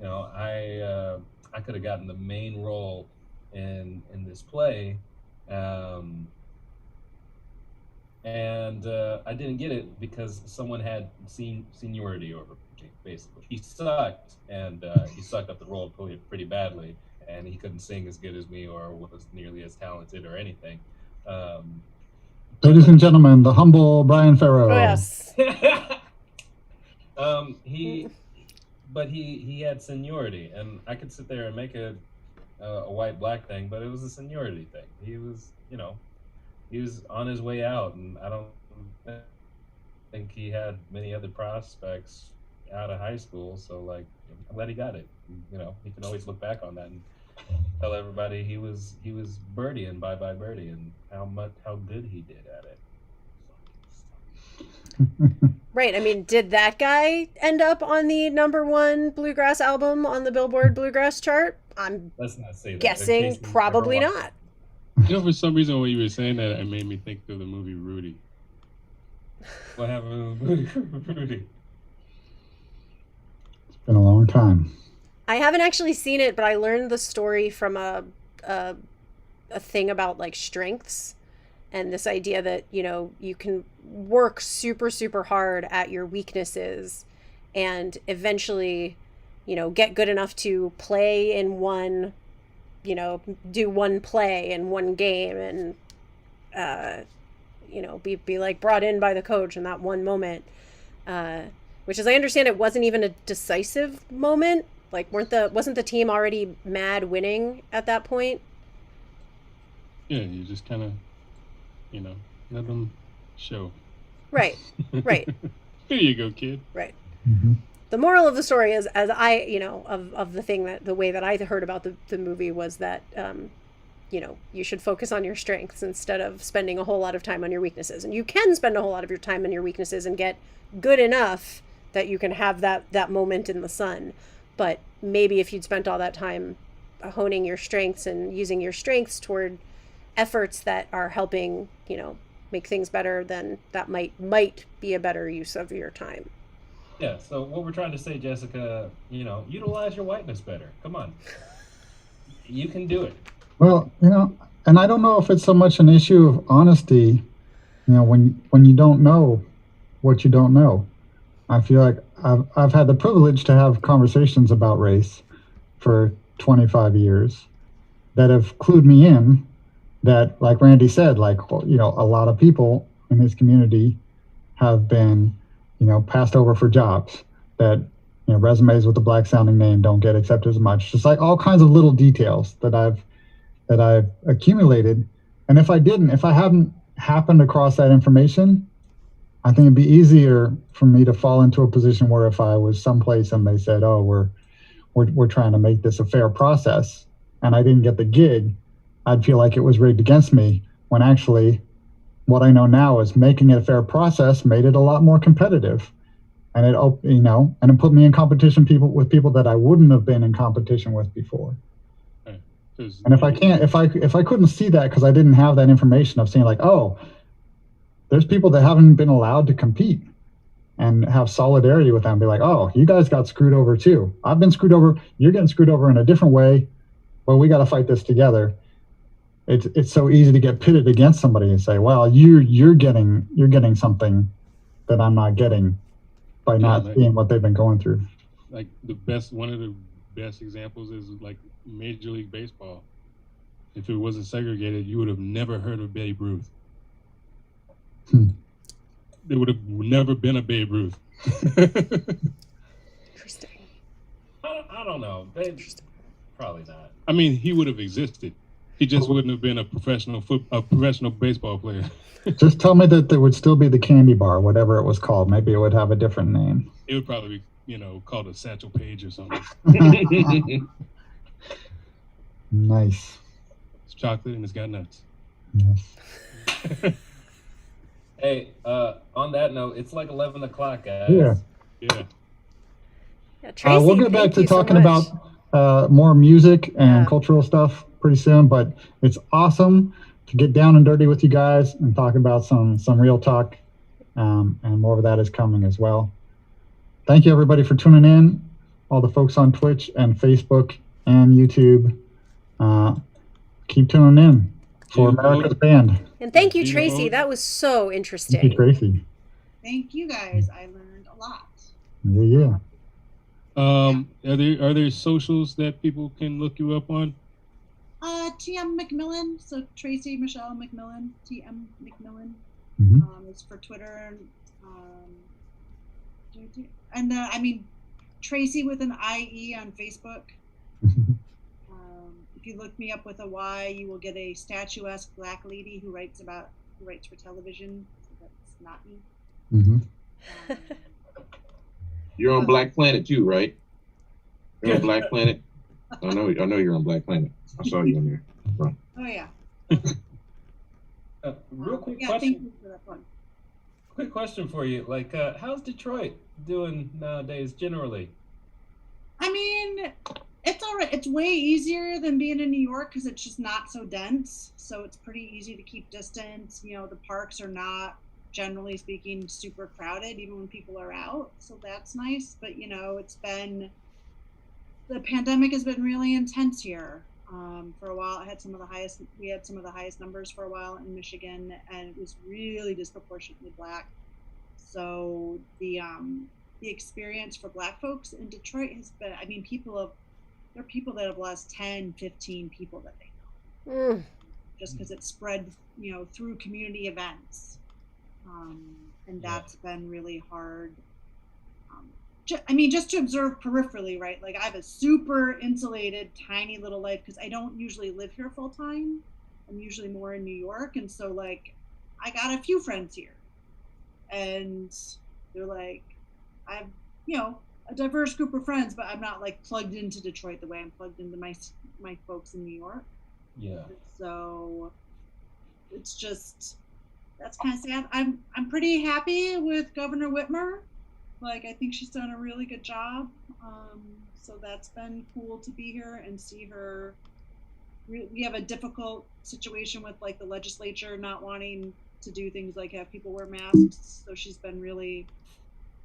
I could have gotten the main role in this play, and I didn't get it because someone had seniority over me, basically. He sucked, and he sucked up the role pretty badly, and he couldn't sing as good as me or was nearly as talented or anything. Ladies and gentlemen, the humble Brian Farrow. Oh, yes. He had seniority, and I could sit there and make a white Black thing, but it was a seniority thing. He was, he was on his way out, and I don't think he had many other prospects out of high school. So, like, I'm glad he got it. He can always look back on that and tell everybody he was Birdie and Bye Bye Birdie, and how good he did at it. Right. I mean, did that guy end up on the #1 bluegrass album on the Billboard Bluegrass chart? Let's not say that. Guessing probably not. For some reason, when you were saying that, it made me think of the movie Rudy. What happened with Rudy? It's been a long time. I haven't actually seen it, but I learned the story from a thing about, like, strengths, and this idea that, you can work super, super hard at your weaknesses and eventually, get good enough to play in one, do one play in one game and, be like brought in by the coach in that one moment, which, as I understand it, wasn't even a decisive moment. Like, wasn't the team already mad winning at that point? Yeah, you just kind of, let them show. Right. Right. Here you go, kid. Right. Mm-hmm. the moral of the story is, as I, of the thing that the way that I heard about the movie was that, you should focus on your strengths instead of spending a whole lot of time on your weaknesses. And you can spend a whole lot of your time on your weaknesses and get good enough that you can have that moment in the sun. But maybe if you'd spent all that time honing your strengths and using your strengths toward efforts that are helping, make things better, then that might be a better use of your time. Yeah, so what we're trying to say, Jessica, utilize your whiteness better. Come on. You can do it. Well, and I don't know if it's so much an issue of honesty, when you don't know what you don't know. I feel like I've had the privilege to have conversations about race for 25 years that have clued me in that, like Randy said, like, a lot of people in this community have been, passed over for jobs, that, resumes with a black sounding name don't get accepted as much. Just like all kinds of little details that I've accumulated. And if I hadn't happened across that information, I think it'd be easier for me to fall into a position where if I was someplace and they said, "Oh, we're trying to make this a fair process," and I didn't get the gig, I'd feel like it was rigged against me, when actually what I know now is making it a fair process made it a lot more competitive. And it put me in competition with people that I wouldn't have been in competition with before. And if I couldn't see that because I didn't have that information of seeing like, oh, there's people that haven't been allowed to compete, and have solidarity with them, be like, oh, you guys got screwed over too. I've been screwed over. You're getting screwed over in a different way. Well, we got to fight this together. It's so easy to get pitted against somebody and say, well, you're getting something that I'm not getting by not seeing what they've been going through. Like one of the best examples is like Major League Baseball. If it wasn't segregated, you would have never heard of Babe Ruth. There would have never been a Babe Ruth. Interesting. I don't know. Probably not. I mean, he would have existed. He just wouldn't have been a professional baseball player. Just tell me that there would still be the candy bar, whatever it was called. Maybe it would have a different name. It would probably be, called a Satchel Paige or something. Nice. It's chocolate and it's got nuts. Yes. Hey, on that note, it's like 11 o'clock, guys. Yeah. Yeah, Tracy, we'll get back thank to you so talking much. about more music and cultural stuff pretty soon, but it's awesome to get down and dirty with you guys and talk about some real talk, and more of that is coming as well. Thank you everybody for tuning in, all the folks on Twitch and Facebook and YouTube. Keep tuning in for America's Band. And thank you, Tracy. That was so interesting. Thank you, Tracy. Thank you guys. I learned a lot. Yeah. Are there socials that people can look you up on? TM McMillan. So Tracy Michelle McMillan. TM McMillan. It's for Twitter. And Tracy with an IE on Facebook. If you look me up with a Y, you will get a statuesque black lady who writes for television. So that's not me. You're on Black Planet too, right? You're on Black Planet. I know you're on Black Planet. I saw you on there. Right. Oh yeah. Real quick yeah, question. thank you for that one. Quick question for you. Like, how's Detroit doing nowadays, generally? I mean, it's all right. It's way easier than being in New York because it's just not so dense. So it's pretty easy to keep distance. The parks are not, generally speaking, super crowded, even when people are out. So that's nice. But, the pandemic has been really intense here. For a while, we had some of the highest numbers for a while in Michigan, and it was really disproportionately Black. So the experience for Black folks in Detroit has been, there are people that have lost 10, 15 people that they know, just because it's spread, through community events. And that's been really hard. Just to observe peripherally, right? Like I have a super insulated, tiny little life because I don't usually live here full time. I'm usually more in New York. And so like, I got a few friends here and they're like, a diverse group of friends, but I'm not like plugged into Detroit the way I'm plugged into my folks in New York. Yeah. So it's just, that's kind of sad. I'm pretty happy with Governor Whitmer. Like, I think she's done a really good job. So that's been cool to be here and see her. We have a difficult situation with like the legislature not wanting to do things like have people wear masks. So she's been really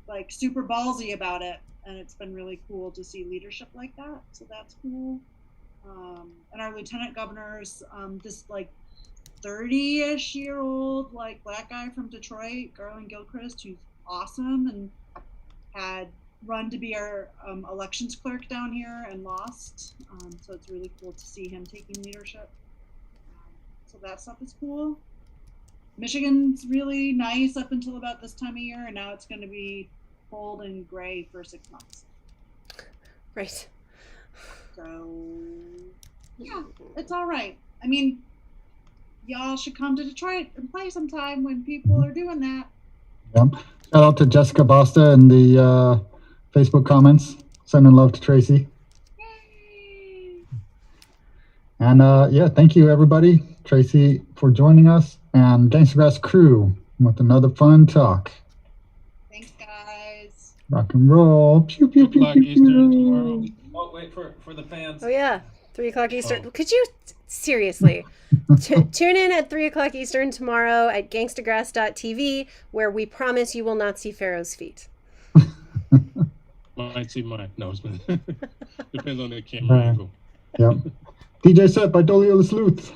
like super ballsy about it. And it's been really cool to see leadership like that. So that's cool. And our lieutenant governors, this like 30-ish year old like black guy from Detroit, Garland Gilchrist, who's awesome and had run to be our elections clerk down here and lost. So it's really cool to see him taking leadership. So that stuff is cool. Michigan's really nice up until about this time of year, and now it's going to be cold and gray for 6 months. Right. So yeah, it's all right. I mean, y'all should come to Detroit and play sometime when people are doing that. Yeah. Shout out to Jessica Basta in the Facebook comments. Sending love to Tracy. Yay! And yeah, thank you everybody, Tracy, for joining us, and Gangstagrass crew with another fun talk. Thanks, guys. Rock and roll. Pew pew pew O'clock pew. Eastern tomorrow. Oh wait, for the fans. Oh yeah, 3 o'clock Eastern. Oh. Could you seriously tune in at 3 o'clock Eastern tomorrow at gangstagrass.tv, where we promise you will not see Pharaoh's feet. Might see mine. No, it's depends on the camera angle. Yep. DJ set by Dolio the Sleuth.